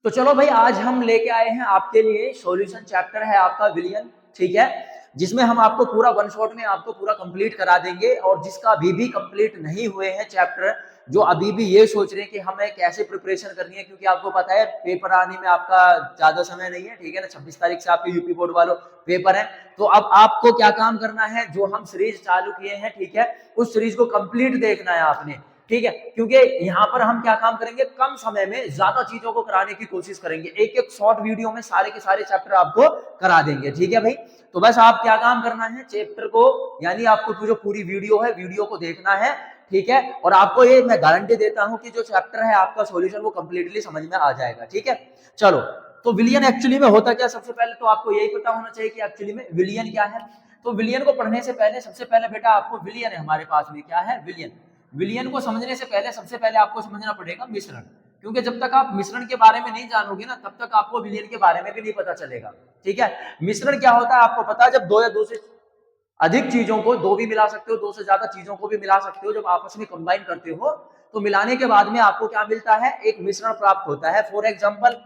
तो चलो भाई, आज हम लेके आए हैं आपके लिए सॉल्यूशन। चैप्टर है आपका विलियन, ठीक है, जिसमें हम आपको पूरा वन शॉट में आपको पूरा कंप्लीट करा देंगे। और जिसका अभी भी कंप्लीट नहीं हुए हैं चैप्टर, जो अभी भी ये सोच रहे हैं कि हमें कैसे प्रिपरेशन करनी है, क्योंकि आपको पता है पेपर आने में आपका ज्यादा समय नहीं है, ठीक है ना। 26 तारीख से आपके यूपी बोर्ड वालों पेपर है। तो अब आपको क्या काम करना है, जो हम सीरीज चालू किए हैं, ठीक है, उस सीरीज को कंप्लीट देखना है आपने, ठीक है। क्योंकि यहाँ पर हम क्या काम करेंगे, कम समय में ज्यादा चीजों को कराने की कोशिश करेंगे। एक एक शॉर्ट वीडियो में सारे के सारे चैप्टर आपको करा देंगे, ठीक है भाई। तो बस आप क्या काम करना है, चैप्टर को यानी आपको जो पूरी वीडियो है, वीडियो को देखना है, ठीक है। और आपको ये मैं गारंटी देता हूं कि जो चैप्टर है आपका सॉल्यूशन वो कंप्लीटली समझ में आ जाएगा, ठीक है। चलो, तो विलियन एक्चुअली में होता क्या, सबसे पहले तो आपको यही पता होना चाहिए कि एक्चुअली में विलियन क्या है। तो विलियन को पढ़ने से पहले सबसे पहले बेटा आपको विलियन है हमारे पास में, क्या है विलियन। विलियन को समझने से पहले सबसे पहले आपको समझना पड़ेगा मिश्रण, क्योंकि जब तक आप मिश्रण के बारे में नहीं जानोगे ना, तब तक आपको विलियन के बारे में भी नहीं पता चलेगा, ठीक है। मिश्रण क्या होता है आपको पता है, जब दो या दो से अधिक चीजों को, दो भी मिला सकते हो, दो से ज्यादा चीजों को भी मिला सकते हो, जब आपस में कंबाइन करते हो तो मिलाने के बाद में आपको क्या मिलता है, एक मिश्रण प्राप्त होता है। फॉर एग्जाम्पल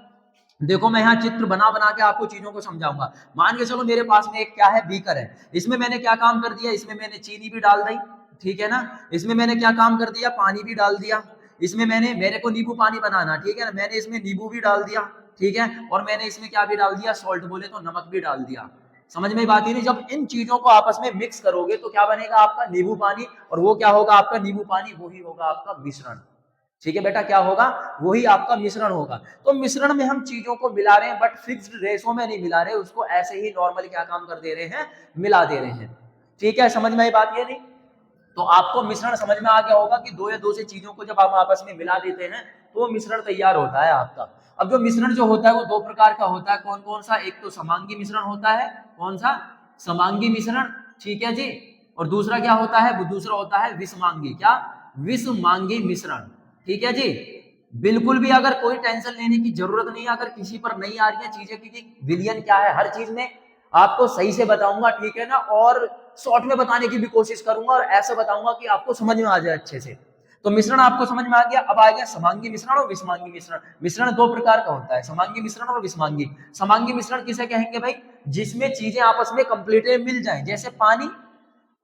देखो, मैं यहाँ चित्र बना बना के आपको चीजों को समझाऊंगा। मान के चलो मेरे पास में एक क्या है, बीकर है। इसमें मैंने क्या काम कर दिया, इसमें मैंने चीनी भी डाल दी, ठीक है ना। इसमें मैंने क्या काम कर दिया, पानी भी डाल दिया। इसमें मेरे को नींबू पानी बनाना, ठीक है ना, मैंने इसमें नींबू भी डाल दिया, ठीक है। और मैंने इसमें क्या भी डाल दिया, सॉल्ट बोले तो नमक भी डाल दिया। समझ में बात ही नहीं। जब इन चीजों को आपस में मिक्स करोगे तो क्या बनेगा आपका नींबू पानी, और वो क्या होगा आपका नींबू पानी, वही होगा आपका मिश्रण, ठीक है बेटा। क्या होगा, वही आपका मिश्रण होगा। तो मिश्रण में हम चीजों को मिला रहे हैं, बट फिक्स्ड रेशो में नहीं मिला रहे, उसको ऐसे ही नॉर्मली क्या काम कर दे रहे हैं, मिला दे रहे हैं, ठीक है। समझ में आई बात ये नहीं। तो आपको मिश्रण समझ में आ गया होगा कि दो या दो से चीजों को जब आप आपस में मिला देते हैं तो वो मिश्रण तैयार होता है आपका। अब जो मिश्रण जो होता है वो दो प्रकार का होता है, कौन कौन सा, एक तो समांगी मिश्रण होता है, कौन सा, समांगी मिश्रण, ठीक है जी। और दूसरा क्या होता है, वो दूसरा होता है विषमांगी, क्या, विषमांगी मिश्रण, ठीक है जी। बिल्कुल भी अगर कोई टेंशन लेने की जरूरत नहीं है, अगर किसी पर नहीं आ रही है चीजें की विलियन क्या है, हर चीज में आपको सही से बताऊंगा, ठीक है ना। और शॉर्ट में बताने की भी कोशिश करूंगा, और ऐसे बताऊंगा कि आपको समझ में आ जाए अच्छे से। तो मिश्रण आपको समझ में आ गया। अब आ गया समांगी मिश्रण और विषमांगी मिश्रण। मिश्रण दो प्रकार का होता है, समांगी मिश्रण और विषमांगी। समांगी मिश्रण किसे कहेंगे भाई, जिसमें चीजें आपस में कंप्लीटली मिल जाएं, जैसे पानी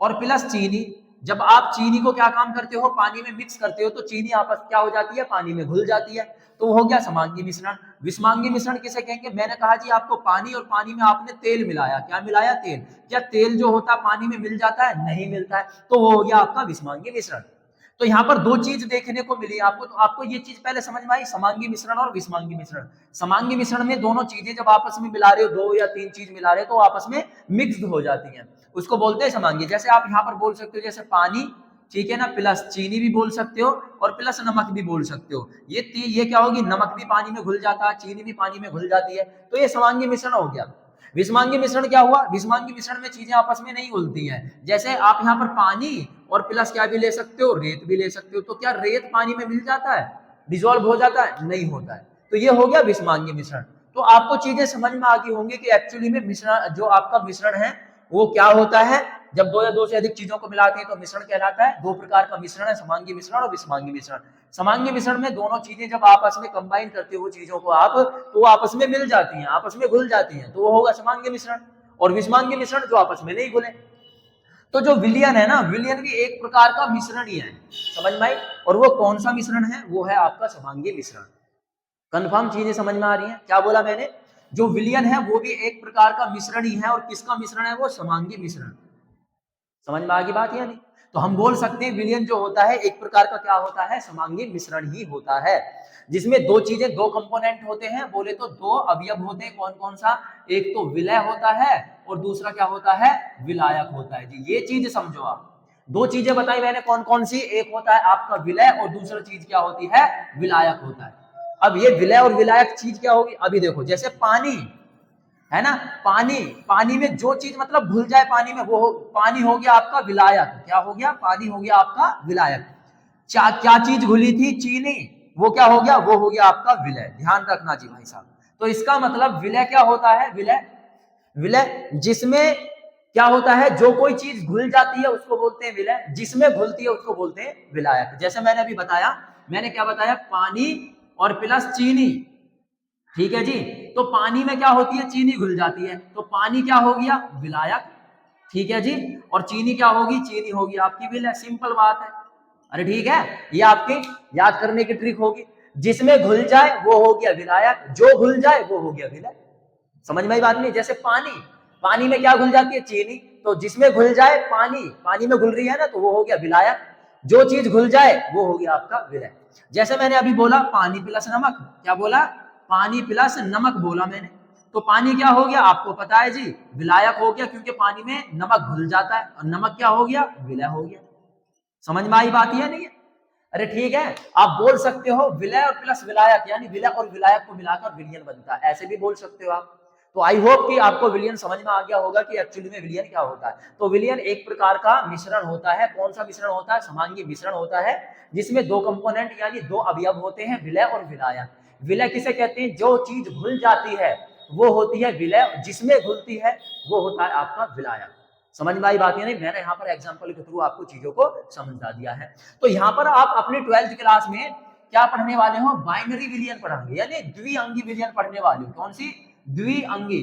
और प्लस चीनी। जब आप चीनी को क्या काम करते हो, पानी में मिक्स करते हो, तो चीनी आपस क्या हो जाती है, पानी में घुल जाती है, तो वो हो गया समांगी मिश्रण। विषमांगी मिश्रण किसे कहेंगे, मैंने कहा जी आपको पानी, और पानी में आपने तेल मिलाया, क्या मिलाया, तेल। क्या तेल जो होता है पानी में मिल जाता है, नहीं मिलता है, तो वो हो गया आपका विषमांगी मिश्रण। तो यहाँ पर दो चीज देखने को मिली आपको, तो आपको ये चीज पहले समझ में आई, समांगी मिश्रण और विषमांगी मिश्रण। समांगी मिश्रण में दोनों चीजें जब आपस में मिला रहे हो, दो या तीन चीज मिला रहे हो, तो आपस में मिक्स्ड हो जाती हैं, उसको बोलते हैं समांगी। जैसे आप यहाँ पर बोल सकते हो, जैसे पानी, ठीक है ना, प्लस चीनी भी बोल सकते हो, और प्लस नमक भी बोल सकते हो। ये क्या होगी, नमक भी पानी में घुल जाता है, चीनी भी पानी में घुल जाती है, तो ये समांगी मिश्रण हो गया। विषमांगी मिश्रण क्या हुआ, विषमांगी मिश्रण में चीजें आपस में नहीं घुलती हैं। जैसे आप यहाँ पर पानी और प्लस क्या भी ले सकते हो, रेत भी ले सकते हो। तो क्या रेत पानी में मिल जाता है, डिजोल्व हो जाता है, नहीं होता है। तो ये हो गया विषमांगी मिश्रण। तो आपको चीजें समझ में आ गई होंगी कि एक्चुअली में मिश्रण, जो आपका मिश्रण है वो क्या होता है। जब दो या दो से अधिक चीजों को मिलाते हैं तो मिश्रण कहलाता है। दो प्रकार का मिश्रण है, समांगी मिश्रण और विषमांगी मिश्रण। समांगी मिश्रण में दोनों चीजें जब आपस में कंबाइन करते हो चीजों को आप, तो आपस में मिल जाती हैं, आपस में घुल जाती हैं, तो वो होगा समांगी मिश्रण। और विषमांगी मिश्रण जो आपस में नहीं घुले। तो जो विलियन है ना, विलियन भी एक प्रकार का मिश्रण ही है, समझ में आई। और वो कौन सा मिश्रण है, वो है आपका समांगी मिश्रण। कंफर्म चीजें समझ में आ रही हैं, क्या बोला मैंने। जो विलियन है वो भी एक प्रकार का मिश्रण ही है, और किसका मिश्रण है, वो समांगी मिश्रण। समझ में आ गई बात या नहीं। तो हम बोल सकते हैं विलियन जो होता है एक प्रकार का क्या होता है, समांगी मिश्रण ही होता है, जिसमें दो चीजें, दो कंपोनेंट होते हैं, बोले तो दो अवयव होते हैं। कौन कौन सा, एक तो विलय होता है और दूसरा क्या होता है, विलायक होता है जी। ये चीज समझो आप, दो चीजें बताई मैंने कौन कौन सी, एक होता है आपका विलय और दूसरा चीज क्या होती है, विलायक होता है। अब ये विलय और विलायक चीज क्या होगी, अभी देखो, जैसे पानी है ना, पानी, पानी में जो चीज मतलब घुल जाए पानी में, वो पानी हो गया आपका विलायक। क्या हो गया, पानी हो गया आपका विलायक। क्या चीज घुली थी, चीनी, वो क्या हो गया, वो हो गया आपका विलय। ध्यान रखना जी भाई साहब। तो इसका मतलब विलय क्या होता है, विलय, विलय जिसमें क्या होता है, जो कोई चीज घुल जाती है उसको बोलते हैं विलय, जिसमें घुलती है उसको बोलते हैं विलायक। जैसे मैंने अभी बताया, मैंने क्या बताया, पानी और प्लस चीनी, ठीक है जी। तो पानी में क्या होती है, चीनी घुल जाती है, तो पानी क्या हो गया, विलायक। ठीक है जी। और चीनी क्या होगी, चीनी होगी आपकी विलय। सिंपल बात है। अरे ठीक है, ये आपकी याद करने की ट्रिक होगी। जिसमें घुल जाए वो हो गया विलायक, जो घुल जाए वो हो गया विलय। समझ में आई बात नहीं? जैसे पानी, पानी में क्या घुल जाती है, चीनी। तो जिसमें घुल जाए पानी, पानी में घुल रही है ना, तो वो हो गया विलायक। जो चीज घुल जाए वो हो गया आपका विलय। जैसे मैंने अभी बोला पानी प्लस नमक, क्या बोला, पानी प्लस नमक बोला मैंने। तो पानी क्या हो गया, आपको पता है जी, विलायक हो गया, क्योंकि पानी में नमक घुल जाता है, और नमक क्या हो गया, विलय हो गया। समझ में आई बात या नहीं है? अरे ठीक है, आप बोल सकते हो विलय और प्लस विलायक, यानी विलय और विलायक को मिलाकर विलियन बनता है, ऐसे भी बोल सकते हो आप। तो आई होप कि आपको विलियन समझ में आ गया होगा कि एक्चुअली में विलियन क्या होता है। तो विलियन एक प्रकार का मिश्रण होता है। कौन सा मिश्रण होता है, समांगी मिश्रण होता है, जिसमें दो कंपोनेंट यानी दो अवयव होते हैं, विलय और विलायक। विलय किसे कहते हैं, जो चीज घुल जाती है वो होती है विलय, जिसमें घुलती है वो होता है आपका विलायक। समझ में आई बात या नहीं? मैंने यहाँ पर एग्जांपल के थ्रू आपको चीजों को समझा दिया है। तो यहाँ पर आप अपनी 12th क्लास में क्या पढ़ने वाले हो, बाइनरी विलियन पढ़ेंगे, यानी द्विअंगी विलियन पढ़ने वाले हो। कौन सी, द्विअंगी।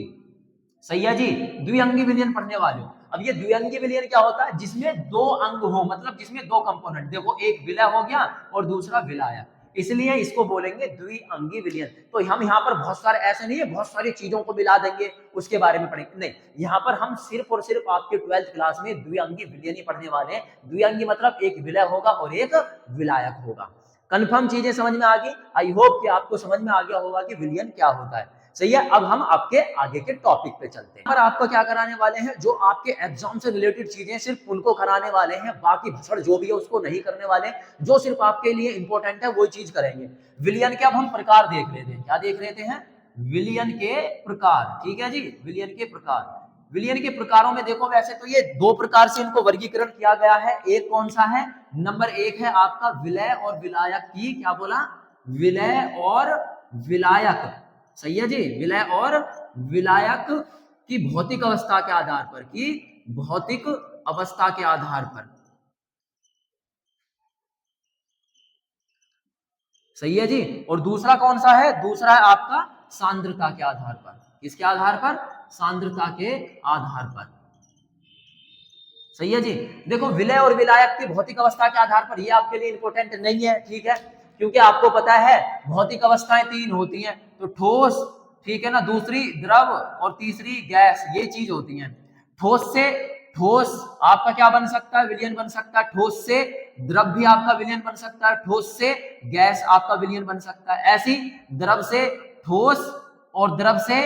सही है जी, द्विअंगी विलियन पढ़ने वाले हो। अब ये द्विअंगी विलियन क्या होता है, जिसमें दो अंग हो, मतलब जिसमें दो कंपोनेंट, देखो एक विलय हो गया और दूसरा विलायक, इसलिए इसको बोलेंगे द्विअंगी विलियन। तो हम यहाँ पर बहुत सारे, ऐसे नहीं है बहुत सारी चीजों को मिला देंगे उसके बारे में पढ़ेंगे, नहीं, यहाँ पर हम सिर्फ और सिर्फ आपके 12th क्लास में द्विअंगी विलियन ही पढ़ने वाले हैं। द्विअंगी मतलब एक विलय होगा और एक विलायक होगा। कंफर्म चीजें समझ में आ गई? आई होप कि आपको समझ में आ गया होगा कि विलियन क्या होता है। सही है, अब हम आपके आगे के टॉपिक पे चलते हैं। पर आपको क्या कराने वाले हैं, जो आपके एग्जाम से रिलेटेड चीजें सिर्फ उनको कराने वाले हैं, बाकी भसड़ जो भी है उसको नहीं करने वाले। जो सिर्फ आपके लिए इंपॉर्टेंट है वो चीज करेंगे। विलियन के अब हम प्रकार देख लेते हैं। क्या देख लेते हैं, विलियन के प्रकार। ठीक है जी, विलियन के प्रकार। विलियन के प्रकारों में देखो, वैसे तो ये दो प्रकार से इनको वर्गीकरण किया गया है। एक कौन सा है, नंबर एक है आपका विलय और विलायक की, क्या बोला, विलय और विलायक। सही है जी, विलय और विलायक की भौतिक अवस्था के आधार पर, की भौतिक अवस्था के आधार पर। सही है जी। और दूसरा कौन सा है, दूसरा है आपका सांद्रता के आधार पर। किसके आधार पर, सांद्रता के आधार पर। सही है जी। देखो विलय और विलायक की भौतिक अवस्था के आधार पर, ये आपके लिए इंपॉर्टेंट नहीं है, ठीक है, क्योंकि आपको पता है भौतिक अवस्थाएं तीन होती हैं, तो ठोस, ठीक है ना, दूसरी द्रव और तीसरी गैस, ये चीज होती हैं। ठोस से, ठोस आपका क्या बन सकता है, विलयन बन सकता है। ठोस से द्रव भी आपका विलयन बन सकता है। ठोस से गैस आपका विलयन बन सकता है। ऐसी द्रव से ठोस, और द्रव से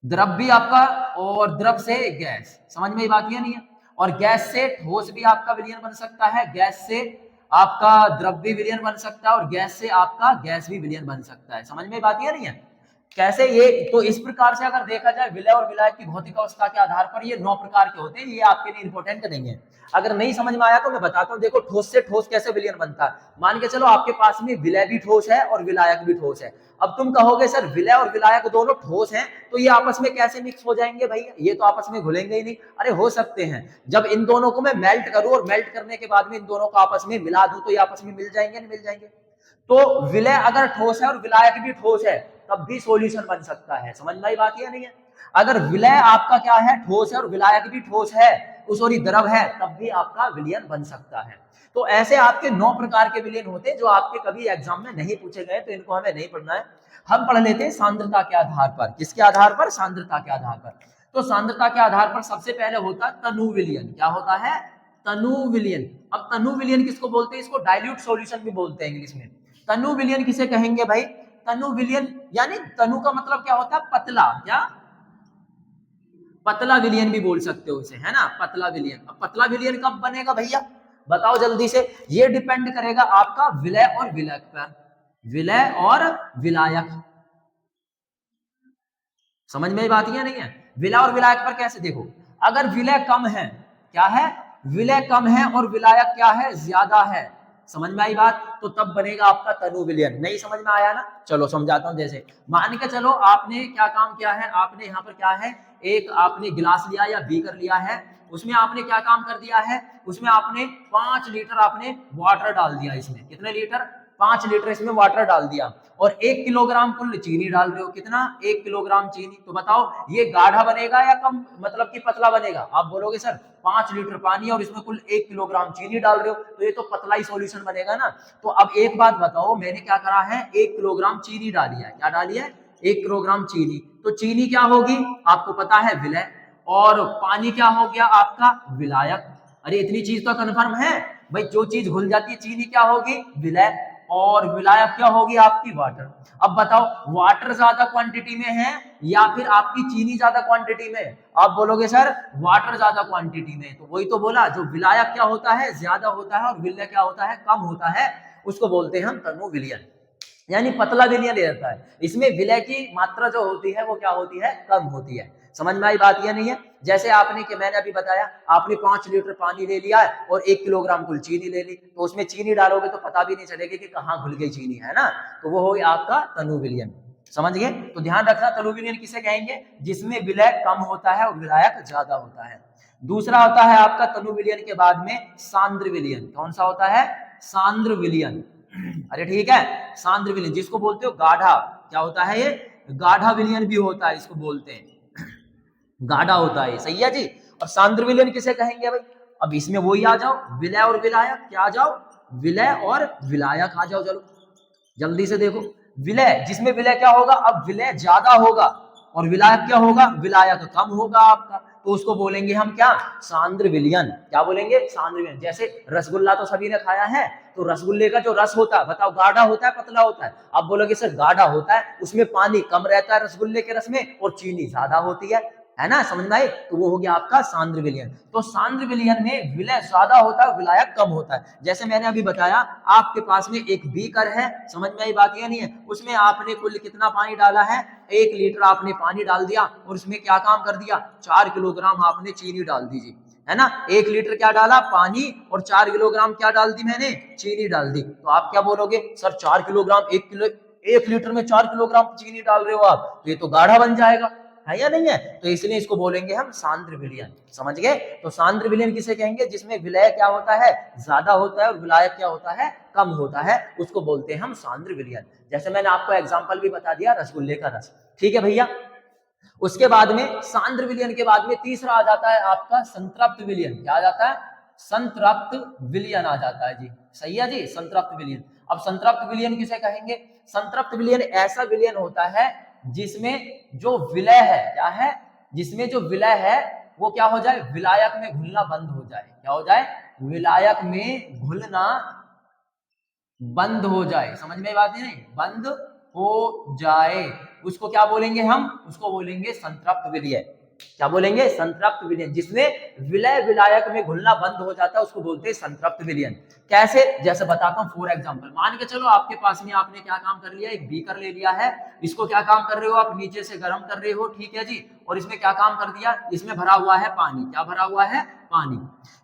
द्रव भी आपका, और द्रव से गैस। समझ में ये बात ये नहीं है? और गैस से ठोस भी आपका विलयन बन सकता है, गैस से आपका द्रव भी विलयन बन सकता है, और गैस से आपका गैस भी विलयन बन सकता है। समझ में बात ये नहीं है? कैसे ये, तो इस प्रकार से अगर देखा जाए विलय और विलायक की भौतिक अवस्था के आधार पर ये 9 प्रकार के होते हैं। ये आपके लिए इंपॉर्टेंट नहीं है। अगर नहीं समझ में आया तो मैं बताता हूँ। देखो ठोस से ठोस कैसे विलयन बनता है। मान के चलो आपके पास में विलय भी ठोस है और विलायक भी ठोस है। अब तुम कहोगे सर विलय और विलायक दोनों ठोस हैं, तो ये आपस में कैसे मिक्स हो जाएंगे भाई, ये तो आपस में घुलेंगे ही नहीं। अरे हो सकते हैं, जब इन दोनों को मैं मेल्ट करूं और मेल्ट करने के बाद में इन दोनों को आपस में मिला दूं, तो ये आपस में मिल जाएंगे, नहीं मिल जाएंगे? तो विलय अगर ठोस है और विलायक भी ठोस है, तब भी सॉल्यूशन बन सकता है। समझ में आई बात या नहीं है? अगर विलय आपका क्या है, ठोस है, और विलायक भी ठोस है, सॉरी द्रव है, तब भी आपका विलयन बन सकता है। तो ऐसे आपके 9 प्रकार के विलयन होते हैं, जो आपके कभी एग्जाम में नहीं पूछे गए, तो इनको हमें नहीं पढ़ना है। हम पढ़ लेते हैं सांद्रता के आधार पर। किसके आधार पर, सांद्रता के आधार पर। तो सांद्रता के आधार पर सबसे पहले होता है तनु विलयन। क्या होता है, तनु विलयन। अब तनु विलयन किसको बोलते हैं, इसको डाइल्यूट सॉल्यूशन भी बोलते हैं इंग्लिश में। तनु विलयन किसे कहेंगे भाई, तनु विलयन, यानी तनु का मतलब क्या होता है, पतला, क्या, पतला विलयन भी बोल सकते हो इसे, है ना, पतला विलयन। अब पतला विलयन कब बनेगा भैया, बताओ जल्दी से। ये डिपेंड करेगा आपका विलय और विलायक पर, विलय और विलायक। समझ में बात ये नहीं है? विलय और विलायक पर कैसे, देखो अगर विलय कम है, क्या है, विलय कम है, और विलायक क्या है, ज्यादा है, समझ में आई बात, तो तब बनेगा आपका तनु विलयन। नहीं समझ में आया ना, चलो समझाता हूं। जैसे मान के चलो आपने क्या काम किया है, आपने यहाँ पर क्या है, एक आपने गिलास लिया या बीकर लिया है, उसमें आपने क्या काम कर दिया है, उसमें आपने 5 लीटर आपने वाटर डाल दिया। इसमें कितने लीटर, 5 लीटर इसमें वाटर डाल दिया और 1 किलोग्राम कुल चीनी डाल रहे हो, कितना 1 किलोग्राम चीनी, तो बताओ ये गाढ़ा बनेगा या कम मतलब कि पतला बनेगा? आप बोलोगे सर 5 लीटर पानी और इसमें कुल 1 किलोग्राम चीनी डाल रहे हो तो ये तो पतला ही सॉल्यूशन बनेगा ना। तो अब एक बात बताओ, मैंने क्या करा है, 1 किलोग्राम चीनी डाली है, क्या डाली है, 1 किलोग्राम चीनी, तो चीनी क्या होगी आपको पता है विलय, और पानी क्या हो गया आपका विलायक। अरे इतनी चीज तो कंफर्म है भाई, जो चीज घुल जाती है चीनी क्या होगी विलय, और विलायक क्या होगी आपकी वाटर। अब बताओ वाटर ज्यादा क्वांटिटी में है या फिर आपकी चीनी ज्यादा क्वांटिटी में? आप बोलोगे सर वाटर ज्यादा क्वांटिटी में, तो वही तो बोला, जो विलायक क्या होता है ज्यादा होता है और विलय क्या होता है कम होता है, उसको बोलते हैं हम तनु विलयन, यानी पतला विलयन रहता है। इसमें विलय की मात्रा जो होती है वो क्या होती है, कम होती है। समझ में आई बात या नहीं है? जैसे आपने कि मैंने अभी बताया, आपने 5 लीटर पानी ले लिया है और 1 किलोग्राम कुल चीनी ले ली, तो उसमें चीनी डालोगे तो पता भी नहीं चलेगा कि कहाँ घुल गई चीनी, है ना, तो वो हो गया आपका तनु विलयन। समझ गए? तो ध्यान रखना तनु विलयन किसे कहेंगे, जिसमें विलय कम होता है और विलायक ज्यादा होता है। दूसरा होता है आपका तनु विलयन के बाद में सांद्र विलयन। कौन सा होता है, सांद्र विलयन। अरे ठीक है, सांद्र विलयन जिसको बोलते हो गाढ़ा, क्या होता है ये, गाढ़ा विलयन भी होता है, इसको बोलते हैं गाढ़ा होता है, सही है जी। और सांद्र विलयन किसे कहेंगे भाई, अब इसमें वही आ जाओ, विलय और विलायक, क्या आ जाओ, विलय और विलायक आ जाओ, चलो जल्दी से देखो। विलय, जिसमें विलय क्या होगा, अब विलय ज्यादा होगा और विलायक क्या होगा, विलायक कम होगा आपका, तो उसको बोलेंगे हम क्या, सांद्र विलयन। क्या बोलेंगे, सांद्र विलयन। जैसे रसगुल्ला तो सभी ने खाया है, तो रसगुल्ले का जो रस होता है बताओ गाढ़ा होता है पतला होता है? आप बोलोगे सर गाढ़ा होता है, उसमें पानी कम रहता है रसगुल्ले के रस में और चीनी ज्यादा होती है ना, समझ में आई? तो वो हो गया आपका सांद्र विलयन। तो सांद्र विलयन में विलय ज्यादा होता है, विलायक कम होता है। जैसे मैंने अभी बताया, आपके पास में एक बीकर है, समझ में आई बात या नहीं है, उसमें आपने कुल कितना पानी डाला है, 1 लीटर आपने पानी डाल दिया और उसमें क्या काम कर दिया, 4 किलोग्राम आपने चीनी डाल दीजिए, है ना। 1 लीटर क्या डाला, पानी, और 4 किलोग्राम क्या डाल दी मैंने, चीनी डाल दी। तो आप क्या बोलोगे, सर 4 किलोग्राम 1 लीटर में 4 किलोग्राम चीनी डाल रहे हो आप, तो ये तो गाढ़ा बन जाएगा, है या नहीं है? तो इसलिए इसको बोलेंगे हम सांद्र विलयन। समझ गए? तो सांद्र विलयन किसे कहेंगे, जिसमें विलय क्या होता है, ज्यादा होता है और विलायक क्या होता है, कम होता है, उसको बोलते हैं हम सांद्र विलयन। जैसे मैंने आपको एग्जांपल भी बता दिया, रसगुल्ले का रस, ठीक है भैया। उसके बाद में सांद्र विलयन के बाद में तीसरा आ जाता है आपका संतृप्त विलयन। क्या आ जाता है, संतृप्त विलयन आ जाता है जी, सही है जी, संतृप्त विलयन। अब संतृप्त विलयन किसे कहेंगे, संतृप्त विलयन ऐसा विलयन होता है जिसमें जो विलय है, क्या है, जिसमें जो विलय है वो क्या हो जाए, विलायक में घुलना बंद हो जाए। क्या हो जाए, विलायक में घुलना बंद हो जाए। समझ में बात है, बंद हो जाए, उसको क्या बोलेंगे हम, उसको बोलेंगे संतृप्त विलय। क्या बोलेंगे, संतृप्त विलयन। जिसमें विलय विलायक में घुलना बंद हो जाता है उसको बोलते हैं संतृप्त विलयन। कैसे, जैसे बताता हूं फॉर एग्जांपल। मान के चलो आपके पास में आपने क्या काम कर लिया, एक बीकर ले लिया है, इसको क्या काम कर रहे हो आप, नीचे से गर्म कर रहे हो, ठीक है जी, और इसमें क्या काम कर दिया, इसमें भरा हुआ है पानी। क्या भरा हुआ है, पानी।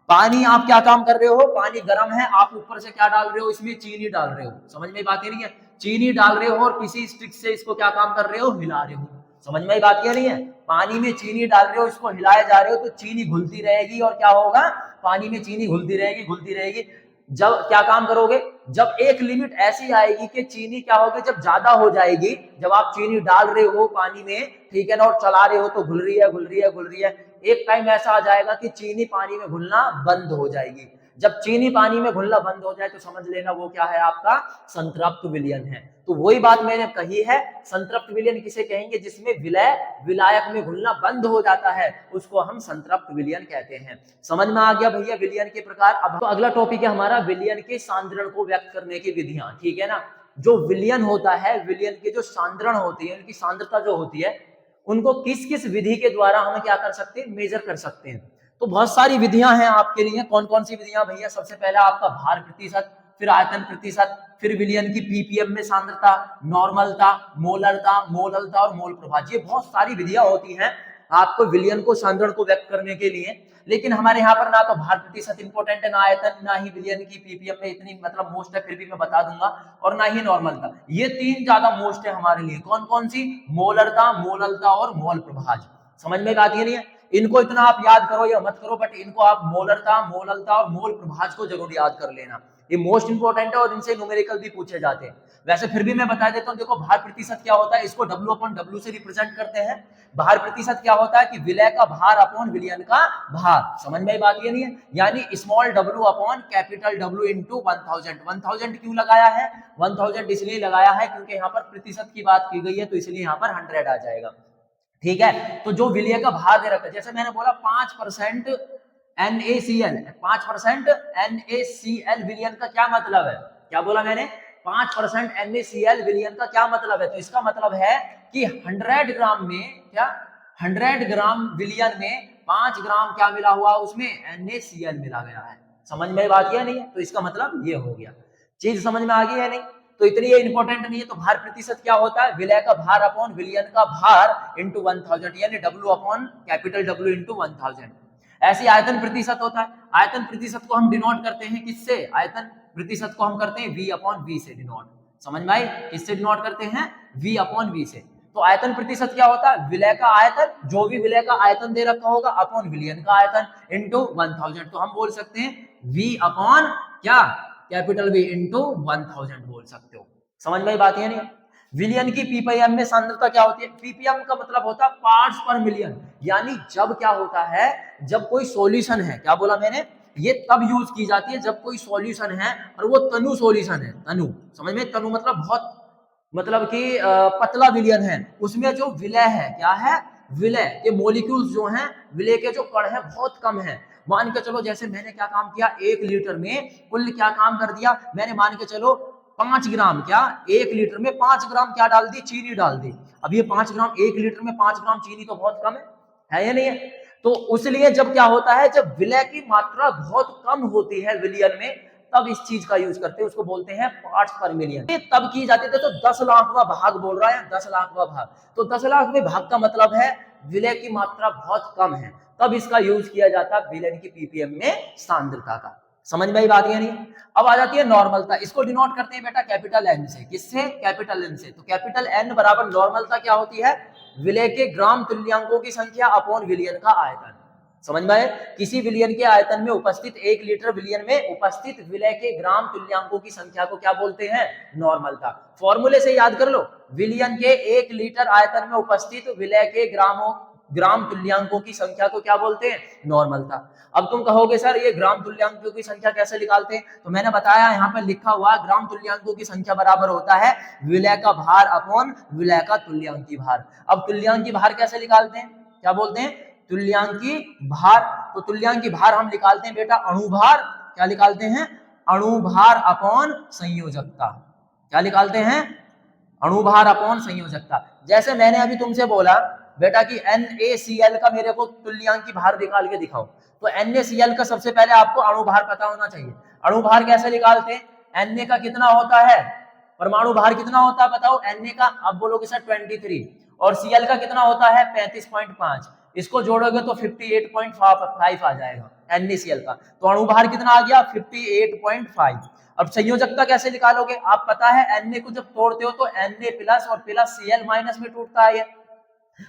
पानी आप क्या काम कर रहे हो, पानी गर्म है, आप ऊपर से क्या डाल रहे हो, इसमें चीनी डाल रहे हो। समझ में बात नहीं है, चीनी डाल रहे हो और किसी स्टिक से इसको क्या काम कर रहे हो, हिला रहे हो। समझ में बात क्या नहीं है, पानी में चीनी डाल रहे हो, इसको हिलाए जा रहे हो, तो चीनी घुलती रहेगी और क्या होगा, पानी में चीनी घुलती रहेगी घुलती रहेगी। जब क्या काम करोगे, जब एक लिमिट ऐसी आएगी कि चीनी क्या होगी, जब ज्यादा हो जाएगी, जब आप चीनी डाल रहे हो पानी में, ठीक है ना, और चला रहे हो तो घुल रही है घुल रही है घुल रही है, एक टाइम ऐसा आ जाएगा कि चीनी पानी में घुलना बंद हो जाएगी। जब चीनी पानी में घुलना बंद हो जाए तो समझ लेना वो क्या है, आपका संतृप्त विलयन है। तो वही बात मैंने कही है, संतृप्त विलयन किसे कहेंगे, जिसमें विलय विलायक में घुलना बंद हो जाता है, उसको हम संतृप्त विलयन कहते हैं। समझ में आ गया भैया विलयन के प्रकार। अब तो अगला टॉपिक है हमारा विलयन के सांद्रण को व्यक्त करने की विधियां, ठीक है ना। जो विलयन होता है, विलयन के जो सांद्रण होती है, उनकी सांद्रता जो होती है, उनको किस किस विधि के द्वारा हम क्या कर सकते हैं, मेजर कर सकते हैं। तो बहुत सारी विधियां हैं आपके लिए। कौन कौन सी विधियां भैया, सबसे पहला आपका भार प्रतिशत, फिर आयतन प्रतिशत, फिर विलयन की पीपीएम में सांद्रता, नॉर्मलता, मोललता और मोल प्रभाव। ये बहुत सारी विधियां होती हैं आपको विलयन को सांद्रण को व्यक्त करने के लिए। लेकिन हमारे यहाँ पर ना तो भार प्रतिशत इंपॉर्टेंट है, ना आयतन, ना ही विलयन की पीपीएम में इतनी मतलब मोस्ट है, फिर भी मैं बता दूंगा, और ना ही नॉर्मलता। ये तीन ज्यादा मोस्ट है हमारे लिए। कौन कौन सी, मोलरता, मोललता और मोल प्रभाव। समझ में बात ये नहीं है, इनको इतना आप याद करो या मत करो, बट इनको आप मोलरता, मोललता और मोल प्रभाव को जरूर याद कर लेना। ये मोस्ट इंपोर्टेंट है और इनसे न्यूमेरिकल भी पूछे जाते हैं। वैसे फिर भी मैं बता देता हूँ, देखो भार प्रतिशत क्या होता है, इसको W/W से रिप्रेजेंट करते हैं। भार प्रतिशत क्या होता है कि विलय का भार अपॉन विलयन का भार। समझ में आई बात ये नहीं है, यानी small w upon capital W into 1000। 1000 क्यों लगाया है, 1000 इसलिए लगाया है क्योंकि यहाँ पर प्रतिशत की बात की गई है, तो इसलिए यहाँ पर 100 आ जाएगा। ठीक है, तो जो विलय का भार दे रखा है, जैसे मैंने बोला 5% NaCl, 5% NaCl विलयन का क्या मतलब है, क्या बोला मैंने, 5% NaCl विलयन का क्या मतलब है, तो इसका मतलब है कि 100 ग्राम में क्या, 100 ग्राम विलयन में 5 ग्राम क्या मिला हुआ, उसमें NaCl मिला गया है। समझ में बात ये नहीं है, तो इसका मतलब ये हो गया, चीज समझ में आ गई है नहीं, तो इतनी ये इंपॉर्टेंट नहीं है। तो भार प्रतिशत क्या होता है, विलय का भार अपॉन विलयन का भार इंटू 1000, यानी W upon capital W into 1000। ऐसे आयतन प्रतिशत होता है, आयतन प्रतिशत को हम डिनोट करते हैं किससे, आयतन प्रतिशत को हम करते हैं V अपॉन V से डिनोट। समझ में आई, किससे डिनोट करते हैं, V अपॉन V से। तो आयतन प्रतिशत क्या होता है, विलय का आयतन, जो भी विलय का आयतन दे रखा होगा अपॉन विलयन का आयतन इंटू 1000। तो हम बोल सकते हैं V अपॉन क्या, कैपिटल V इंटू 1000 बोल सकते हो। समझ में बात है नहीं। विलियन की पीपीएम में सांद्रता क्या होती है, पीपीएम का मतलब होता है पार्ट्स पर मिलियन, यानी जब क्या होता है, जब कोई सॉल्यूशन है, क्या बोला मैंने, ये तब यूज की जाती है जब कोई सॉल्यूशन है और वो तनु सॉल्यूशन है, तनु, समझ में, तनु मतलब बहुत, मतलब कि पतला विलयन है, उसमें जो विलय है, क्या है, विलय के मॉलिक्यूल्स जो हैं, विलय के जो कण हैं बहुत कम है। मान के चलो जैसे मैंने क्या काम किया, 1 लीटर में कुल क्या काम कर दिया मैंने, मान के चलो 5 ग्राम क्या, 1 लीटर में 5 ग्राम क्या डाल दी, चीनी डाल दी। अब ये 5 ग्राम 1 लीटर में 5 ग्राम चीनी तो बहुत कम है या नहीं है। तो उसलिए जब क्या होता है, जब विलय की मात्रा बहुत कम होती है विलयन में, तब इस चीज का यूज करते हैं, उसको बोलते हैं पार्ट्स पर मिलियन। तब की जाती थी, तो 10 लाखवां भाग बोल रहा है, 10 लाखवां भाग, तो 10 लाखवें भाग का मतलब है विलय की मात्रा बहुत कम है, तब इसका यूज किया जाता है विलयन की पीपीएम में सांद्रता का। समझ में आई बात या नहीं। अब आ जाती है नॉर्मलता, इसको डिनोट करते हैं बेटा कैपिटल एन से, किससे, कैपिटल एन से। तो कैपिटल एन बराबर नॉर्मलता क्या होती है, विलय के ग्राम तुल्यांकों की संख्या अपॉन विलयन का आयतन। समझ में आए, किसी विलयन के आयतन में उपस्थित 1 लीटर विलयन में उपस्थित विलय के ग्राम तुल्यांकों की संख्या को क्या बोलते हैं, नॉर्मलता। फॉर्मूले से याद कर लो, विलयन के 1 लीटर आयतन में उपस्थित विलय के ग्राम तुल्यांकों की संख्या को क्या बोलते हैं, नॉर्मलता। अब तुम कहोगे सर ये ग्राम तुल्यांकों की संख्या कैसे निकालते हैं, तो मैंने बताया यहाँ पर लिखा हुआ ग्राम तुल्यांकों की संख्या बराबर होता है विलय का भार अपॉन विलय का तुल्यांकी भार। अब तुल्यांकी भार कैसे निकालते हैं, क्या बोलते हैं, तुल्यांकी भार। तो तुल्यांकी भार हम निकालते हैं बेटा अणुभार, क्या निकालते हैं, अणुभार अपॉन संयोजकता। क्या निकालते हैं, अणुभार अपॉन संयोजकता। जैसे मैंने अभी तुमसे बोला बेटा कि NaCl का मेरे को तुल्यांकी भार निकाल के दिखाओ, तो NaCl का सबसे पहले आपको अणुभार पता होना चाहिए। अणुभार कैसे निकालते हैं, Na का कितना होता है, परमाणु भार कितना होता है बताओ, Na का, आप बोलोगे सर 23, और Cl का कितना होता है 35.5, इसको जोड़ोगे तो 58.5 आ जाएगा NaCl का, तो अणुभार कितना आ गया 58.5। अब संयोजकता कैसे निकालोगे, आप पता है Na को जब तोड़ते हो तो Na प्लस और प्लस Cl माइनस में टूटता है,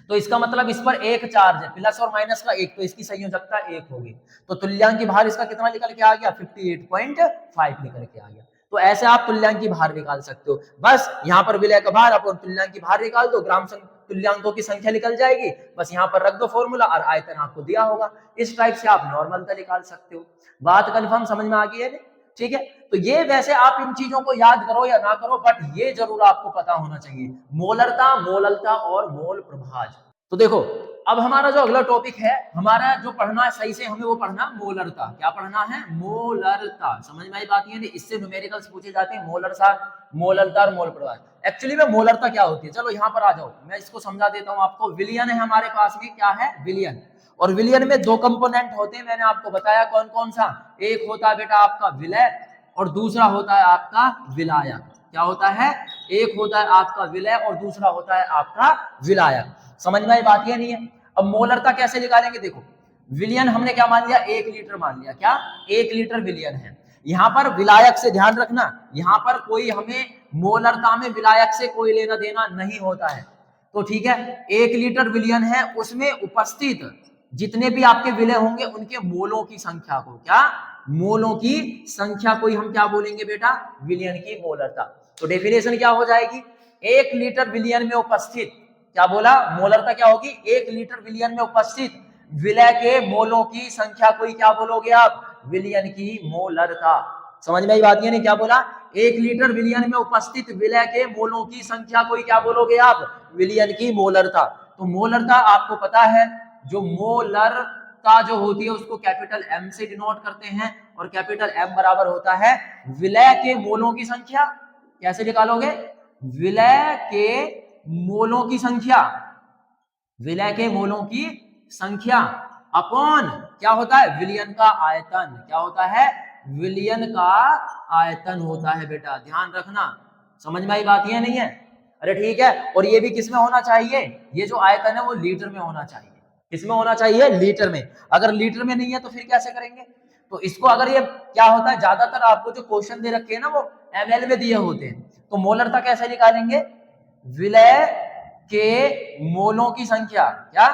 तो इसका मतलब इस पर एक चार्ज है, प्लस और माइनस का एक, तो इसकी संयोजकता एक होगी। तो तुल्यांकी भार इसका कितना निकल के आ गया 58.5 निकल के आ गया। तो ऐसे आप तुल्यांकी भार निकाल सकते हो, बस यहाँ पर विलय का भार अपन तुल्यांकी भार निकाल दो, ग्राम तुल्यांकों की संख्या निकल जाएगी, बस यहाँ पर रख दो फॉर्मूला और आयतन आपको दिया होगा। इस टाइप से आप नॉर्मल का निकाल सकते हो। बात कंफर्म समझ में आ गई है, ठीक है। तो ये वैसे आप इन चीजों को याद करो या ना करो, बट ये जरूर आपको पता होना चाहिए, मोलरता, मोललता और मोल प्रभाज। तो देखो अब हमारा जो अगला टॉपिक है, हमारा जो पढ़ना है सही से हमें वो पढ़ना मोलरता। क्या पढ़ना है, मोलरता। समझ में आई बात ये, इससे न्यूमेरिकल्स पूछे जाते हैं, मोलरता, मोललता और मोल प्रभाज। एक्चुअली में मोलरता क्या होती है, चलो यहाँ पर आ जाओ, मैं इसको समझा देता हूँ आपको। विलियन है हमारे पास में, क्या है, विलियन, और विलियन में 2 कंपोनेंट होते हैं, मैंने आपको बताया कौन कौन सा। एक होता है बेटा आपका विलय और दूसरा होता है आपका विलायक। क्या होता है, एक होता है आपका विलय और दूसरा होता है आपका विलायक। समझ में आई बात ये नहीं है। अब मोलरता कैसे निकालेंगे, देखो विलियन हमने क्या मान लिया, 1 लीटर मान लिया, क्या 1 लीटर विलियन है। यहाँ पर विलायक से ध्यान रखना, यहाँ पर कोई हमें मोलरता में विलायक से कोई लेना देना नहीं होता है। तो ठीक है, 1 लीटर विलियन है, उसमें उपस्थित जितने भी आपके विलय होंगे उनके मोलों की संख्या को, क्या मोलों की संख्या को ही हम क्या बोलेंगे बेटा, विलयन की मोलरता। तो डेफिनेशन क्या हो जाएगी, 1 लीटर विलयन में उपस्थित, क्या बोला, मोलरता क्या होगी, 1 लीटर विलयन में उपस्थित विलय के मोलों की संख्या को ही क्या बोलोगे आप, विलयन की मोलरता। समझ में आई बात है नहीं, क्या बोला, 1 लीटर विलयन में उपस्थित विलय के मोलों की संख्या को ही क्या बोलोगे आप, विलयन की मोलरता। तो मोलरता आपको पता है, जो मोलरता जो होती है उसको कैपिटल एम से डिनोट करते हैं, और कैपिटल एम बराबर होता है विलय के मोलों की संख्या। कैसे निकालोगे, विलय के मोलों की संख्या, विलय के मोलों की संख्या अपॉन क्या होता है, विलयन का आयतन। क्या होता है, विलयन का आयतन होता है बेटा, ध्यान रखना। समझ में आई बात है नहीं है, अरे ठीक है। और ये भी किस में होना चाहिए, ये जो आयतन है वो लीटर में होना चाहिए। किसमें होना चाहिए, लीटर में। अगर लीटर में नहीं है तो फिर कैसे करेंगे, तो इसको अगर ये क्या होता है, ज्यादातर आपको जो क्वेश्चन दे रखे हैं ना वो एमएल में दिए होते हैं, तो मोलरता कैसे निकालेंगे, विलय के मोलों की संख्या, क्या,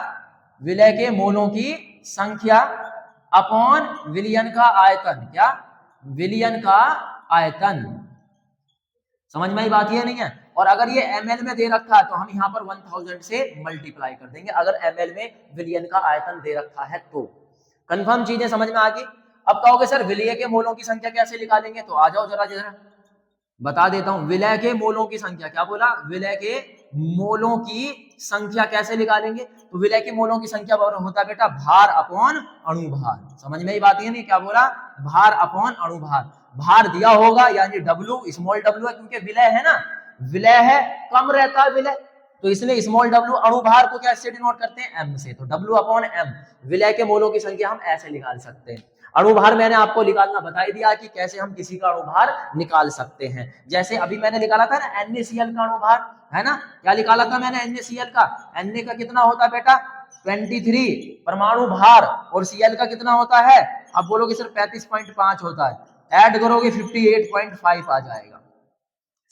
विलय के मोलों की संख्या अपॉन विलयन का आयतन, क्या, विलयन का आयतन। समझ में आई बात ये नहीं है। और अगर ये ml में दे रखा है तो हम यहाँ पर 1000 से मल्टीप्लाई कर देंगे, अगर ml में विलयन का आयतन दे रखा है तो। कंफर्म चीजें समझ में आ गई। अब कहोगे सर विलय के मोलों की संख्या कैसे निकालेंगे, तो आ जाओ जरा जरा बता देता हूं। विलय के मोलों की संख्या, क्या बोला, विलय के मोलों की संख्या कैसे निकालेंगे, तो विलय के मोलों की संख्या होता है बेटा भार अपॉन अणुभार। समझ में ही बात है नहीं, क्या बोला, भार अपॉन अणुभार। भार दिया होगा यानी डब्ल्यू, स्मॉल डब्ल्यू है, क्योंकि विलय है ना, विलय है, कम रहता है विलय, तो इसलिए स्मॉल डब्ल्यू। अणुभार को कैसे डिनोट करते हैं, एम से, तो डब्ल्यू अपॉन एम। विलय के मोलों की संख्या हम ऐसे निकाल सकते हैं। अणुभार मैंने आपको निकालना बता ही दिया कि कैसे हम किसी का अणुभार निकाल सकते हैं। जैसे अभी मैंने निकाला था ना NaCl का अणुभार, है ना, क्या निकाला था मैंने NaCl का, Na का कितना होता है बेटा 23 परमाणु भार, और Cl का कितना होता है, आप बोलोगे सर 35.5 होता है, ऐड करोगे 58.5 आ जाएगा।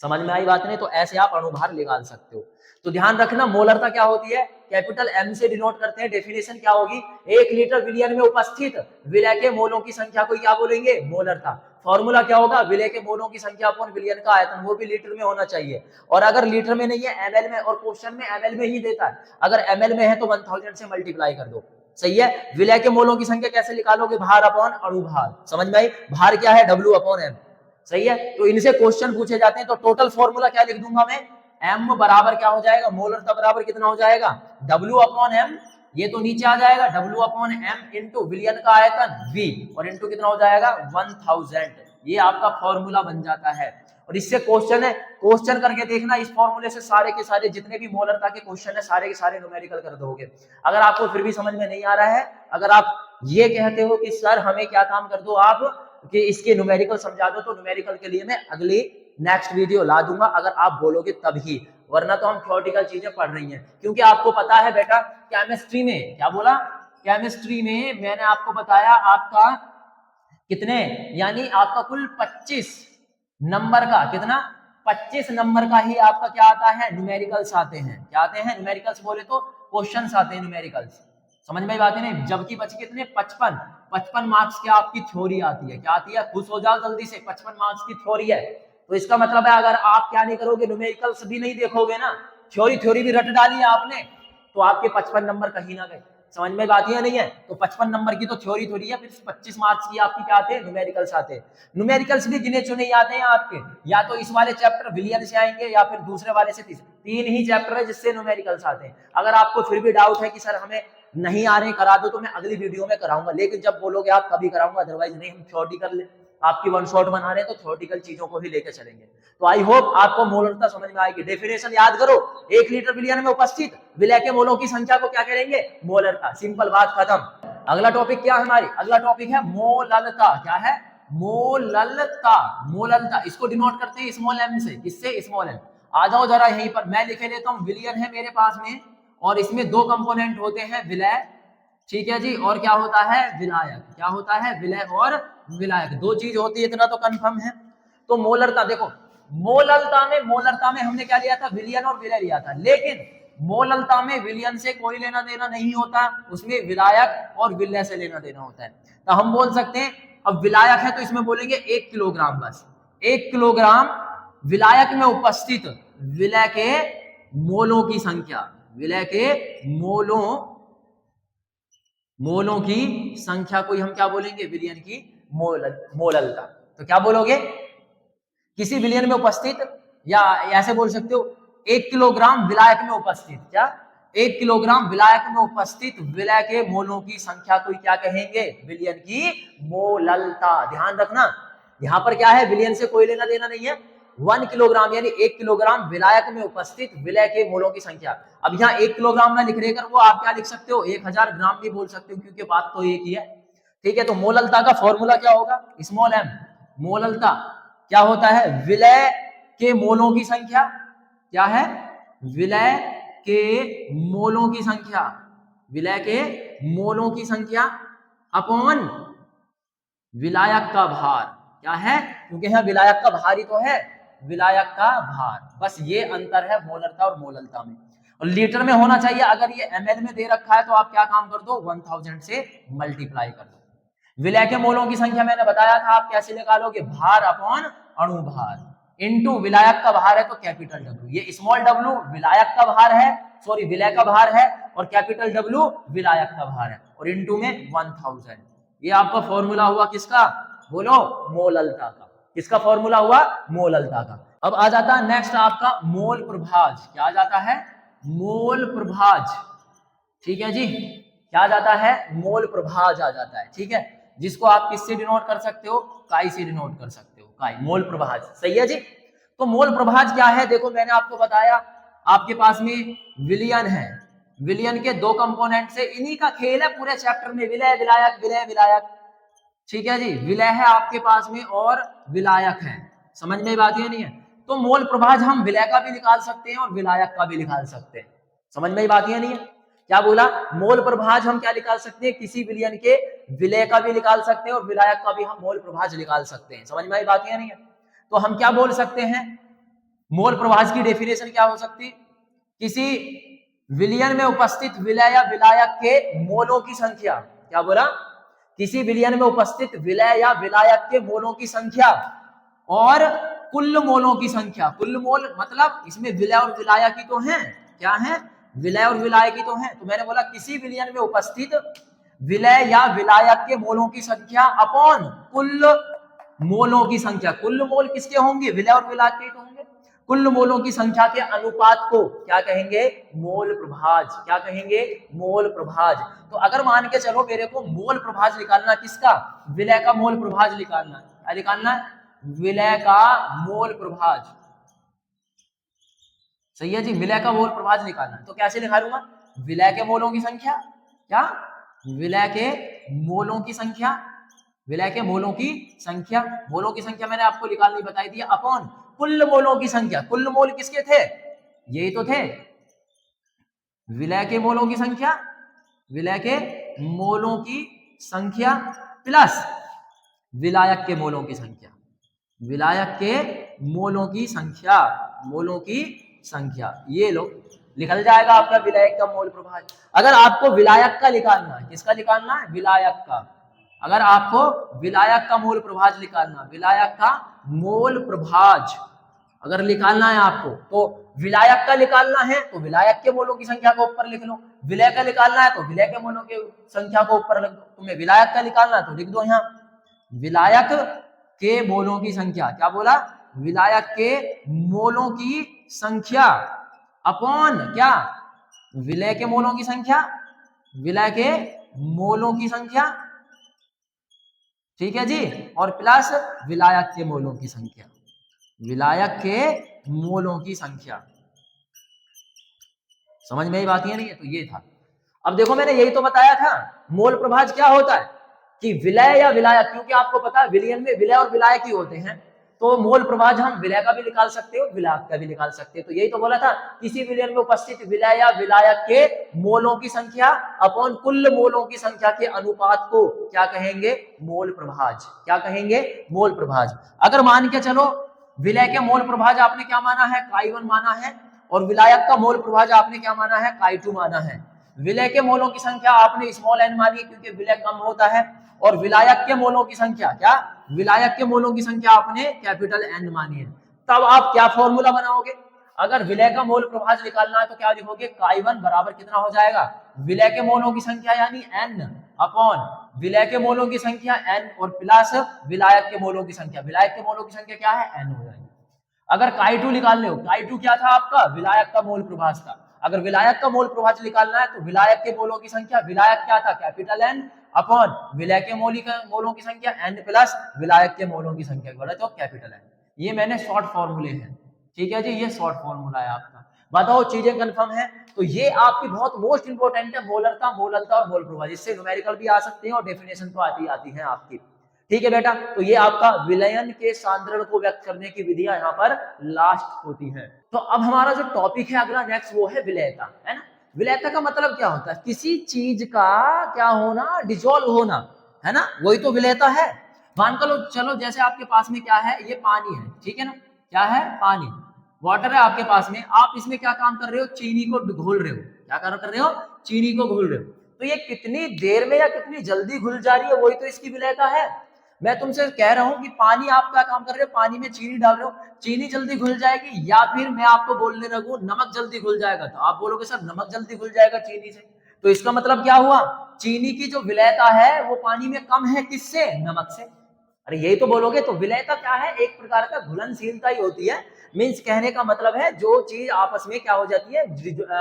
समझ में आई बात नहीं, तो ऐसे आप अणुभार निकाल सकते हो। तो ध्यान रखना मोलरता क्या होती है, कैपिटल एम से डिनोट करते हैं। डेफिनेशन क्या होगी, 1 लीटर विलयन में उपस्थित विलय के मोलों की संख्या को क्या बोलेंगे, मोलरता। फॉर्मूला क्या होगा, विलय के मोलों की संख्या अपॉन विलयन का आयतन, वो भी लीटर में होना चाहिए। और अगर लीटर में नहीं है एमएल में, और क्वेश्चन में एमएल में ही देता है, अगर एमएल में है तो 1000 से मल्टीप्लाई कर दो। सही है। विलय के मोलों की संख्या कैसे निकालोगे, भार अपॉन अणुभार। समझ में आई, भार क्या है, डब्ल्यू अपॉन एम। सही है। तो इनसे क्वेश्चन पूछे जाते हैं, तो टोटल फॉर्मूला क्या लिख दूंगा मैं, m बराबर क्या हो जाएगा, मोलरता बराबर कितना हो जाएगा, W अपॉन m, ये तो नीचे आ जाएगा, W अपॉन m इंटू विलयन का आयतन V, और इंटू कितना हो जाएगा 1000। ये आपका फॉर्मूला बन जाता है। और इससे क्वेश्चन है, क्वेश्चन करके देखना, इस फॉर्मूले से सारे के सारे जितने भी मोलरता के क्वेश्चन है सारे के सारे न्यूमेरिकल कर दोगे। अगर आपको फिर भी समझ में नहीं आ रहा है, अगर आप ये कहते हो कि सर हमें क्या काम कर दो आप कि इसके न्यूमेरिकल समझा दो, तो न्यूमेरिकल के लिए मैं अगली नेक्स्ट वीडियो ला दूंगा, अगर आप बोलोगे तभी, वरना तो हम थ्योरेटिकल चीजें पढ़ रही हैं। क्योंकि आपको पता है बेटा केमिस्ट्री में, क्या बोला, केमिस्ट्री में मैंने आपको बताया आपका कितने, यानी आपका कुल 25 नंबर का, कितना 25 नंबर का ही आपका क्या आता है, न्यूमेरिकल्स आते हैं। क्या आते हैं, न्यूमेरिकल्स बोले तो क्वेश्चंस आते हैं न्यूमेरिकल्स। समझ में बात है नहीं, जबकि बच कितने 55 मार्क्स की आपकी थ्योरी आती है। क्या आती है, खुश हो जाओ जल्दी से, 55 मार्क्स की थ्योरी है। तो इसका मतलब है अगर आप क्या नहीं करोगे, न्यूमेरिकल्स भी नहीं देखोगे ना, थ्योरी भी रट डाली है आपने, तो आपके 55 नंबर कहीं ना कहीं। समझ में बात है नहीं है, तो 55 नंबर की तो थ्योरी थोड़ी है, फिर 25 मार्क्स की आपकी क्या आते हैं, न्यूमेरिकल्स आते हैं। न्यूमेरिकल्स भी गिने चुने आते हैं आपके, या तो इस वाले चैप्टर विलियन से आएंगे, या फिर दूसरे वाले से। तीन ही चैप्टर है जिससे न्यूमेरिकल्स आते हैं। अगर आपको फिर भी डाउट है कि सर हमें नहीं आ रहे करा दो, तो मैं अगली वीडियो में कराऊंगा, लेकिन जब बोलोगे आप तभी कराऊंगा, अदरवाइज नहीं। हम थ्योरेटिकल आपकी वन शॉट बना रहे हैं, तो थ्योरेटिकल चीजों को ही लेकर चलेंगे। तो आई होप आपको मोलरता समझ में आएगी। डेफिनेशन याद करो, 1 लीटर विलयन में उपस्थित विलय के मोलों की संख्या को क्या करेंगे, मोलरता। सिंपल बात खत्म। अगला टॉपिक क्या है हमारी, अगला टॉपिक है मोललता। क्या है, मोललता। मोललता इसको डिनोट करते हैं स्मॉल एम से, किससे, स्मॉल एम। आ जाओ जरा यहीं पर, मैं लिखे लेता हूं, विलयन है मेरे पास में, और इसमें दो कंपोनेंट होते हैं, विलय, ठीक है जी, और क्या होता है, विलायक। क्या होता है, विलय और विलायक, दो चीज होती है, इतना तो कंफर्म है। तो मोलरता देखो, मोलरता में हमने क्या लिया था, विलयन और विलय लिया था, लेकिन मोललता में विलयन से कोई लेना देना नहीं होता, उसमें विलायक और विलय से लेना देना होता है। तो हम बोल सकते हैं, अब विलायक है तो इसमें बोलेंगे 1 किलोग्राम, बस 1 किलोग्राम विलायक में उपस्थित विलय के मोलों की संख्या, विलय के मोलों की संख्या को हम क्या बोलेंगे, विलयन की मोललता। तो क्या बोलोगे, किसी विलयन में उपस्थित, या ऐसे बोल सकते हो 1 किलोग्राम विलायक में उपस्थित, क्या 1 किलोग्राम विलायक में उपस्थित विलय के मोलों की संख्या को क्या कहेंगे, विलयन की मोललता। ध्यान रखना यहां पर क्या है, विलयन से कोई लेना देना नहीं है, 1 किलोग्राम यानी 1 किलोग्राम विलायक में उपस्थित विलय के मोलों की संख्या। अब यहाँ 1 किलोग्राम में लिख रहे कर वो आप क्या लिख सकते हो, 1000 ग्राम भी बोल सकते हो, क्योंकि बात तो एक ही है। ठीक है, तो मोललता का फॉर्मूला क्या होगा, स्मॉल m। मोललता क्या होता है, विलय के मोलों की संख्या, क्या है, विलय के मोलों की संख्या, विलय के मोलों की संख्या अपॉन विलायक का भार। क्या है, क्योंकि यहाँ विलायक का भार ही तो है, विलायक का भार। बस ये अंतर है मोलरता और मोललता में। और लीटर में होना चाहिए, अगर ये ml में दे रखा है तो आप क्या काम कर दो, 1000 से मल्टीप्लाई कर दो। विलय के मोलों की संख्या मैंने बताया था, आप कैसे निकालोगे, भार अपॉन अणु भार इनटू विलायक का भार है तो कैपिटल W। ये स्मॉल w विलायक का भार है, सॉरी विलय का भार है, और कैपिटल W विलायक का भार है, और इनटू में 1000। ये आपका फॉर्मूला हुआ किसका, बोलो, मोललता का। किसका फॉर्मूला हुआ, मोललता का। अब आ जाता है नेक्स्ट आपका मोल प्रभाज। क्या आ जाता है, मोल प्रभाज। ठीक है जी, क्या आ जाता है, मोल प्रभाज आ जाता है। ठीक है, जिसको आप किससे डिनोट कर सकते हो, काई से डिनोट कर सकते हो, काई, मोल प्रभाज। सही है जी। तो मोल प्रभाज क्या है, देखो मैंने आपको बताया, आपके पास में विलयन है, विलयन के 2 कंपोनेंट से, इन्हीं का खेल है पूरे चैप्टर में, विलय विलायक, विलय विलायक। ठीक है जी, विलय है आपके पास में और विलायक है, समझ में बात ये नहीं है। तो मोल प्रभाज हम विलय का भी निकाल सकते हैं और विलायक का भी निकाल सकते हैं, समझ में बात ये नहीं है। क्या बोला, मोल प्रभाज हम क्या निकाल सकते हैं, किसी विलयन के विलय का भी निकाल सकते हैं और विलायक का भी हम मोल प्रभाज निकाल सकते हैं, समझ में बात ये नहीं है। तो हम क्या बोल सकते हैं, मोल प्रभाज की डेफिनेशन क्या हो सकती, किसी विलयन में उपस्थित विलय या विलायक के मोलों की संख्या। क्या बोला, किसी विलयन में उपस्थित विलय या विलायक के मोलों की संख्या और कुल मोलों की संख्या। कुल मोल मतलब इसमें विलय और विलायक ही तो हैं, क्या है, विलय और विलायक ही तो हैं। तो मैंने बोला किसी विलयन में उपस्थित विलय या विलायक के मोलों की संख्या अपॉन कुल मोलों की संख्या। कुल मोल किसके होंगे, विलय और विलायक के तो होंगे। कुल मोलों की संख्या के अनुपात को क्या कहेंगे, मोल प्रभाज। क्या कहेंगे, मोल प्रभाज। तो अगर मान के चलो मेरे को मोल प्रभाज निकालना, किसका, विलय का मोल प्रभाज निकालना, क्या निकालना, विलय का मोल प्रभाज। सही है जी, विलय का मोल प्रभाज निकालना। तो कैसे निकालूंगा, विलय के मोलों की संख्या, क्या, विलय के मोलों की संख्या, विलय के मोलों की संख्या, मोलों की संख्या मैंने आपको निकालनी बताई थी, अपॉन कुल मोलों की संख्या। कुल मोल किसके थे, यही तो थे, विलय के मोलों की संख्या, विलय के मोलों की संख्या प्लस विलायक के मोलों की संख्या, विलायक के मोलों की संख्या, मोलों की संख्या। ये लो, निकल जाएगा आपका विलायक का मोल प्रभाज। अगर आपको विलायक का निकालना है, किसका निकालना है, विलायक का। अगर आपको विलायक का मोल प्रभाज निकालना, विलायक का मोल प्रभाज अगर निकालना है आपको, तो विलायक का निकालना है तो विलायक के मोलों की संख्या को ऊपर लिख लो, विलय का निकालना है तो विलय के मोलों की संख्या को ऊपर लिख दो। तुम्हें विलायक का निकालना है तो लिख दो यहाँ विलायक के मोलों की संख्या। क्या बोला, विलायक के मोलों की संख्या अपॉन क्या, विलय के मोलों की संख्या, विलय के मोलों की संख्या, ठीक है जी, और प्लस विलायक के मोलों की संख्या, विलायक के मोलों की संख्या। समझ में ही बात ये नहीं है। तो ये था। अब देखो मैंने यही तो बताया था, मोल प्रभाज क्या होता है कि विलय या विलायक, क्योंकि आपको पता है विलयन में विलय और विलायक ही होते हैं, तो मोल प्रभाज हम विलय का भी निकाल सकते हो, विलायक का भी निकाल सकते हो। तो यही तो बोला था, किसी विलयन में उपस्थित विलय या विलायक के मोलों की संख्या अपॉन कुल मोलों की संख्या के अनुपात को क्या कहेंगे, मोल प्रभाज। क्या कहेंगे, मोल प्रभाज। अगर मान के चलो विलय के मोल प्रभाज आपने क्या माना है, काई 1 माना है, और विलायक का मोल प्रभाज आपने क्या माना है, Chi2 माना है। विलय के मोलों की संख्या आपने स्मॉल n मानी है क्योंकि विलय कम होता है, और विलायक के मोलों की संख्या क्या, विलायक के मोलों की संख्या आपने कैपिटल N मानी है। तब आप क्या फॉर्मूला बनाओगे, अगर विलय का मोल प्रभाज निकालना है तो क्या लिखोगे, Chi1 बराबर कितना हो जाएगा, विलय के मोलों की संख्या यानी n अपॉन विलय के मोलों की संख्या n और प्लस विलायक के मोलों की संख्या, विलायक के मोलों की संख्या क्या है, n हो जाएगी। अगर Chi2 निकालने हो, Chi2 क्या था आपका, विलायक का मोल प्रभाज था। अगर विलायक का मोल प्रभाज निकालना है तो विलायक के मोलों की संख्या, विलायक क्या था, कैपिटल N अपॉन विलय के मोलों की संख्या n प्लस विलायक के मोलों की संख्या बोला तो कैपिटल N। ये मैंने शॉर्ट फॉर्मूले हैं, ठीक है जी, ये शॉर्ट फॉर्मूला है आपका। बताओ चीजें कंफर्म है, तो ये आपकी बहुत मोस्ट इंपोर्टेंट है, मोलरता, मोललता और मोल प्रभाज। इससे न्यूमेरिकल भी आ सकते हैं और डेफिनेशन तो आती है आपकी, ठीक है बेटा। तो ये आपका विलयन के सांद्रण को व्यक्त करने की विधियां यहाँ पर लास्ट होती है। तो अब हमारा जो टॉपिक है अगला नेक्स्ट वो है विलयता, है ना। विलयता का मतलब क्या होता है, किसी चीज का क्या होना, डिजोल्व होना, है ना, वही तो विलयता है। मान कर लो, चलो जैसे आपके पास में क्या है, ये पानी है, ठीक है ना, क्या है, पानी, वाटर है आपके पास में, आप इसमें क्या काम कर रहे हो, चीनी को घोल रहे हो, क्या कर रहे हो, चीनी को घोल रहे हो। तो ये कितनी देर में या कितनी जल्दी घुल जा रही है, वही तो इसकी विलयता है। मैं तुमसे कह रहा हूं कि पानी आप क्या काम कर रहे हो, पानी में चीनी डाल रहे हो, चीनी जल्दी घुल जाएगी, या फिर मैं आपको बोलने लगूं नमक जल्दी घुल जाएगा, तो आप बोलोगे सर नमक जल्दी घुल जाएगा चीनी से, तो इसका मतलब क्या हुआ, चीनी की जो विलयता है वो पानी में कम है, किससे, नमक से। अरे यही तो बोलोगे, तो विलयता क्या है, एक प्रकार का घुलनशीलता ही होती है। मीन्स कहने का मतलब है जो चीज आपस में क्या हो जाती है,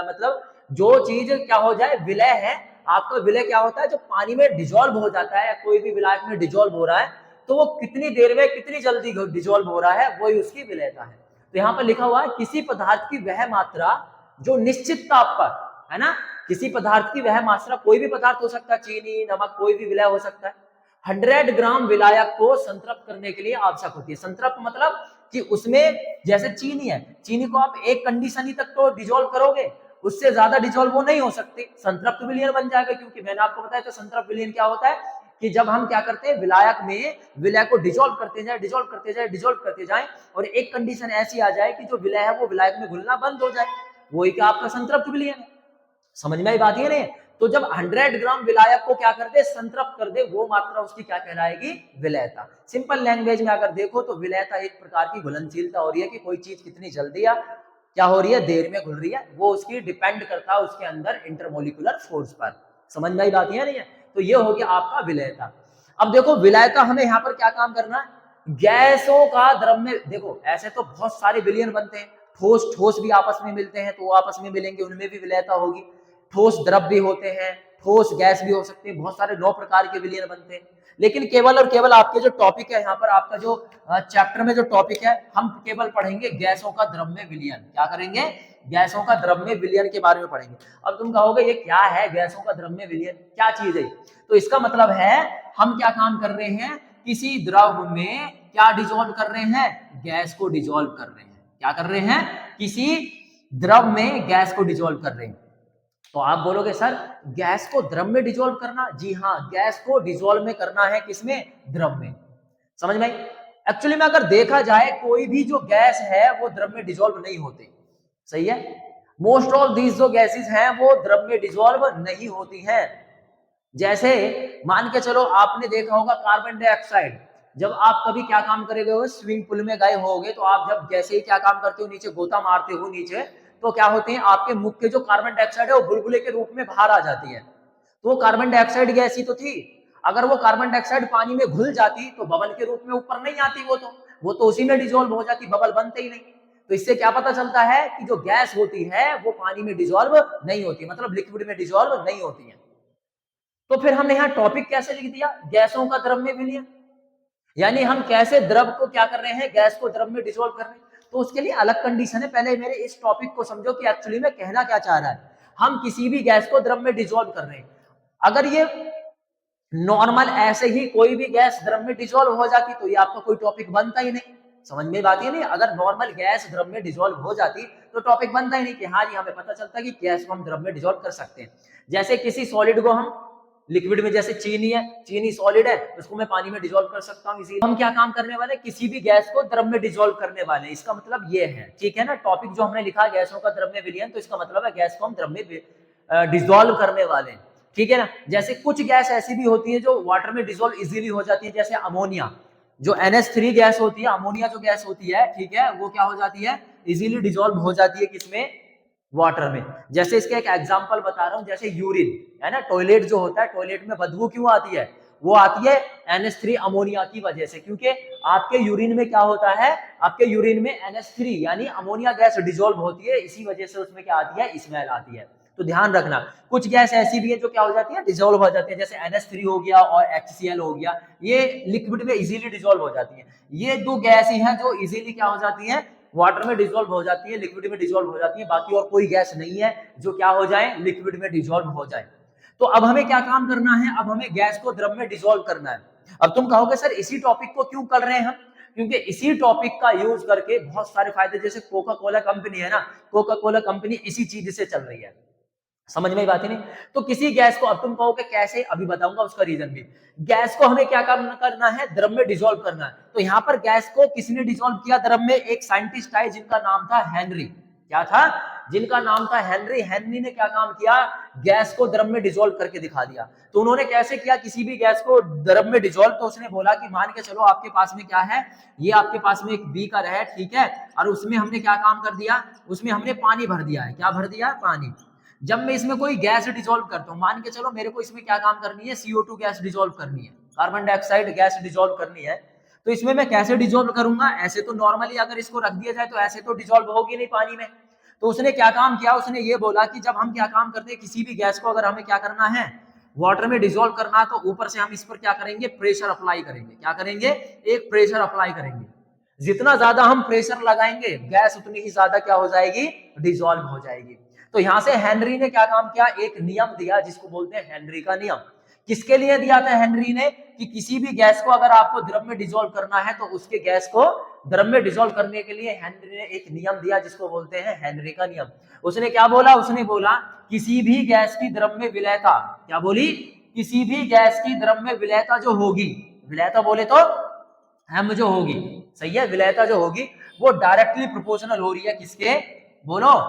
मतलब जो चीज क्या हो जाए, विलय है आपका, विलय क्या होता है, जो पानी में डिजोल्व हो जाता है, या कोई भी विलायक में डिजोल्व हो रहा है, तो वो कितनी देर में कितनी जल्दी डिजोल्व हो रहा है, वही उसकी विलयता है। तो यहाँ पर लिखा हुआ है किसी पदार्थ की वह मात्रा जो निश्चित ताप पर, है ना, किसी पदार्थ की वह मात्रा, कोई भी पदार्थ हो सकता है, चीनी, नमक, कोई भी विलय हो सकता है, 100 ग्राम विलायक को संतृप्त करने के लिए आवश्यक होती है। संतृप्त मतलब कि उसमें जैसे चीनी है, चीनी को आप एक कंडीशन ही तक तो डिजोल्व करोगे, उससे ज्यादा डिजोल्व वो नहीं हो सकती, संतृप्त विलयन बन जाएगा। क्योंकि मैंने आपको बताया तो संतृप्त विलयन क्या होता है कि जब हम क्या करते हैं, विलायक में विलय को डिजोल्व करते जाए, डिजोल्व करते जाए, डिजोल्व करते जाए, और एक कंडीशन ऐसी आ जाए कि जो विलय है वो विलायक में घुलना बंद हो जाए, वही क्या आपका संतृप्त विलयन है। समझ में आई बात ये नहीं। तो जब 100 ग्राम विलायक को क्या कर दे, संतृप्त कर दे, वो मात्रा उसकी क्या कहलाएगी, विलयता। सिंपल लैंग्वेज में अगर देखो तो विलयता एक प्रकार की घुलनशीलता हो रही है कि कोई चीज कितनी जल्दी या क्या हो रही है, देर में घुल रही है, वो उसकी डिपेंड करता है उसके अंदर इंटरमोलिकुलर फोर्स पर। समझ में आई बात ये नहीं है। तो ये हो गया आपका विलयता। अब देखो विलयता हमें यहाँ पर क्या काम करना है, गैसों का द्रव्य, देखो ऐसे तो बहुत सारे विलयन बनते हैं, ठोस ठोस भी आपस में मिलते हैं तो आपस में मिलेंगे, उनमें भी विलयता होगी, ठोस द्रव भी होते हैं, ठोस गैस भी हो सकते हैं, बहुत सारे 9 प्रकार के विलयन बनते हैं। लेकिन केवल और केवल आपके जो टॉपिक है यहाँ पर, आपका जो चैप्टर में जो टॉपिक है, हम केवल पढ़ेंगे गैसों का द्रव्य विलयन। क्या करेंगे, गैसों का द्रव्य विलयन के बारे में पढ़ेंगे। अब तुम कहोगे ये क्या है गैसों का द्रव्य विलयन, क्या चीज है, तो इसका मतलब है हम क्या काम कर रहे हैं, किसी द्रव में क्या डिजोल्व कर रहे हैं, गैस को डिजोल्व कर रहे हैं। क्या कर रहे हैं, किसी द्रव में गैस को डिजोल्व कर रहे हैं। तो आप बोलोगे सर गैस को द्रव में डिजोल्व करना, जी हाँ, गैस को डिजोल्व में करना है, किसमें, द्रव में। समझ में। एक्चुअली में अगर देखा जाए कोई भी जो गैस है वो द्रव में डिजोल्व नहीं होते, सही है, मोस्ट ऑफ दीज जो गैसेस हैं वो द्रव में डिजोल्व नहीं होती हैं। जैसे मान के चलो आपने देखा होगा कार्बन डाइऑक्साइड, जब आप कभी क्या काम करेंगे, हो स्विमिंग पूल में गए होगे, तो आप जब जैसे ही क्या काम करते हो, नीचे गोता मारते हो नीचे, तो क्या होते हैं आपके मुख के जो कार्बन डाइऑक्साइड है वो बुलबुले के रूप में बाहर आ जाती है। तो वो कार्बन डाइऑक्साइड गैस ही तो थी। अगर वो कार्बन डाइऑक्साइड पानी में घुल जाती तो बबल के रूप में ऊपर नहीं आती, वो तो उसी में डिजोल्व हो जाती, बबल बनते ही नहीं। तो इससे क्या पता चलता है कि जो गैस होती है वो पानी में डिजोल्व नहीं होती, मतलब लिक्विड में डिजोल्व नहीं होती है। तो फिर हमने यहाँ टॉपिक कैसे लिख दिया, गैसों का द्रव में विलयन, यानी हम कैसे द्रव को क्या कर रहे हैं, गैस को द्रव में डिसॉल्व कर रहे हैं। तो उसके लिए अलग कंडीशन है, पहले मेरे इस टॉपिक को समझो कि एक्चुअली में कहना क्या चाह रहा है। हम किसी भी गैस को द्रव में डिसॉल्व कर रहे हैं, अगर ये नॉर्मल ऐसे ही कोई भी गैस द्रव में डिसॉल्व हो जाती तो ये आपका कोई टॉपिक बनता ही नहीं। समझ में बात ये नहीं, अगर नॉर्मल गैस द्रव में डिसॉल्व हो जाती तो टॉपिक बनता ही नहीं कि हाँ जी हमें पता चलता कि गैस को हम द्रव में डिसॉल्व कर सकते हैं। जैसे किसी सॉलिड को हम लिक्विड में जैसे चीनी है, चीनी सॉलिड है, उसको मैं पानी में डिसॉल्व कर सकता हूँ। इसीलिए हम क्या काम करने वाले, किसी भी गैस को द्रव में डिसॉल्व करने वाले। इसका मतलब ये है, ठीक है ना। टॉपिक जो हमने लिखा गैसों का द्रव में विलयन, तो इसका मतलब है गैस को हम द्रव में डिसॉल्व करने वाले, ठीक है ना। जैसे कुछ गैस ऐसी भी होती है जो वाटर में डिसॉल्व इजीली हो जाती है, जैसे अमोनिया, जो NH3 गैस होती है, अमोनिया जो गैस होती है, ठीक है, वो क्या हो जाती है, इजीली डिसॉल्व हो जाती है, किसमें, वाटर में। जैसे इसके एक एग्जांपल बता रहा हूं, जैसे यूरिन है ना, टॉयलेट जो होता है, टॉयलेट में बदबू क्यों आती है, वो आती है NH3 अमोनिया की वजह से, क्योंकि आपके यूरिन में क्या होता है, आपके यूरिन में NH3 यानी अमोनिया गैस डिसॉल्व होती है, इसी वजह से उसमें क्या आती है, स्मेल आती है। तो ध्यान रखना, कुछ गैस ऐसी भी है जो क्या हो जाती है, डिसॉल्व हो जाती है, जैसे NH3 हो गया और HCl हो गया, ये लिक्विड में इजीली डिसॉल्व हो जाती है। ये दो गैस ही हैं जो इजीली क्या हो जाती है, वाटर में डिसॉल्व हो जाती है, लिक्विड में डिसॉल्व हो जाती है। बाकी और कोई गैस नहीं है जो क्या हो जाए, लिक्विड में डिसॉल्व हो जाए। तो अब हमें क्या काम करना है, अब हमें गैस को द्रव में डिसॉल्व करना है। अब तुम कहोगे सर इसी टॉपिक को क्यों कर रहे हैं हम, क्योंकि इसी टॉपिक का यूज करके बहुत सारे फायदे, जैसे कोका कोला कंपनी है ना, कोका कोला कंपनी इसी चीज से चल रही है। समझ में बात ही नहीं। तो किसी गैस को, अब तुम कहोगे कैसे, अभी बताऊंगा उसका रीजन भी। गैस को हमें क्या करना है, द्रव में डिसॉल्व करना है। तो यहां पर गैस को किसने डिसॉल्व किया द्रव में, एक साइंटिस्ट आए जिनका नाम था हेनरी। क्या था, जिनका नाम था हेनरी। हेनरी ने क्या काम किया, गैस को द्रव में डिसॉल्व करके दिखा दिया। तो उन्होंने कैसे किया किसी भी गैस को द्रव में डिसॉल्व, तो उसने बोला कि मान के चलो आपके पास में क्या है, ये आपके पास में एक बीकर है, ठीक है, और उसमें हमने क्या काम कर दिया, उसमें हमने पानी भर दिया है। क्या भर दिया, पानी। जब मैं इसमें कोई गैस डिसॉल्व करता हूं, मान के चलो मेरे को इसमें क्या काम करनी है, CO2 गैस डिसॉल्व करनी है, कार्बन डाइऑक्साइड गैस डिसॉल्व करनी है। तो इसमें मैं कैसे डिसॉल्व करूंगा, ऐसे तो नॉर्मली अगर इसको रख दिया जाए तो ऐसे तो डिसॉल्व होगी नहीं पानी में। तो उसने क्या काम किया, उसने ये बोला कि जब हम क्या काम करते हैं, किसी भी गैस को अगर हमें क्या करना है, वाटर में डिसॉल्व करना है, तो ऊपर से हम इस पर क्या करेंगे, प्रेशर अप्लाई करेंगे। क्या करेंगे, एक प्रेशर अप्लाई करेंगे। जितना ज्यादा हम प्रेशर लगाएंगे, गैस उतनी ही ज्यादा क्या हो जाएगी, डिसॉल्व हो जाएगी। तो यहां से हेनरी ने क्या काम किया, एक नियम दिया जिसको बोलते हैं हेनरी का नियम। किसके लिए दिया था हेनरी ने, कि किसी भी गैस को अगर आपको द्रव में डिसॉल्व करना है, तो उसके गैस को द्रव में डिसॉल्व करने के लिए हेनरी ने एक नियम दिया जिसको बोलते हैं हेनरी का नियम। उसने क्या बोला, उसने बोला किसी भी गैस की द्रव में विलयता, क्या बोली, किसी भी गैस की द्रव में विलयता जो होगी, विलयता बोले तो हम जो होगी, सही है, विलयता जो होगी वो डायरेक्टली प्रोपोर्शनल हो रही है किसके, बोलो,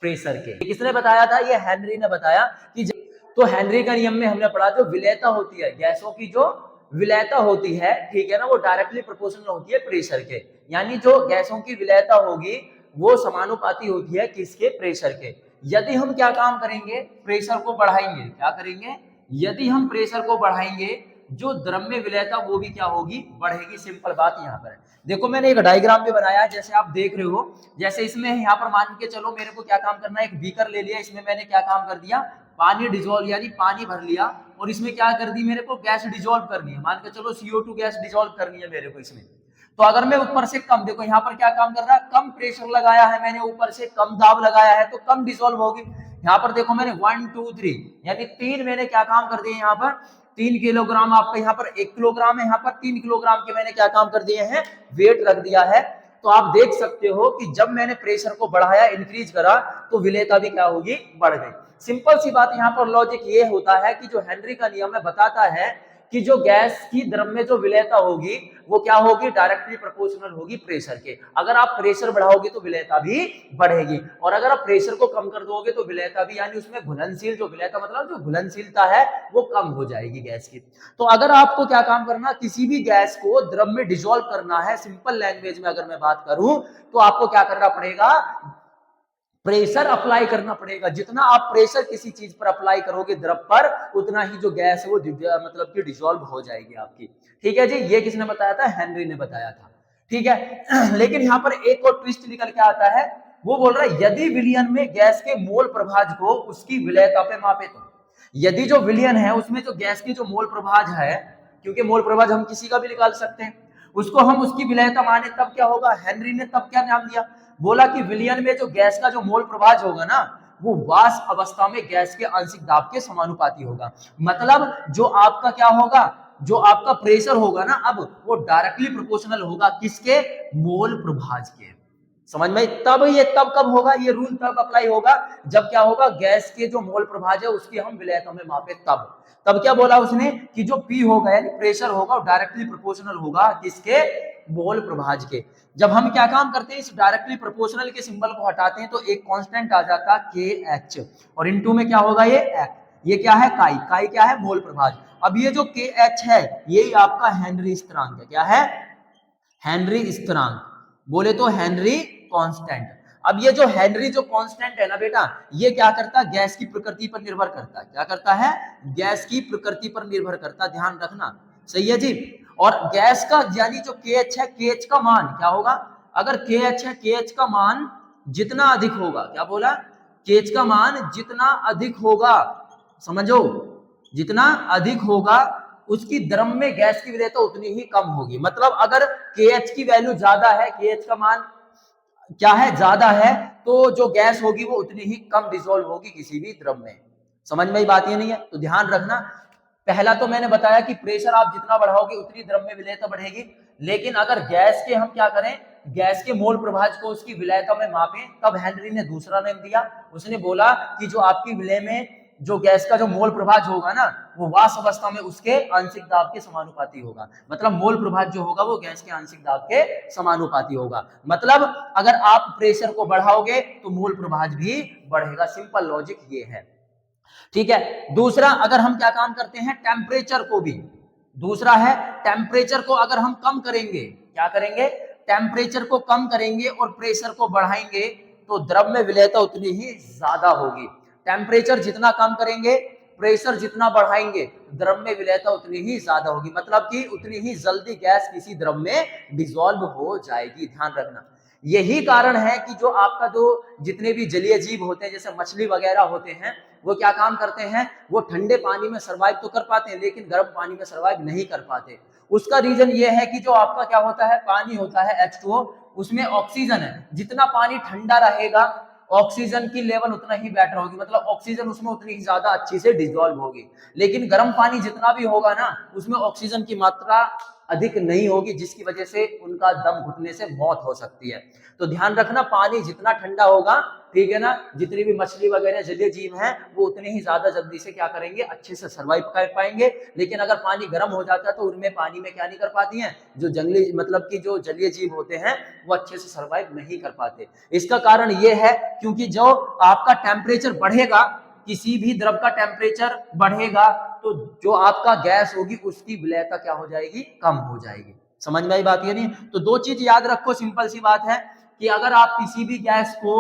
प्रेशर के। किसने बताया था, ये हेनरी ने बताया कि तो हेनरी का नियम में हमने पढ़ा जो विलयता होती है, गैसों की जो विलयता होती है, ठीक है ना, वो डायरेक्टली प्रोपोर्शनल होती है प्रेशर के। यानी जो गैसों की विलयता होगी वो समानुपाती होती है किसके, प्रेशर के। यदि हम क्या काम करेंगे, प्रेशर को बढ़ाएंगे, क्या करेंगे, यदि हम प्रेशर को बढ़ाएंगे, जो द्रव में विलयता वो भी क्या होगी, बढ़ेगी। सिंपल बात यहाँ पर है। देखो मैंने एक डायग्राम भी बनाया है, जैसे आप देख रहे हो, जैसे इसमें यहाँ पर मान के चलो मेरे को क्या काम करना है, एक बीकर ले लिया, इसमें मैंने क्या काम कर दिया, पानी डिसॉल्व यानी पानी भर लिया, और इसमें क्या कर दी, मेरे को गैस डिसॉल्व करनी है, मान के चलो CO2 गैस डिसॉल्व करनी है मेरे को इसमें। तो अगर मैं ऊपर से कम, देखो यहाँ पर क्या काम कर रहा है, कम प्रेशर लगाया है मैंने, ऊपर से कम दाब लगाया है, तो कम डिसॉल्व होगी। यहाँ पर देखो मैंने 1 2 3 यानी 3 मैंने क्या काम कर दिए, यहाँ पर 3 किलोग्राम, आपका यहाँ पर 1 किलोग्राम है, यहाँ पर 3 किलोग्राम के मैंने क्या काम कर दिए हैं, वेट रख दिया है। तो आप देख सकते हो कि जब मैंने प्रेशर को बढ़ाया, इंक्रीज करा, तो विलेयता भी क्या होगी, बढ़ गई। सिंपल सी बात, यहाँ पर लॉजिक ये होता है कि जो हेनरी का नियम है बताता है कि जो गैस की द्रव में जो विलेयता होगी वो क्या होगी, डायरेक्टली प्रोपोर्शनल होगी प्रेशर के। अगर आप प्रेशर बढ़ाओगे तो विलेयता भी बढ़ेगी, और अगर आप प्रेशर को कम कर दोगे तो विलेयता भी, यानी उसमें घुलनशील, जो विलेयता मतलब जो घुलनशीलता है वो कम हो जाएगी गैस की। तो अगर आपको क्या काम करना, किसी भी गैस को द्रव में डिसॉल्व करना है, सिंपल लैंग्वेज में अगर मैं बात करूं, तो आपको क्या करना पड़ेगा, प्रेशर अप्लाई करना पड़ेगा। जितना आप प्रेशर किसी चीज पर अप्लाई करोगे द्रव पर, उतना ही जो गैस है वो मतलब कि डिसॉल्व हो जाएगी आपकी। ठीक है जी, ये किसने बताया था, हेनरी ने बताया था। ठीक है लेकिन यहाँ पर एक और ट्विस्ट निकल के आता है, वो बोल रहा है यदि विलयन में गैस के मोल प्रभाज को उसकी विलयता पे मापे, तो यदि जो विलयन है उसमें जो गैस की जो मोल प्रभाज है, क्योंकि मोल प्रभाज हम किसी का भी निकाल सकते हैं, उसको हम उसकी विलयता माने, तब क्या होगा, हेनरी ने तब क्या नाम दिया, बोला कि विलयन में जो गैस का जो मोल प्रभाज होगा ना, वो वाष्प अवस्था में गैस के आंशिक दाब के समानुपाती होगा। मतलब जो आपका क्या होगा, जो आपका प्रेशर होगा ना, अब वो डायरेक्टली प्रोपोर्शनल होगा किसके, मोल प्रभाज के। समझ में? तब ये तब कब होगा, ये रूल तब अप्लाई होगा जब क्या होगा, गैस के जो मोल प्रभाज है उसकी हम विलेयता में मापे तब। तब क्या बोला उसने कि जो पी होगा यानी प्रेशर होगा वो डायरेक्टली प्रोपोर्शनल होगा किसके, मोल प्रभाज के। जब हम क्या काम करते हैं, इस डायरेक्टली प्रोपोर्शनल के सिंबल को हटाते हैं तो एक कांस्टेंट आ जाता के एच, और इनटू में क्या होगा ये एच, ये क्या है काई, काई क्या है मोल प्रभाज। अब ये जो के एच है ये आपका हेनरी स्थिरांक है, क्या है, हेनरी स्थिरांक, बोले तो हेनरी कांस्टेंट। अब ये जो हेनरी जो कांस्टेंट है ना बेटा, ये क्या करता है, गैस की प्रकृति पर निर्भर करता है, क्या करता है, गैस की प्रकृति पर निर्भर करता है, ध्यान रखना, सही है जी। और गैस का यानी जो KH है, KH का मान क्या होगा, अगर KH है, KH का मान जितना अधिक होगा, क्या बोला, KH का मान जितना अधिक होगा, समझो, जितना अधिक होगा उसकी द्रव में गैस की विलेयता उतनी ही कम होगी। मतलब अगर KH की वैल्यू ज्यादा है, KH का मान क्या है, ज्यादा है, तो जो गैस होगी वो उतनी ही कम डिसॉल्व होगी किसी भी द्रव में। समझ में बात ये नहीं है, तो ध्यान रखना। पहला तो मैंने बताया कि प्रेशर आप जितना बढ़ाओगे उतनी द्रव में विलेयता बढ़ेगी, लेकिन अगर गैस के हम क्या करें, गैस के मोल प्रभाज को उसकी विलेयता में मापें, तब हेनरी ने दूसरा नेम दिया। उसने बोला कि जो आपकी विलेय में जो गैस का जो मोल प्रभाज होगा ना, वो वाष्प अवस्था में उसके आंशिक दाब के समानुपाती होगा। मतलब मोल प्रभाज जो होगा वो गैस के आंशिक दाब के समानुपाती होगा। मतलब अगर आप प्रेशर को बढ़ाओगे तो मोल प्रभाज भी बढ़ेगा, सिंपल लॉजिक ये है, ठीक है। दूसरा, अगर हम क्या काम करते हैं, टेम्परेचर को भी, दूसरा है टेम्परेचर को अगर हम कम करेंगे, क्या करेंगे, टेम्परेचर को कम करेंगे और प्रेशर को बढ़ाएंगे तो द्रव में विलेयता उतनी ही ज्यादा होगी। टेम्परेचर जितना कम करेंगे, प्रेशर जितना बढ़ाएंगे, द्रव में विलेयता उतनी ही ज्यादा होगी, मतलब कि उतनी ही जल्दी गैस किसी द्रव में डिसॉल्व हो जाएगी, ध्यान रखना। यही कारण है कि जो आपका जो जितने भी जलीय जीव होते हैं, जैसे मछली वगैरह होते हैं, वो क्या काम करते हैं, वो ठंडे पानी में सर्वाइव तो कर पाते हैं लेकिन गर्म पानी में सर्वाइव नहीं कर पाते। उसका रीजन ये है कि जो आपका क्या होता है, पानी होता है H2O, उसमें ऑक्सीजन है, जितना पानी ठंडा रहेगा ऑक्सीजन की लेवल उतना ही बेटर होगी, मतलब ऑक्सीजन उसमें उतनी ही ज्यादा अच्छी से डिसॉल्व होगी। लेकिन गर्म पानी जितना भी होगा ना, उसमें ऑक्सीजन की मात्रा अधिक नहीं होगी, जिसकी वजह से उनका दम घुटने से मौत हो सकती है। तो ध्यान रखना, पानी जितना ठंडा होगा, ठीक है ना, जितनी भी मछली वगैरह जलीय जीव हैं वो उतने ही ज्यादा जल्दी से क्या करेंगे, अच्छे से सर्वाइव कर पाएंगे। लेकिन अगर पानी गर्म हो जाता है तो उनमें पानी में क्या नहीं कर पाती हैं, जो जंगली मतलब कि जो जलीय जीव होते हैं वो अच्छे से सर्वाइव नहीं कर पाते। इसका कारण ये है क्योंकि जो आपका टेम्परेचर बढ़ेगा, किसी भी द्रव का टेम्परेचर बढ़ेगा तो जो आपका गैस होगी उसकी विलेयता क्या हो जाएगी, कम हो जाएगी। समझ में आई बात ये नहीं? तो दो चीज याद रखो, सिंपल सी बात है कि अगर आप किसी भी गैस को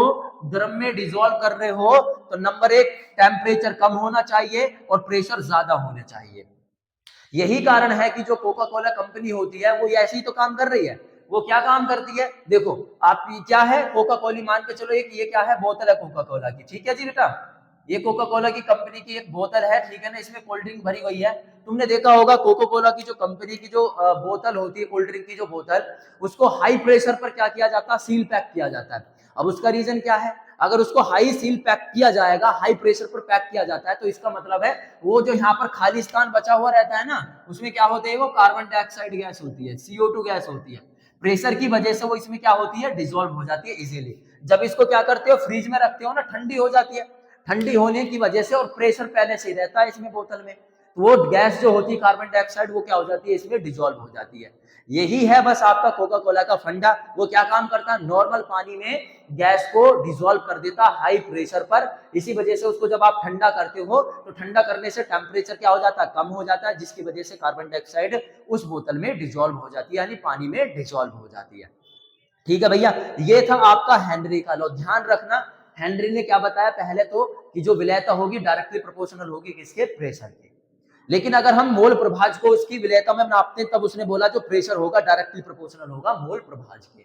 द्रव में डिसॉल्व कर रहे हो तो नंबर एक, टेम्परेचर कम होना चाहिए और प्रेशर ज्यादा होना चाहिए। यही कारण है कि जो कोका कोला कंपनी होती है वो ऐसे ही तो काम कर रही है। वो क्या काम करती है, देखो आप क्या है, कोका कोला मान के चलो, एक ये क्या है, बोतल है कोका कोला की, ठीक है जी बेटा, ये कोका कोला की कंपनी की एक बोतल है, ठीक है ना, इसमें कोल्ड ड्रिंक भरी हुई है। तुमने देखा होगा कोका कोला की जो कंपनी की जो बोतल होती है, कोल्ड ड्रिंक की जो बोतल, उसको हाई प्रेशर पर क्या किया जाता है, सील पैक किया जाता है। अब उसका रीजन क्या है, अगर उसको हाई सील पैक किया जाएगा, हाई प्रेशर पर पैक किया जाता है, तो इसका मतलब है वो जो यहाँ पर खाली स्थान बचा हुआ रहता है ना, उसमें क्या होते हैं, वो कार्बन डाइऑक्साइड गैस होती है, CO2 गैस होती है। प्रेशर की वजह से वो इसमें क्या होती है, डिसॉल्व हो जाती है इजीली। जब इसको क्या करते हो, फ्रीज में रखते हो ना, ठंडी हो जाती है, ठंडी होने की वजह से, और प्रेशर पहले से ही रहता है इसमें बोतल में, तो वो गैस जो होती है कार्बन डाइऑक्साइड, वो क्या हो जाती है, इसमें डिसॉल्व हो जाती है। यही है बस आपका कोका कोला का फंडा। वो क्या काम करता है, नॉर्मल पानी में गैस को डिसॉल्व कर देता हाई प्रेशर पर। इसी वजह से उसको जब आप ठंडा करते हो तो ठंडा करने से टेम्परेचर क्या हो जाता है, कम हो जाता है, जिसकी वजह से कार्बन डाइऑक्साइड उस बोतल में डिसॉल्व हो जाती है, यानी पानी में डिसॉल्व हो जाती है। ठीक है भैया, ये था आपका हेनरी का लॉ। ध्यान रखना, हेनरी ने क्या बताया, पहले तो कि जो विलेयता होगी डायरेक्टली प्रोपोर्शनल होगी किसके, प्रेशर के। लेकिन अगर हम मोल प्रभाज को उसकी विलेयता में नापते तब उसने बोला जो प्रेशर होगा डायरेक्टली प्रोपोर्शनल होगा मोल प्रभाज के।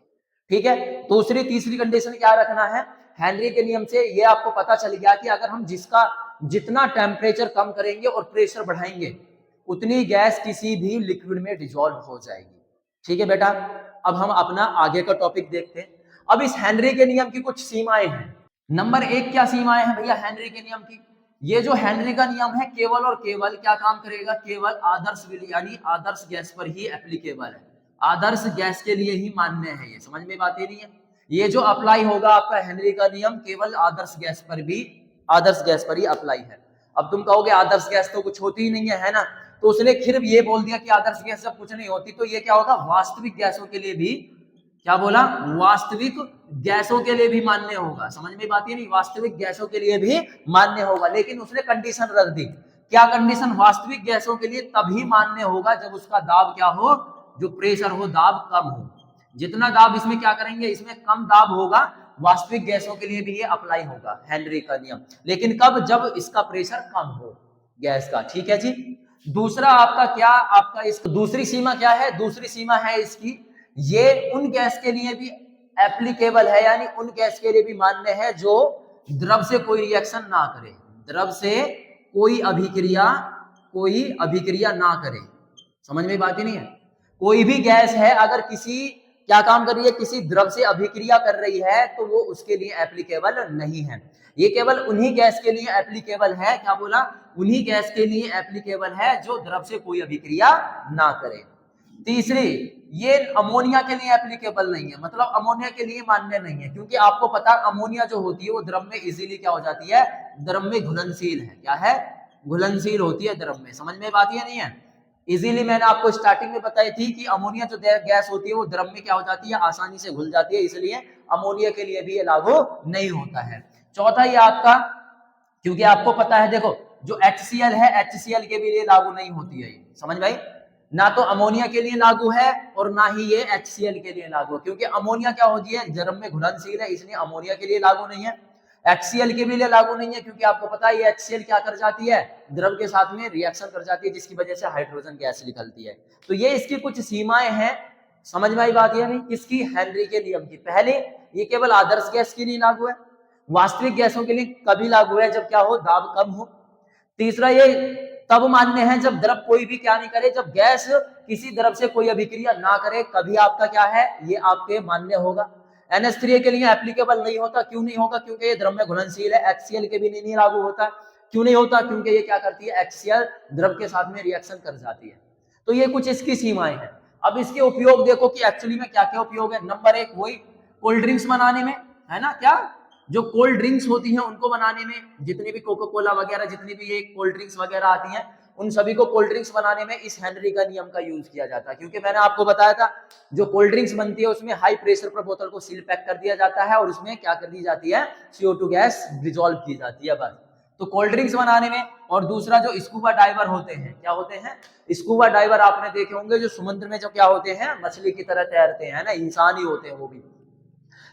ठीक है, दूसरी तीसरी कंडीशन क्या रखना है, हेनरी के नियम से ये आपको पता चल गया कि अगर हम जितना टेम्परेचर कम करेंगे और प्रेशर बढ़ाएंगे उतनी गैस किसी भी लिक्विड में डिसॉल्व हो जाएगी। ठीक है बेटा, अब हम अपना आगे का टॉपिक देखते हैं। अब इस हेनरी के नियम की कुछ सीमाएं हैं। नंबर एक, क्या सीमाएं हैं भैया हेनरी के नियम की, ये जो हेनरी का नियम है केवल और केवल क्या काम करेगा, केवल आदर्श यानी आदर्श गैस पर ही एप्लीकेबल है, आदर्श गैस के लिए ही मान्य है ये। समझ में बात ये नहीं है, ये जो अप्लाई होगा आपका हेनरी का नियम केवल आदर्श गैस पर ही अप्लाई है। अब तुम कहोगे आदर्श गैस तो कुछ होती ही नहीं है ना, तो उसने फिर ये बोल दिया कि आदर्श गैस जब कुछ नहीं होती तो ये क्या होगा, वास्तविक गैसों के लिए भी, क्या बोला, वास्तविक गैसों के लिए भी मान्य होगा। समझ में बात है नहीं, वास्तविक गैसों के लिए भी मान्य होगा, लेकिन उसने कंडीशन रख दी। क्या कंडीशन, वास्तविक गैसों के लिए तभी मान्य होगा जब उसका दाब क्या हो, जो प्रेशर हो, दाब कम हो। जितना दाब इसमें क्या करेंगे, इसमें कम दाब होगा, वास्तविक गैसों के लिए भी ये अप्लाई होगा हेनरी का नियम, लेकिन कब, जब इसका प्रेशर कम हो गैस का। ठीक है जी। दूसरा आपका क्या, आपका इस दूसरी सीमा क्या है, दूसरी सीमा है इसकी, ये उन गैस के लिए भी एप्लीकेबल है, यानी उन गैस के लिए भी मान्य है जो द्रव से कोई रिएक्शन ना करे, द्रव से कोई अभिक्रिया ना करे। समझ में बात ही नहीं है, कोई भी गैस है अगर किसी क्या काम कर रही है, किसी द्रव से अभिक्रिया कर रही है तो वो उसके लिए एप्लीकेबल नहीं है। ये केवल उन्हीं गैस के लिए एप्लीकेबल है, क्या बोला, उन्हीं गैस के लिए एप्लीकेबल है जो द्रव से कोई अभिक्रिया ना करे। तीसरी, ये अमोनिया के लिए एप्लीकेबल नहीं है, मतलब अमोनिया के लिए मान्य नहीं है, क्योंकि आपको पता अमोनिया जो होती है वो द्रव में इजीली क्या हो जाती है, द्रव में घुलनशील है। क्या है, घुलनशील होती है द्रव में। समझ में बात ये नहीं है, इजीली मैंने आपको स्टार्टिंग में बताई थी कि अमोनिया जो गैस होती है वो द्रव में क्या हो जाती है, आसानी से घुल जाती है, इसलिए अमोनिया के लिए भी ये लागू नहीं होता है। चौथा ये आपका, क्योंकि आपको पता है देखो जो HCl है, HCl के भी लिए लागू नहीं होती है ये। समझ भाई, ना तो अमोनिया के लिए लागू है और ना ही ये HCl के लिए लागू है, क्योंकि अमोनिया क्या होती है, द्रव में घुलनशील है, इसलिए अमोनिया के लिए लागू नहीं है। HCl के भी लिए लागू नहीं है, क्योंकि आपको पता है ये HCl क्या कर जाती है, द्रव के साथ में रिएक्शन कर जाती है, जिसकी वजह से हाइड्रोजन गैस निकलती है। तो ये इसकी कुछ सीमाएं हैं। समझ में आई बात है नहीं, किसकी, हेनरी के नियम की। पहले ये केवल आदर्श गैस के लिए लागू है, वास्तविक गैसों के लिए कभी लागू है जब क्या हो, दाब कम हो। तीसरा, ये तब मान्य है जब द्रव कोई भी क्या नहीं करे, जब गैस किसी द्रव से कोई अभिक्रिया ना करे, कभी आपका क्या है, ये आपके मान्य होगा। NH3 के लिए एप्लीकेबल नहीं होता, क्यों नहीं होगा, क्योंकि ये द्रव में घुलनशील है। HCl के भी नहीं लागू होता, क्यों नहीं होता, क्योंकि ये क्या करती है, HCl द्रव के साथ में रिएक्शन कर जाती है। तो ये कुछ इसकी सीमाएं हैं। अब इसके उपयोग देखो कि एक्चुअली में क्या क्या उपयोग है। नंबर 1 वही कोल्ड ड्रिंक्स बनाने में, है ना, क्या, जो कोल्ड ड्रिंक्स होती हैं उनको बनाने में, जितनी भी कोका कोला वगैरह, जितनी भी ये कोल्ड ड्रिंक्स वगैरह आती हैं, उन सभी को कोल्ड ड्रिंक्स बनाने में इस हेनरी का नियम का यूज किया जाता है। क्योंकि मैंने आपको बताया था जो कोल्ड ड्रिंक्स बनती है उसमें हाई प्रेशर पर बोतल को सील पैक कर दिया जाता है और उसमें क्या कर दी जाती है, CO2 गैस डिसॉल्व की जाती है, बस। तो कोल्ड ड्रिंक्स बनाने में। और दूसरा जो स्कूबा डाइवर होते हैं, क्या होते हैं, स्कूबा डाइवर आपने देखे होंगे, जो समुद्र में जो क्या होते हैं, मछली की तरह तैरते हैं ना, इंसान ही होते हैं वो भी।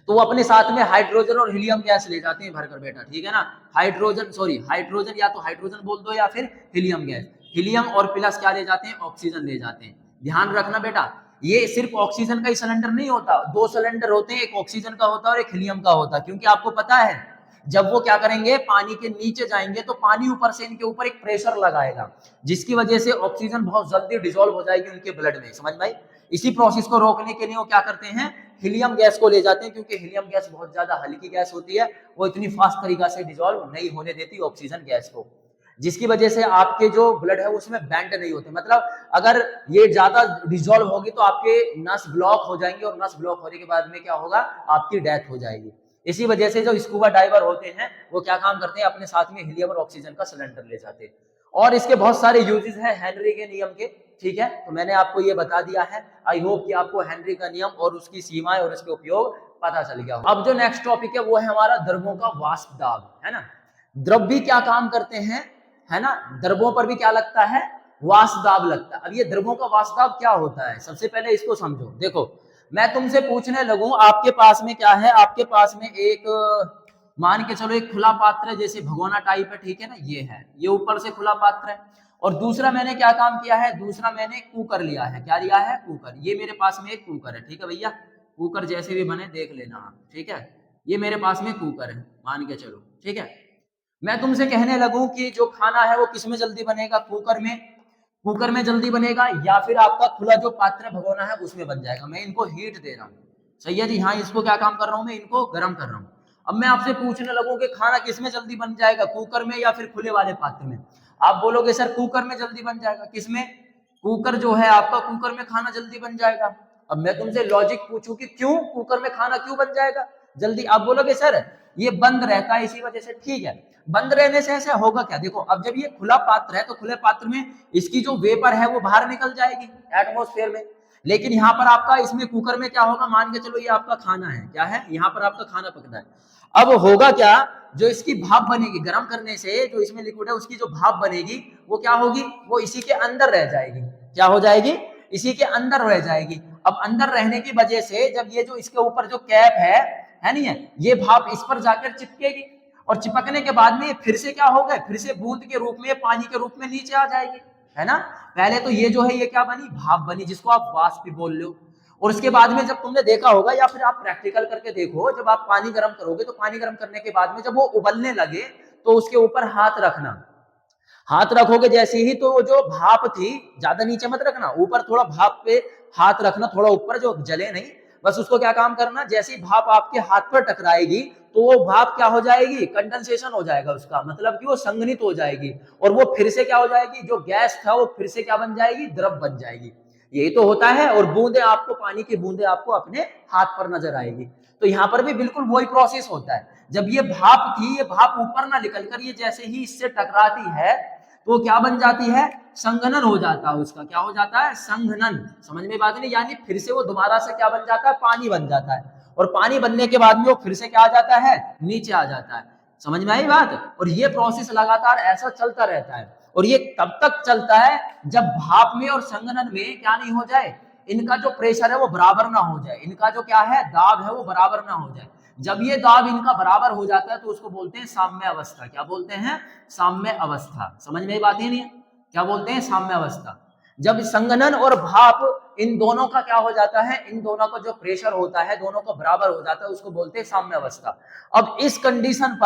तो वो अपने साथ में हाइड्रोजन और हीलियम गैस ले जाते हैं भरकर बेटा, ठीक है ना, हाइड्रोजन या तो हाइड्रोजन बोल दो या फिर हीलियम गैस। हीलियम और प्लस क्या ले जाते हैं, ऑक्सीजन ले जाते हैं। ध्यान रखना बेटा, ये सिर्फ ऑक्सीजन का ही सिलेंडर नहीं होता, 2 सिलेंडर होते हैं, एक ऑक्सीजन का होता है और एक हीलियम का होता है। क्योंकि आपको पता है जब वो क्या करेंगे, पानी के नीचे जाएंगे तो पानी ऊपर से इनके ऊपर एक प्रेशर लगाएगा, जिसकी वजह से ऑक्सीजन बहुत जल्दी डिसॉल्व हो जाएगी उनके ब्लड में। समझ में? इसी प्रोसेस को रोकने के लिए वो क्या करते हैं, हीलियम गैस को ले जाते हैं, क्योंकि हीलियम गैस बहुत ज्यादा हल्की गैस होती है, वो इतनी फास्ट तरीका से डिसॉल्व नहीं होने देती ऑक्सीजन गैस को, जिसकी वजह से आपके जो ब्लड है उसमें बैंड नहीं होते। मतलब अगर ये ज्यादा डिसॉल्व होगी तो आपके नस ब्लॉक हो जाएंगे और नस ब्लॉक होने के बाद में क्या होगा, आपकी डेथ हो जाएगी। इसी वजह से जो स्कूबा डाइवर होते हैं वो क्या काम करते हैं, अपने साथ में हीलियम और ऑक्सीजन का सिलेंडर ले जाते हैं। और इसके बहुत सारे यूजेस हैं हेनरी के नियम के, ठीक है, तो मैंने आपको ये बता दिया है। आई होप कि आपको हेनरी का नियम और उसकी सीमाएं और उसके उपयोग पता चल गया हो। अब जो नेक्स्ट टॉपिक है वो है हमारा द्रवों का वाष्प दाब, है ना। द्रव भी क्या काम करते हैं, है ना, द्रवों पर भी क्या लगता है, वाष्प दाब लगता है। अब ये द्रवों का वाष्प दाब क्या होता है, सबसे पहले इसको समझो। देखो मैं तुमसे पूछने लगूं, आपके पास में क्या है, आपके पास में एक मान के चलो एक खुला पात्र है, जैसे भगोना टाइप है, ठीक है ना, ये है, ये ऊपर से खुला पात्र है। और दूसरा मैंने क्या काम किया है, दूसरा मैंने कुकर लिया है। क्या लिया है, कुकर। ये मेरे पास में एक कुकर है, ठीक है भैया, कुकर जैसे भी बने देख लेना आप, ठीक है। ये मेरे पास में कुकर है, मान के चलो, ठीक है। मैं तुमसे कहने लगूं कि जो खाना है वो किसमें जल्दी बनेगा, कुकर में जल्दी बनेगा, या फिर आपका खुला जो पात्र भगोना है उसमें बन जाएगा। मैं इनको हीट दे रहा हूँ, सही है जी, हाँ, इसको क्या काम कर रहा हूँ, मैं इनको गर्म कर रहा हूँ। अब मैं आपसे पूछने लगूं कि खाना किसमें जल्दी बन जाएगा, कुकर में या फिर खुले वाले पात्र में। आप बोलोगे सर कुकर में जल्दी बन जाएगा। किसमें, कुकर जो है आपका, कुकर में खाना जल्दी बन जाएगा। अब मैं तुमसे लॉजिक पूछूं कि क्यों कुकर में खाना क्यों बन जाएगा जल्दी, आप बोलोगे सर ये बंद रहता है इसी वजह से। ठीक है, बंद रहने से ऐसा होगा क्या, देखो अब जब ये खुला पात्र है तो खुले पात्र में इसकी जो वेपर है वो बाहर निकल जाएगी एटमॉस्फेयर में, लेकिन यहाँ पर आपका इसमें कुकर में क्या होगा, मान के चलो ये आपका खाना है, क्या है, यहाँ पर आपका खाना पकना है। अब होगा क्या, जो इसकी भाप बनेगी गर्म करने से, जो इसमें लिक्विड है उसकी जो भाप बनेगी वो क्या होगी, वो इसी के अंदर रह जाएगी। क्या हो जाएगी, इसी के अंदर रह जाएगी। अब अंदर रहने की वजह से जब ये जो इसके ऊपर जो कैप है नहीं है, ये भाप इस पर जाकर चिपकेगी और चिपकने के बाद में ये फिर से क्या होगा, फिर से बूंद के रूप में, पानी के रूप में नीचे आ जाएगी, है ना। पहले तो ये जो है ये क्या बनी, भाप बनी, जिसको आप वाष्प भी बोल लो। और उसके बाद में जब तुमने देखा होगा या फिर आप प्रैक्टिकल करके देखो, जब आप पानी गर्म करोगे तो पानी गर्म करने के बाद में जब वो उबलने लगे तो उसके ऊपर हाथ रखना, हाथ रखोगे जैसे ही तो जो भाप थी, ज्यादा नीचे मत रखना, ऊपर थोड़ा भाप पे हाथ रखना, थोड़ा ऊपर, जो जले नहीं, बस उसको क्या काम करना, जैसे ही भाप आपके हाथ पर टकराएगी तो वो भाप क्या हो जाएगी, कंडेंसेशन हो जाएगा उसका, मतलब कि वो संघनित हो जाएगी और वो फिर से क्या हो जाएगी, जो गैस था वो फिर से क्या बन जाएगी, द्रव बन जाएगी। यही तो होता है। और बूंदे आपको, पानी की बूंदे आपको अपने हाथ पर नजर आएगी। तो यहाँ पर भी बिल्कुल वही प्रोसेस होता है। जब ये भाप थी, ये भाप ऊपर ना निकलकर ये जैसे ही इससे टकराती है तो क्या बन जाती है, संघनन हो जाता है उसका, क्या हो जाता है, संघनन। समझ में बात नहीं, यानी फिर से वो दोबारा से क्या बन जाता है, पानी बन जाता है, और पानी बनने के बाद में वो फिर से क्या आ जाता है, नीचे आ जाता है। समझ में आई बात। और ये प्रोसेस लगातार ऐसा चलता रहता है, और ये तब तक चलता है जब भाप में और संघनन में क्या नहीं हो जाए, इनका जो प्रेशर है वो बराबर ना हो जाए, इनका जो क्या है, दाब है वो बराबर ना हो जाए। जब ये दाब इनका बराबर हो जाता है तो उसको बोलते हैं साम्य अवस्था। क्या बोलते हैं, साम्य अवस्था। समझ में बात ही नहीं है, क्या बोलते हैं, साम्य अवस्था। जब संघनन और भाप इन दोनों का क्या हो जाता है, इन दोनों का जो प्रेशर होता है दोनों का बराबर हो जाता है, उसको बोलते हैं साम्य अवस्था। अब इस कंडीशन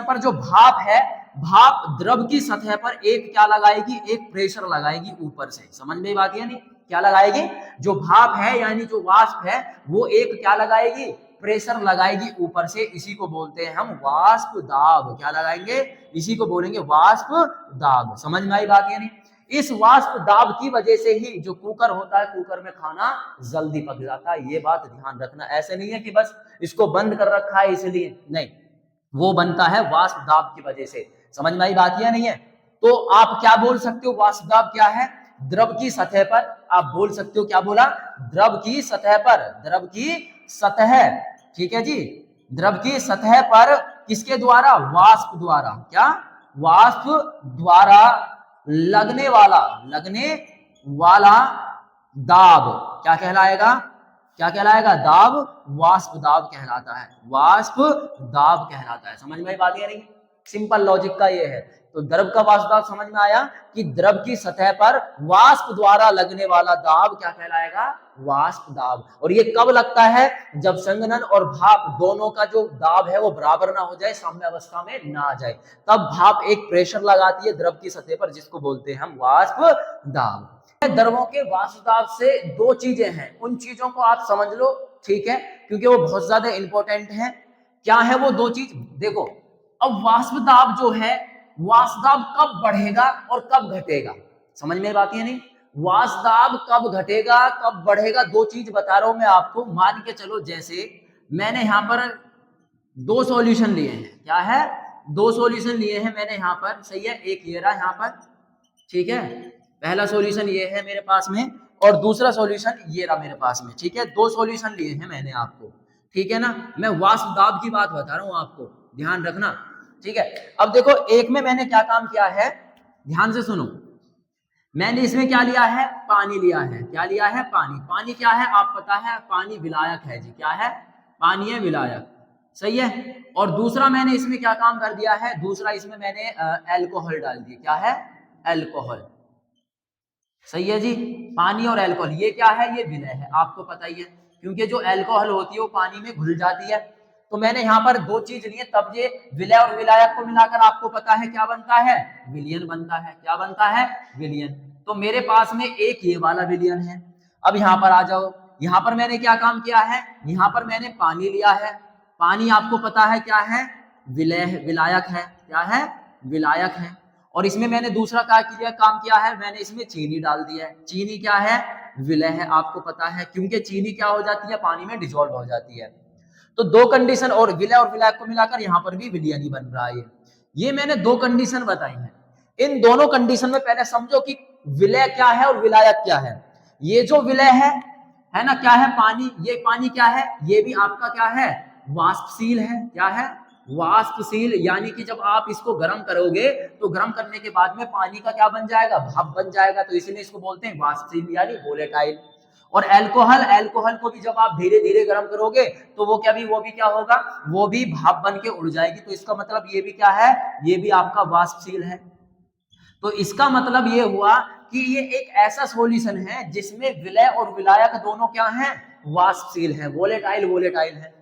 पर जो भाप है, भाप द्रव की सतह पर एक क्या लगाएगी, एक प्रेशर लगाएगी ऊपर से। समझ में बात है नहीं, क्या लगाएगी, जो भाप है यानी जो वाष्प है वो एक क्या लगाएगी, प्रेशर लगाएगी ऊपर से, इसी को बोलते हैं हम वाष्प दाब। क्या लगाएंगे, इसी को बोलेंगे वाष्प दाब। समझ में आई बात है नहीं। इस वाष्प दाब की वजह से ही जो कुकर होता है, कुकर में खाना जल्दी पक जाता है। ये बात ध्यान रखना, ऐसे नहीं है कि बस इसको बंद कर रखा है इसलिए, नहीं, वो बनता है वाष्प दाब की वजह से। समझ में आई बात या नहीं है। तो आप क्या बोल सकते हो, वाष्प दाब क्या है, द्रव की सतह पर, आप बोल सकते हो, क्या बोला, द्रव की सतह पर, द्रव की सतह, ठीक है जी, द्रव की सतह पर किसके द्वारा, वाष्प द्वारा, क्या, वाष्प द्वारा लगने वाला दाब क्या कहलाएगा, क्या कहलाएगा, दाब, वाष्प दाब कहलाता है, वाष्प दाब कहलाता है। समझ में बात ये नहीं, सिंपल लॉजिक का ये है। तो द्रव का वाष्प दाब समझ में आया कि द्रव की सतह पर वाष्प द्वारा लगने वाला दाब क्या कहलाएगा, वाष्प दाब। और ये कब लगता है, जब संघनन और भाप दोनों का जो दाब है वो बराबर ना हो जाए, साम्य अवस्था में ना आ जाए, तब भाप एक प्रेशर लगाती है द्रव की सतह पर, जिसको बोलते हैं हम वाष्प दाब। द्रवों के वाष्प दाब से दो चीजें हैं, उन चीजों को आप समझ लो, ठीक है, क्योंकि वो बहुत ज्यादा इंपॉर्टेंट है। क्या है वो दो चीज, देखो, अब वाष्प दाब जो है, वाष्प दाब कब बढ़ेगा और कब घटेगा, समझ में बात है नहीं, वाष्प दाब कब घटेगा कब बढ़ेगा, दो चीज बता रहा हूं मैं आपको। मान के चलो, जैसे मैंने यहां पर दो सॉल्यूशन लिए हैं, क्या है, दो सॉल्यूशन लिए हैं मैंने यहां पर, सही है, एक ये रहा यहां पर, ठीक है, पहला सॉल्यूशन ये है मेरे पास में और दूसरा सॉल्यूशन ये रहा मेरे पास में, ठीक है, दो सॉल्यूशन लिए हैं मैंने आपको, ठीक है ना। मैं वाष्प दाब की बात बता रहा हूं आपको, ध्यान रखना, ठीक है। अब देखो, एक में मैंने क्या काम किया है, ध्यान से सुनो, मैंने इसमें क्या लिया है, पानी लिया है, क्या लिया है, पानी। पानी क्या है, आप पता है, पानी विलायक है जी, क्या है, पानी है विलायक, सही है। और दूसरा मैंने इसमें क्या काम कर दिया है, दूसरा इसमें मैंने एल्कोहल डाल दिया, क्या है, एल्कोहल, सही है जी। पानी और एल्कोहल, ये क्या है, ये विलय है, आपको पता ही है, क्योंकि जो एल्कोहल होती है वो पानी में घुल जाती है। तो मैंने यहाँ पर दो चीज ली है, तब ये विलय और विलायक को मिलाकर आपको पता है क्या बनता है, विलयन बनता है। क्या बनता है, विलयन। तो मेरे पास में एक ये वाला विलयन है। अब यहाँ पर आ जाओ, यहाँ पर मैंने क्या काम किया है, यहाँ पर मैंने पानी लिया है, पानी आपको पता है क्या है, विलय, विलायक है, क्या है, विलायक है। और इसमें मैंने दूसरा क्या किया, काम किया है, मैंने इसमें चीनी डाल दिया है। चीनी क्या है, विलय है, आपको पता है, क्योंकि चीनी क्या हो जाती है, पानी में डिजोल्व हो जाती है। तो दो कंडीशन, और विलय और विलायक को मिलाकर यहाँ पर भी विलयन ही बन रहा है। ये मैंने दो कंडीशन बताई हैं। इन दोनों कंडीशन में पहले समझो कि विलय क्या है और विलायक क्या है। ये जो विलय है ना, क्या है, पानी, ये पानी क्या है, ये भी आपका क्या है, वाष्पशील है। क्या है, वाष्पशील, यानी कि जब आप इसको गर्म करोगे तो गर्म करने के बाद में पानी का क्या बन जाएगा, भाप बन जाएगा, तो इसीलिए इसको बोलते हैं वाष्पशील यानी वोलेटाइल। और अल्कोहल, अल्कोहल को भी जब आप धीरे धीरे गर्म करोगे तो वो भी क्या होगा, वो भी भाप बन के उड़ जाएगी। तो इसका मतलब ये भी क्या है, ये भी आपका वाष्पशील है। तो इसका मतलब ये हुआ कि ये एक ऐसा सॉल्यूशन है जिसमें विलय और विलायक दोनों क्या हैं, वाष्पशील है, वोलेटाइल वोलेटाइल है।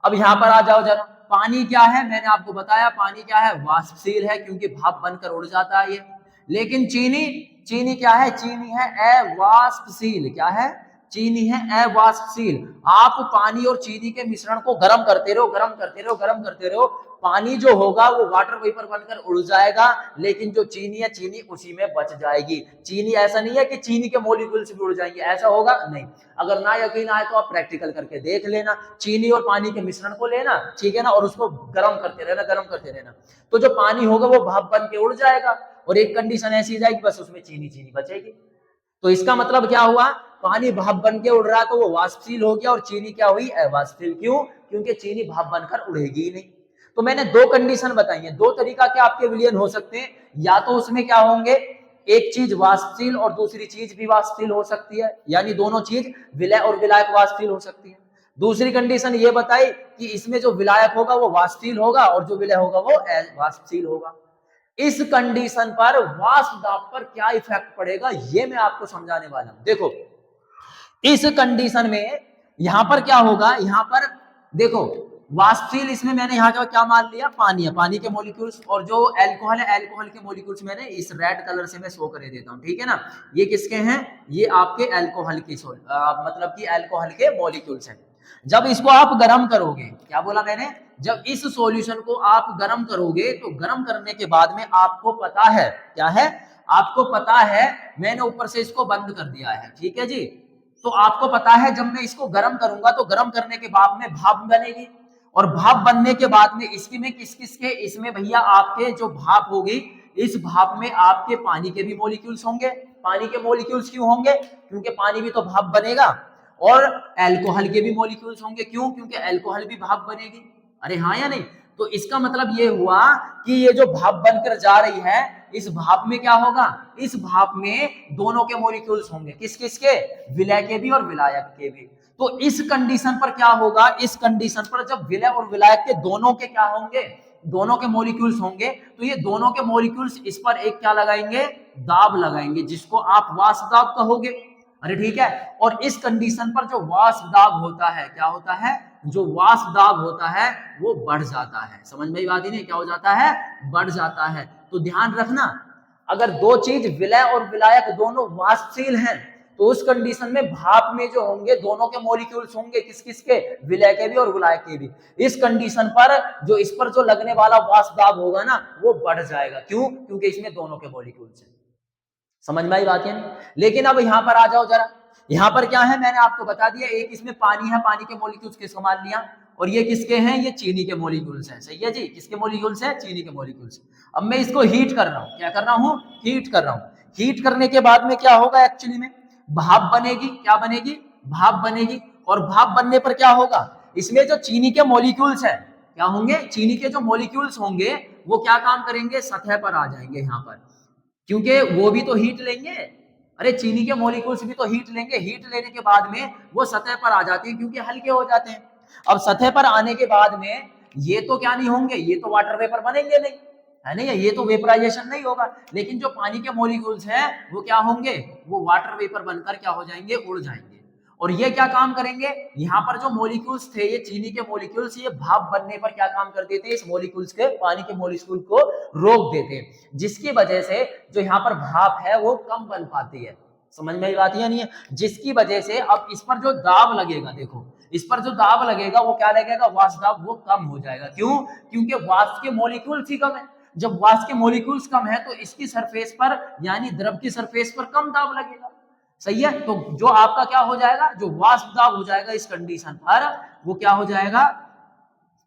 अब यहां पर आ जाओ जरा, पानी क्या है, मैंने आपको बताया पानी क्या है, वाष्पशील है, क्योंकि भाप बनकर उड़ जाता है ये। लेकिन चीनी, चीनी क्या है, चीनी है अवाष्पशील। क्या है, चीनी है अवाष्पशील। आप पानी और चीनी के मिश्रण को गर्म करते रहो, गर्म करते रहो, गर्म करते रहो, पानी जो होगा वो वाटर वेपर बनकर उड़ जाएगा, लेकिन जो चीनी है, चीनी उसी में बच जाएगी। चीनी ऐसा नहीं है कि चीनी के मॉलिक्यूल्स भी उड़ जाएंगे, ऐसा होगा नहीं। अगर ना यकीन आए तो आप प्रैक्टिकल करके देख लेना। चीनी और पानी के मिश्रण को लेना, ठीक है ना, और उसको गर्म करते रहना, गर्म करते रहना, तो जो पानी होगा वो भाप बन के उड़ जाएगा, और एक कंडीशन ऐसी जाएगी बस उसमें चीनी चीनी बचेगी। तो इसका मतलब क्या हुआ, पानी भाप बन के उड़ रहा तो वो वाष्पशील हो गया, और चीनी क्या हुई, अवाष्पशील। क्यों, क्योंकि चीनी भाप बनकर उड़ेगी ही नहीं। तो मैंने दो कंडीशन बताई है, दो तरीका के आपके विलयन हो सकते हैं, या तो उसमें क्या होंगे, एक चीज वाष्पशील और दूसरी चीज भी वाष्पशील हो सकती है, यानी दोनों चीज विलय और विलायक वाष्पशील हो सकती है। दूसरी कंडीशन ये बताई कि इसमें जो विलायक होगा वो वाष्पशील होगा और जो विलय होगा वो वाष्पशील होगा। इस कंडीशन पर वाष्प दाब पर क्या इफेक्ट पड़ेगा ये मैं आपको समझाने वाला हूं। देखो इस कंडीशन में यहां पर क्या होगा, यहां पर देखो वाष्पशील, इसमें मैंने यहाँ का क्या मान लिया, पानी है, पानी के मॉलिक्यूल्स, और जो अल्कोहल है, अल्कोहल के मॉलिक्यूल्स मैंने इस रेड कलर से मैं शो करे देता हूँ, ठीक है ना। ये किसके हैं, ये आपके अल्कोहल के मतलब कि अल्कोहल के मॉलिक्यूल्स हैं। जब इसको आप गर्म करोगे, क्या बोला मैंने, जब इस सॉल्यूशन को आप गर्म करोगे तो गर्म करने के बाद में आपको पता है, क्या है, आपको पता है, मैंने ऊपर से इसको बंद कर दिया है, ठीक है जी। तो आपको पता है जब मैं इसको गर्म करूंगा तो गर्म करने के बाद में भाप बनेगी, और भाप बनने के बाद में इसमें किस किस के, इसमें भैया आपके जो भाप होगी, इस भाप में आपके पानी के भी मॉलिक्यूल्स होंगे। पानी के मॉलिक्यूल्स क्यों होंगे, क्योंकि पानी भी तो भाप बनेगा, और अल्कोहल के भी मॉलिक्यूल्स होंगे, क्यों, क्योंकि अल्कोहल भी भाप बनेगी। अरे हाँ या नहीं। तो इसका मतलब ये हुआ कि ये जो भाप बनकर जा रही है, इस भाप में क्या होगा, इस भाप में दोनों के मॉलिक्यूल्स होंगे, किस किस के, विलय के भी और विलायक के भी। तो इस कंडीशन पर क्या होगा, इस कंडीशन पर जब विलय और विलायक के दोनों के क्या होंगे, दोनों के मॉलिक्यूल्स होंगे, तो ये दोनों के मॉलिक्यूल्स इस पर एक क्या लगाएंगे, दाब लगाएंगे, जिसको आप वाष्प दाब कहोगे। अरे ठीक है। और इस कंडीशन पर जो वाष्प दाब होता है, क्या होता है, जो वाष्प दाब होता है वो बढ़ जाता है। समझ में बात ही नहीं, क्या हो जाता है, बढ़ जाता है। तो ध्यान रखना, अगर दो चीज विलय और विलायक दोनों वाष्पशील हैं तो उस कंडीशन में भाप में जो होंगे दोनों के मॉलिक्यूल्स होंगे, किस किस के, विलय के भी और विलायक के भी। इस कंडीशन पर जो इस पर जो लगने वाला वाष्प दाब होगा ना वो बढ़ जाएगा। क्यों, क्योंकि इसमें दोनों के मॉलिक्यूल्स हैं। समझ में आई बात है। लेकिन अब यहां पर आ जाओ जरा, यहां पर क्या है, मैंने आपको बता दिया, एक इसमें पानी है, पानी के मॉलिक्यूल्स किसको मान लिया, और ये किसके हैं, ये चीनी के मॉलिक्यूल्स हैं। सही है जी, किसके मॉलिक्यूल्स हैं, चीनी के मॉलिक्यूल्स। अब मैं इसको हीट कर रहा हूं, क्या कर रहा हूं, हीट कर रहा हूं। हीट करने के बाद में क्या होगा, एक्चुअली में भाप बनेगी। क्या बनेगी, भाप बनेगी। और भाप बनने पर क्या होगा, इसमें जो चीनी के मॉलिक्यूल्स हैं, क्या होंगे, चीनी के जो मॉलिक्यूल्स होंगे वो क्या काम करेंगे, सतह पर आ जाएंगे यहाँ पर, क्योंकि वो भी तो हीट लेंगे। अरे चीनी के मॉलिक्यूल्स भी तो हीट लेंगे, हीट लेने के बाद में वो सतह पर आ जाती है क्योंकि हल्के हो जाते हैं। अब सतह पर आने के बाद में ये तो क्या नहीं होंगे, ये तो वाटर वेपर बनेंगे नहीं, है नहीं, ये तो वेपराइजेशन नहीं होगा। लेकिन जो पानी के मॉलिक्यूल्स हैं वो क्या होंगे, वो वाटर वेपर बनकर क्या हो जाएंगे, उड़ जाएंगे। और ये क्या काम करेंगे, यहाँ पर जो मॉलिक्यूल्स थे, ये चीनी के मॉलिक्यूल्स, ये भाप बनने पर क्या काम कर देते हैं, इस मॉलिक्यूल्स के, पानी के मॉलिक्यूल को रोक देते हैं, जिसकी वजह से जो यहाँ पर भाप है वो कम बन पाती है। समझ में बात या नहीं है, जिसकी वजह से अब इस पर जो दाब लगेगा, देखो इस पर जो दाब लगेगा वो क्या लगेगा, वाष्प दाब, वो कम हो जाएगा। क्यों, क्योंकि वाष्प के मॉलिक्यूल्स ही कम है। जब वाष्प के मॉलिक्यूल्स कम है तो इसकी सरफेस पर, यानी द्रव की सरफेस पर कम दाब लगेगा। सही है। तो जो आपका क्या हो जाएगा, जो वाष्प दाब हो जाएगा इस कंडीशन पर, वो क्या हो जाएगा,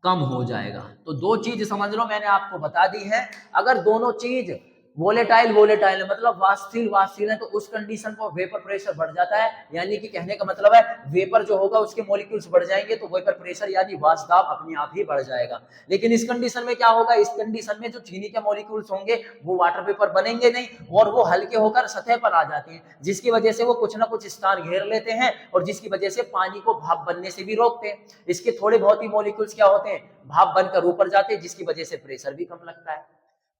कम हो जाएगा। तो दो चीज समझ लो मैंने आपको बता दी है। अगर दोनों चीज वोलेटाइल वोलेटाइल है, मतलब वाष्पशील वाष्पशील है, तो उस कंडीशन पर वेपर प्रेशर बढ़ जाता है। यानी कि कहने का मतलब है वेपर जो होगा उसके मॉलिक्यूल्स बढ़ जाएंगे, तो वेपर प्रेशर यानी वाष्प दाब अपने आप ही बढ़ जाएगा। लेकिन इस कंडीशन में क्या होगा, इस कंडीशन में जो चीनी के मॉलिक्यूल्स होंगे वो वाटर वेपर बनेंगे नहीं, और वो हल्के होकर सतह पर आ जाते हैं, जिसकी वजह से वो कुछ ना कुछ स्थान घेर लेते हैं, और जिसकी वजह से पानी को भाप बनने से भी रोकते हैं। इसके थोड़े बहुत ही मॉलिक्यूल्स क्या होते हैं, भाप बनकर ऊपर जाते हैं, जिसकी वजह से प्रेशर भी कम लगता है।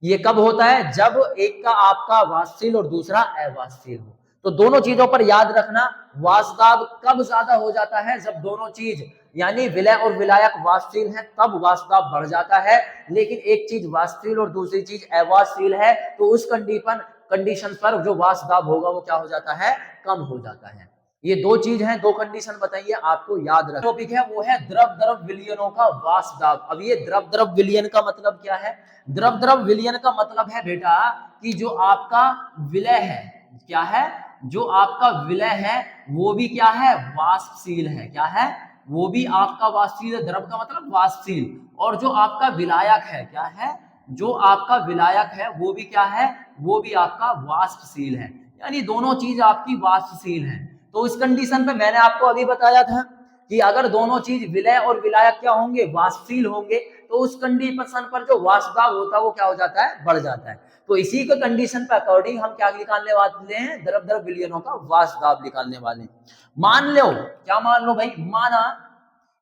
ये कब होता है, जब एक का आपका वाष्पशील और दूसरा अवाष्पशील हो। तो दोनों चीजों पर याद रखना, वाष्प दाब कब ज्यादा हो जाता है, जब दोनों चीज यानी विलय और विलायक वाष्पशील है, तब वाष्प दाब बढ़ जाता है। लेकिन एक चीज वाष्पशील और दूसरी चीज अवाष्पशील है, तो उस कंडीशन पर जो वाष्प दाब होगा वो क्या हो जाता है, कम हो जाता है। ये दो चीज हैं, दो कंडीशन बताइए, आपको याद रखना। टॉपिक है वो है द्रव द्रव विलयनों का वाष्प दाब। अब ये द्रव द्रव विलयन का मतलब क्या है, द्रव द्रव विलयन का मतलब है बेटा कि जो आपका विलय है, क्या है, जो आपका विलय है वो भी क्या है, वाष्पशील है। क्या है, वो भी आपका वाष्पशील है, द्रव का मतलब वाष्पशील। और जो आपका विलायक है, क्या है, जो आपका विलायक है वो भी क्या है, वो भी आपका वाष्पशील है। यानी दोनों चीज आपकी वाष्पशील है। तो इस कंडीशन पे मैंने आपको अभी बताया था कि अगर दोनों चीज विलय और विलायक क्या होंगे, वाष्पशील होंगे, तो उस कंडीशन पर जो वाष्प दाब होता है वो क्या हो जाता है, बढ़ जाता है। तो इसी के कंडीशन पर अकॉर्डिंग हम क्या निकालने वाले हैं, द्रव द्रव विलयनों का वाष्प दाब निकालने वाले हैं। मान लो, क्या मान लो भाई, माना,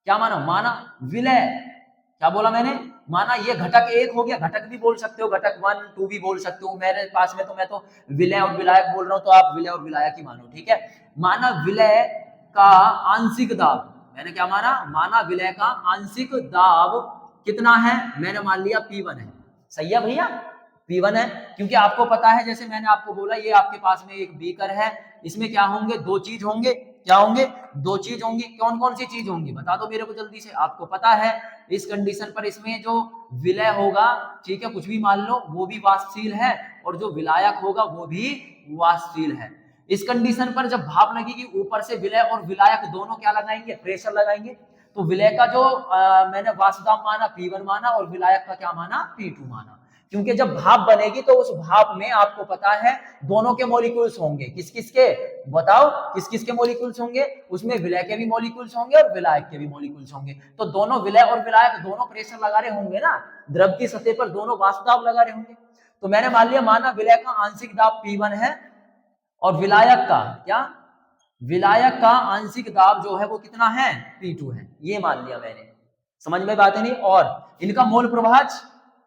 क्या माना, माना विलय, क्या बोला मैंने, माना ये घटक एक हो गया, घटक भी बोल सकते हो, घटक 1 2 भी बोल सकते हो। मेरे पास में तो मैं तो विलय और विलायक बोल रहा हूं, तो आप विलय और विलायक ही मानो, ठीक है। माना विलय का आंशिक दाब, मैंने क्या माना, माना विलय का आंशिक दाब कितना है, मैंने मान लिया P1 है। सही है भैया, P1 है, क्योंकि आपको पता है, जैसे मैंने आपको बोला, ये आपके पास में एक बीकर है, इसमें क्या होंगे, दो चीज होंगे, क्या होंगे, दो चीज होंगी। कौन कौन सी चीज होंगी बता दो मेरे को जल्दी से, आपको पता है। इस कंडीशन पर इसमें जो विलय होगा, ठीक है, कुछ भी मान लो, वो भी वाष्पशील है, और जो विलायक होगा वो भी वाष्पशील है। इस कंडीशन पर जब भाप लगेगी, ऊपर से विलय और विलायक दोनों क्या लगाएंगे, प्रेशर लगाएंगे। तो विलय का जो मैंने वाष्प दाब माना P1 माना, और विलायक का क्या माना, P2 माना। क्योंकि जब भाप बनेगी तो उस भाप में आपको पता है दोनों के मॉलिक्यूल्स होंगे, किस किस के, बताओ किस किस के मॉलिक्यूल्स होंगे, उसमें विलय के भी मॉलिक्यूल्स होंगे और विलायक के भी मॉलिक्यूल्स होंगे। तो दोनों विलय और विलायक दोनों प्रेशर लगा रहे होंगे ना, द्रव की सतह पर दोनों वाष्प दाब लगा रहे होंगे। तो मैंने मान लिया, माना विलय का आंशिक दाब P1 है, और विलायक का क्या, विलायक का आंशिक दाब जो है वो कितना है, P2 है। ये मान लिया मैंने, समझ में बात है नहीं। और इनका मोल प्रभाज,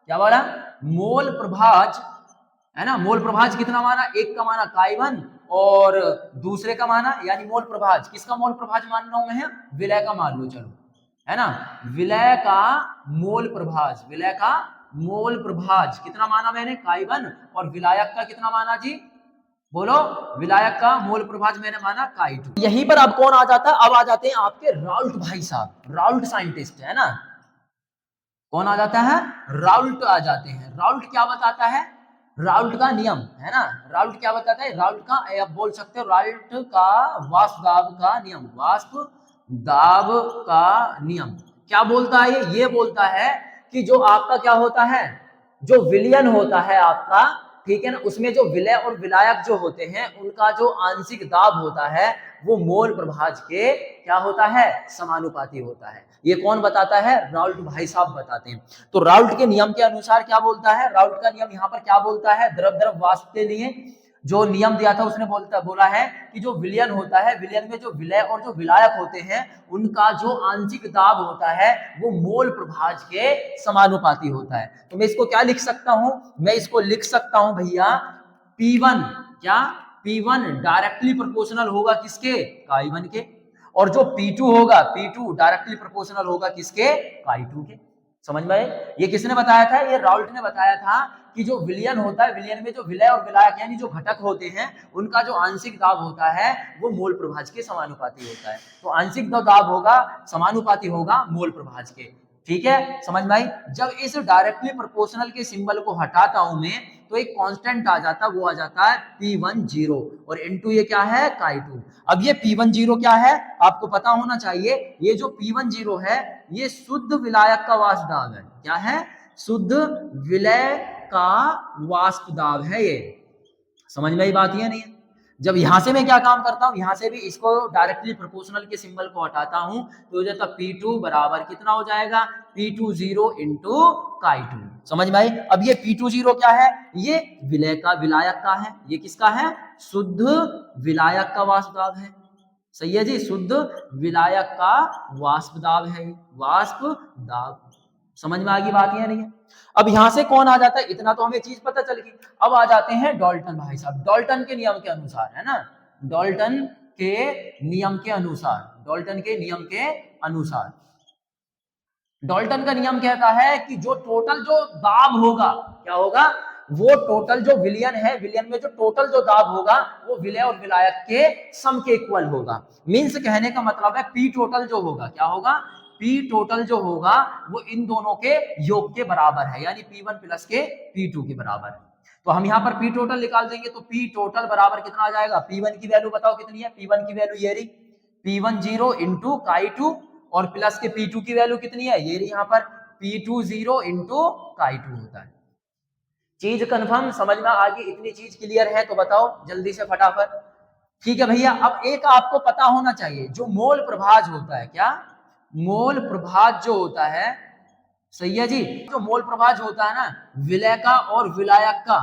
क्या बोला, मोल प्रभाज है ना, मोल प्रभाज कितना माना, एक का माना Chi1 और दूसरे का माना, यानी मोल प्रभाज, किसका मोल प्रभाज मान रहा हूं मैं, विलय का मान लो, चलो, है ना, विलय का मोल प्रभाज, विलय का मोल प्रभाज कितना माना मैंने, Chi1, और विलायक का कितना माना जी, बोलो, विलायक का मोल प्रभाज मैंने माना Chi2। यहीं पर अब कौन आ जाता है, अब आ जाते हैं आपके राउल्ट भाई साहब, राउल्ट साइंटिस्ट, है ना, कौन आ जाता है, राउल्ट आ जाते हैं। राउल्ट क्या बताता है, राउल्ट का नियम, है ना, राउल्ट क्या बताता है, राउल्ट का, आप बोल सकते हो राउल्ट का वाष्प दाब का नियम, वाष्प दाब का नियम क्या बोलता है, ये बोलता है कि जो आपका क्या होता है, जो विलयन होता है आपका, ठीक है ना, उसमें जो विलय और विलायक जो होते हैं उनका जो आंशिक दाब होता है वो मोल प्रभाज के क्या होता है, समानुपाती होता है। ये कौन बताता है, राउल्ट भाई साहब बताते हैं। तो राउल्ट के नियम के अनुसार क्या बोलता है, राउल्ट का नियम यहाँ पर क्या बोलता है, द्रव द्रव वाष्प के लिए जो नियम दिया था उसने बोला है कि जो विलयन होता है, विलयन में जो विलय और जो विलायक होते हैं उनका जो आंशिक दाब होता है वो मोल प्रभाज के समानुपाती होता है। तो मैं इसको क्या लिख सकता हूं, मैं इसको लिख सकता हूं भैया, P1 क्या, P1 डायरेक्टली प्रोपोर्शनल होगा किसके, Chi1 के, और जो P2 होगा, P2 डायरेक्टली प्रोपोर्शनल होगा किसके, Chi2 के। समझ में आए, ये किसने बताया था, ये राउल्ट ने बताया था कि जो विलयन होता है, विलयन में जो विलय और विलायक यानी जो घटक होते हैं उनका जो आंशिक दाब होता है वो मोल प्रभाज के समानुपाती होता है। तो आंशिक दाब होगा समानुपाती होगा मोल प्रभाज के। ठीक है, समझ में आई। जब इस डायरेक्टली प्रोपोर्शनल के सिंबल को हटाता हूं मैं तो एक कांस्टेंट आ जाता है, वो आ जाता है P10 और इनटू ये क्या है chi2। अब ये P10 क्या है आपको पता होना चाहिए। ये जो P10 है ये शुद्ध विलायक का वाष्प दाब है। क्या है? शुद्ध विलय का वाष्प दाब है। ये समझ में आई बात है नहीं है। जब यहां से मैं क्या काम करता हूं, यहां से भी इसको डायरेक्टली प्रोपोर्शनल के सिंबल को हटाता हूं तो हो जाता P2 बराबर कितना हो जाएगा P20 इंटू chi2। समझ में आई। अब ये P20 क्या है? ये विलय का विलायक का है। ये किसका है? शुद्ध विलायक का वाष्प दाब है। सही है जी, शुद्ध विलायक का वाष्प दाब है, वाष्प दाब। समझ में आ गई बात या नहीं है। अब यहां से कौन आ जाता है, इतना तो हमें चीज पता चल गई। अब आ जाते हैं डाल्टन भाई साहब। डाल्टन के नियम के अनुसार, है ना, डाल्टन के नियम के अनुसार, डाल्टन के नियम के अनुसार डाल्टन का नियम कहता है कि जो टोटल जो दाब होगा, क्या होगा, वो टोटल जो विलयन है, विलयन में जो टोटल जो दाब होगा वो विलय और विलायक के सम के इक्वल होगा। मीन्स कहने का मतलब है पी टोटल जो होगा, क्या होगा, पी टोटल जो होगा वो इन दोनों के योग के बराबर है, यानी P1 प्लस के P2 के बराबर है। तो हम यहाँ पर पी टोटल निकाल देंगे तो पी टोटल बराबर कितना आ जाएगा। P1 की वैल्यू बताओ कितनी है। P1 की वैल्यू ये रही P10 इंटू chi2 और प्लस के P2 की वैल्यू कितनी है, ये रही यहाँ पर P20 इंटू chi2 होता है। चीज कंफर्म समझ में आ गई, इतनी चीज क्लियर है तो बताओ जल्दी से फटाफट। ठीक है भैया। अब एक आपको पता होना चाहिए, जो मोल प्रभाज होता है, क्या, मोल प्रभाज जो होता है, सही है जी, जो मोल प्रभाज होता है ना, विलय का और विलायक का,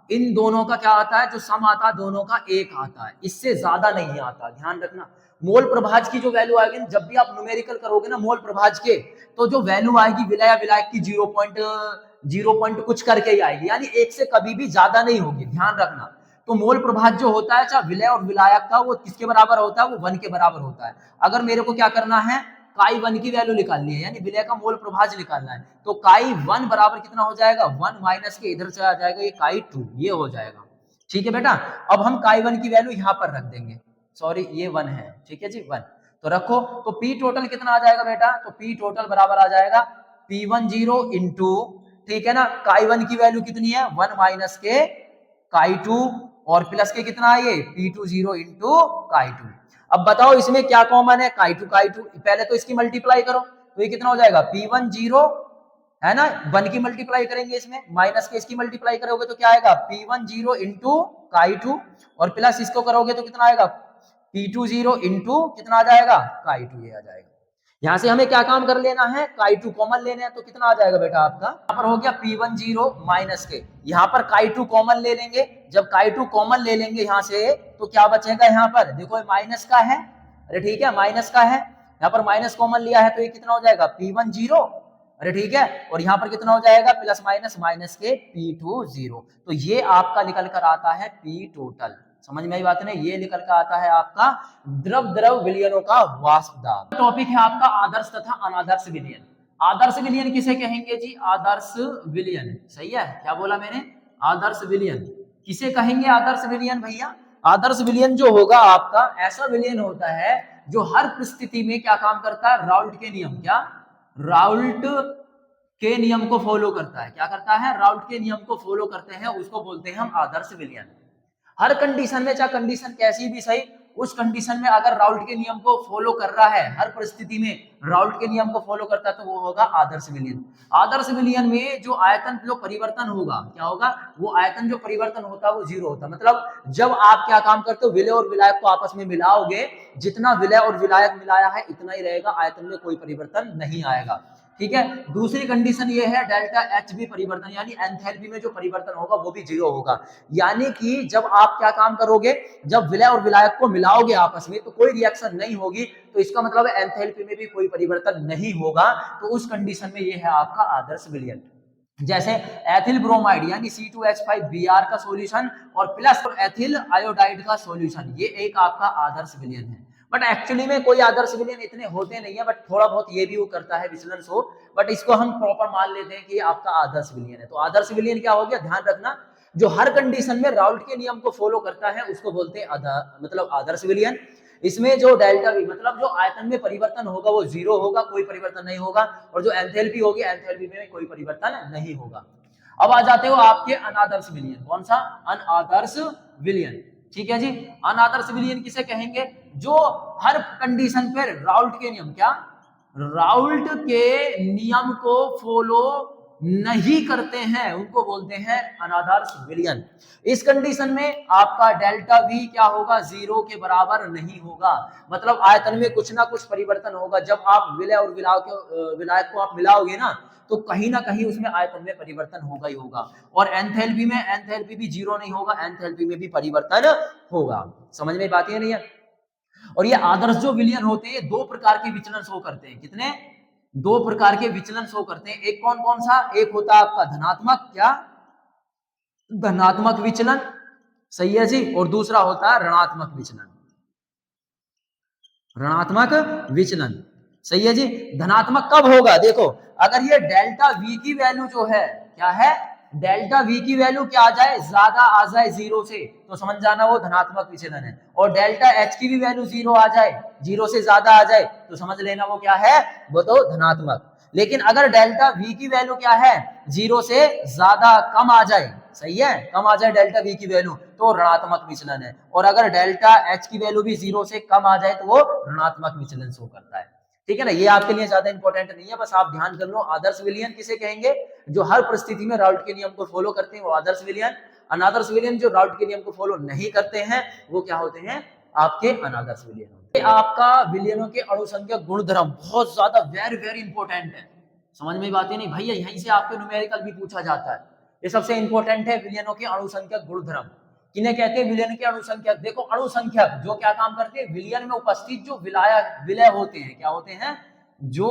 इन दोनों का क्या आता है, जो सम आता है दोनों का एक आता है, इससे ज्यादा नहीं आता। ध्यान रखना, मोल प्रभाज की जो वैल्यू आएगी, जब भी आप न्यूमेरिकल करोगे ना मोल प्रभाज के, तो जो वैल्यू आएगी विलय विलायक की 0.0 कुछ करके ही आएगी, यानी एक से कभी भी ज्यादा नहीं होगी। ध्यान रखना। तो मोल प्रभाज जो होता है, चाहे विलय और विलायक का, वो किसके बराबर होता है, वो 1 के बराबर होता है। अगर मेरे को क्या करना है, chi1 की वैल्यू निकालनी है, यानी विलय का मोल प्रभाज निकालना है, तो chi1 बराबर कितना हो जाएगा, 1 माइनस के इधर से आ जाएगा ये chi2, ये हो जाएगा। ठीक है बेटा। अब हम chi1 की वैल्यू यहां पर रख देंगे, सॉरी ये 1 है, ठीक है जी, 1 तो रखो। तो P टोटल कितना आ जाएगा बेटा, तो P टोटल बराबर आ जाएगा P10 इंटू, ठीक है ना, chi1 की वैल्यू कितनी है 1 माइनस के chi2 और प्लस के कितना है ये P20 इंटू chi2। अब बताओ इसमें क्या कॉमन है, chi2 पहले तो इसकी मल्टीप्लाई करो तो ये कितना हो जाएगा P10, है ना, 1 की मल्टीप्लाई करेंगे इसमें, माइनस के इसकी मल्टीप्लाई करोगे तो क्या आएगा P10 इंटू chi2 और प्लस इसको करोगे तो कितना आएगा P20 इंटू कितना आ जाएगा chi2, ये आ जाएगा। यहां से हमें क्या काम कर लेना है, chi2 कॉमन लेना है, तो कितना आ जाएगा बेटा आपका, यहाँ पर हो गया P10 माइनस के, यहाँ पर chi2 कॉमन ले लेंगे। जब chi2 कॉमन ले लेंगे यहाँ से तो क्या बचेगा, यहाँ पर देखो माइनस का है, अरे ठीक है माइनस का है, यहाँ पर माइनस कॉमन लिया है तो ये कितना हो जाएगा P10, अरे ठीक है, और यहाँ पर कितना हो जाएगा प्लस माइनस माइनस के P20। तो ये आपका निकल कर आता है P टोटल। समझ में आई बात नहीं, ये निकल कर आता है आपका द्रव द्रव विलयनों का वाष्प दाब। टॉपिक है आपका आदर्श तथा अनादर्श विलयन। आदर्श विलयन किसे कहेंगे जी, आदर्श विलयन, सही है, क्या बोला मैंने, आदर्श विलयन किसे कहेंगे, आदर्श विलयन भैया। आदर्श विलयन जो होगा आपका ऐसा विलयन होता है जो हर परिस्थिति में क्या काम करता है, राउल्ट के नियम, क्या, राउल्ट के नियम को फॉलो करता है, क्या करता है, राउल्ट के नियम को फॉलो करते हैं, उसको बोलते हैं हम आदर्श विलयन। हर कंडीशन में, चाहे कंडीशन कैसी भी सही, उस कंडीशन में अगर राउल्ट के नियम को फॉलो कर रहा है, हर परिस्थिति में राउल्ट के नियम को फॉलो करता है तो वो होगा आदर्श विलयन। आदर्श विलयन में जो आयतन जो परिवर्तन होगा, क्या होगा, वो आयतन जो परिवर्तन होता है वो 0 होता है। मतलब जब आप क्या काम करते हो, विलय और विलायक को आपस में मिलाओगे, जितना विलय और विलायक मिलाया है इतना ही रहेगा, आयतन में कोई परिवर्तन नहीं आएगा। ठीक है। दूसरी कंडीशन ये है डेल्टा एच भी परिवर्तन, यानी एंथैल्पी में जो परिवर्तन होगा वो भी 0 होगा। यानी कि जब आप क्या काम करोगे, जब विलय और विलायक को मिलाओगे आपस में तो कोई रिएक्शन नहीं होगी, तो इसका मतलब एंथैल्पी में भी कोई परिवर्तन नहीं होगा। तो उस कंडीशन में ये है आपका आदर्श विलयन। जैसे एथिल ब्रोमाइड यानी C2H5Br का सॉल्यूशन और प्लस एथिल आयोडाइड का सॉल्यूशन, ये एक आपका आदर्श विलयन है। बट एक्चुअली में कोई आदर्श विलयन इतने होते नहीं है, बट थोड़ा बहुत ये भी वो करता है विचलन हो, बट इसको हम प्रॉपर मान लेते हैं कि आपका आदर्श विलयन है। तो आदर्श विलयन क्या हो गया, ध्यान रखना, जो हर कंडीशन में राउल्ट के नियम को फॉलो करता है उसको बोलते हैं मतलब आदर्श विलयन। इसमें जो डेल्टा वी मतलब जो आयतन में परिवर्तन होगा वो जीरो होगा, कोई परिवर्तन नहीं होगा, और जो एंथैल्पी होगी एंथैल्पी में कोई परिवर्तन नहीं होगा। अब आ जाते हो आपके अनादर्श विलयन। कौन सा? अनादर्श विलयन। ठीक है जी। अनादर्श विलयन किसे कहेंगे? जो हर कंडीशन पर राउल्ट के नियम, क्या राउल्ट के नियम को फॉलो नहीं करते हैं, उनको बोलते हैं अनादर्श विलयन। इस कंडीशन में आपका डेल्टा वी क्या होगा? जीरो के बराबर नहीं होगा, मतलब आयतन में कुछ ना कुछ परिवर्तन होगा। जब आप विलय और विलायक को आप मिलाओगे ना, तो कहीं ना कहीं उसमें आयतन में परिवर्तन होगा ही होगा। और एंथैल्पी में एंथैल्पी भी जीरो नहीं होगा, एंथैल्पी में भी परिवर्तन होगा। समझ में बात है नहीं है? और ये आदर्श जो विलयन होते हैं, दो प्रकार के विचलन शो करते हैं। कितने? दो प्रकार के विचलन शो करते हैं। एक कौन कौन सा? एक होता है आपका धनात्मक, क्या धनात्मक विचलन, सही है जी, और दूसरा होता है ऋणात्मक विचलन, ऋणात्मक विचलन, सही है जी। धनात्मक कब होगा? देखो अगर ये डेल्टा वी की वैल्यू जो है, क्या है, डेल्टा वी की वैल्यू क्या आ जाए? ज्यादा आ जाए जीरो से, तो समझ जाना वो धनात्मक विचलन है। और डेल्टा एच की भी वैल्यू जीरो आ जाए, जीरो से ज्यादा आ जाए, तो समझ लेना वो क्या है? वो तो धनात्मक। लेकिन अगर डेल्टा वी की वैल्यू क्या है? जीरो से ज्यादा कम आ जाए, सही है, कम आ जाए डेल्टा वी की वैल्यू, तो ऋणात्मक विचलन है। और अगर डेल्टा एच की वैल्यू भी जीरो से कम आ जाए तो वो ऋणात्मक विचलन शो करता है। ठीक है ना, ये आपके लिए ज्यादा इंपॉर्टेंट नहीं है, बस आप ध्यान कर लो। आदर्श विलयन किसे कहेंगे? जो हर परिस्थिति में राउल्ट के नियम को फॉलो करते हैं वो आदर्श विलयन। अनादर्श विलयन जो राउल्ट के नियम को फॉलो नहीं करते हैं वो क्या होते हैं? आपके अनादर्श विलयन होते हैं। आपका विलयनों के अणुसंख्यक गुणधर्म बहुत ज्यादा वेरी वेरी इंपॉर्टेंट है। समझ में बात है नहीं भैया, यहीं से आपके न्यूमेरिकल भी पूछा जाता है। ये सबसे इंपॉर्टेंट है, विलयनों के अणुसंख्यक गुणधर्म। किन्हें कहते हैं विलयन के अणुसंख्यक? देखो अणुसंख्यक जो क्या काम करते हैं? विलयन में उपस्थित जो विलय होते हैं, क्या होते हैं? जो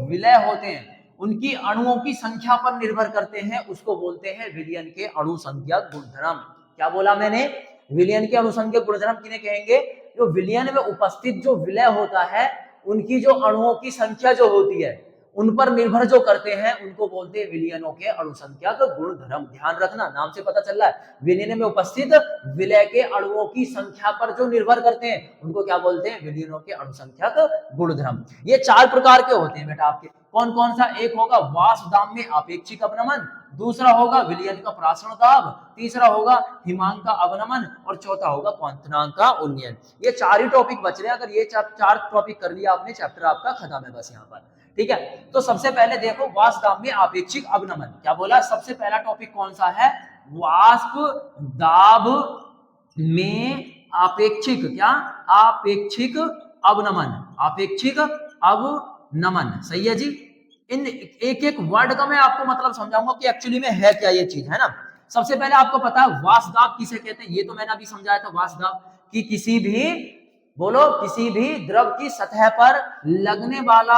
विलय होते हैं उनकी अणुओं की संख्या पर निर्भर करते हैं, उसको बोलते हैं विलयन के अणुसंख्यक गुणधर्म। क्या बोला मैंने? विलयन के अणुसंख्यक गुणधर्म किन्हें कहेंगे? जो विलयन में उपस्थित जो विलय होता है उनकी जो अणुओं की संख्या जो होती है उन पर निर्भर जो करते हैं उनको बोलते हैं विलयनों के अणुसंख्यक गुणधर्म। ध्यान रखना, नाम से पता चल रहा है, विलयन में उपस्थित विलय के अणुओं की संख्या पर जो निर्भर करते हैं उनको क्या बोलते हैं? विलयनों के अणुसंख्यक गुणधर्म। ये चार प्रकार के होते हैं बेटा आपके। कौन कौन सा? एक होगा वाष्पदाब अपेक्षिक अपनमन, दूसरा होगा विलयन का प्राशन दाब, तीसरा होगा हिमांक का अवनमन, और चौथा होगा क्वांटनांक का उन्नयन। ये चार ही टॉपिक बच रहे हैं। अगर ये चार टॉपिक कर लिया आपने, चैप्टर आपका खत्म है बस यहाँ पर। ठीक है, तो सबसे पहले देखो वाष्प अपेक्षिक अवनमन। क्या बोला? सबसे पहला टॉपिक कौन सा है? वाष्प दाब में अपेक्षिक, क्या अपेक्षिक अवनमन, अपेक्षिक अवनमन, सही है जी। इन एक एक वर्ड का मैं आपको मतलब समझाऊंगा कि एक्चुअली में है क्या ये चीज, है ना। सबसे पहले आपको पता है वाष्प दाब किसे कहते हैं? ये तो मैंने अभी समझाया था। वाष्प दाब कि किसी भी, बोलो, किसी भी द्रव की सतह पर लगने वाला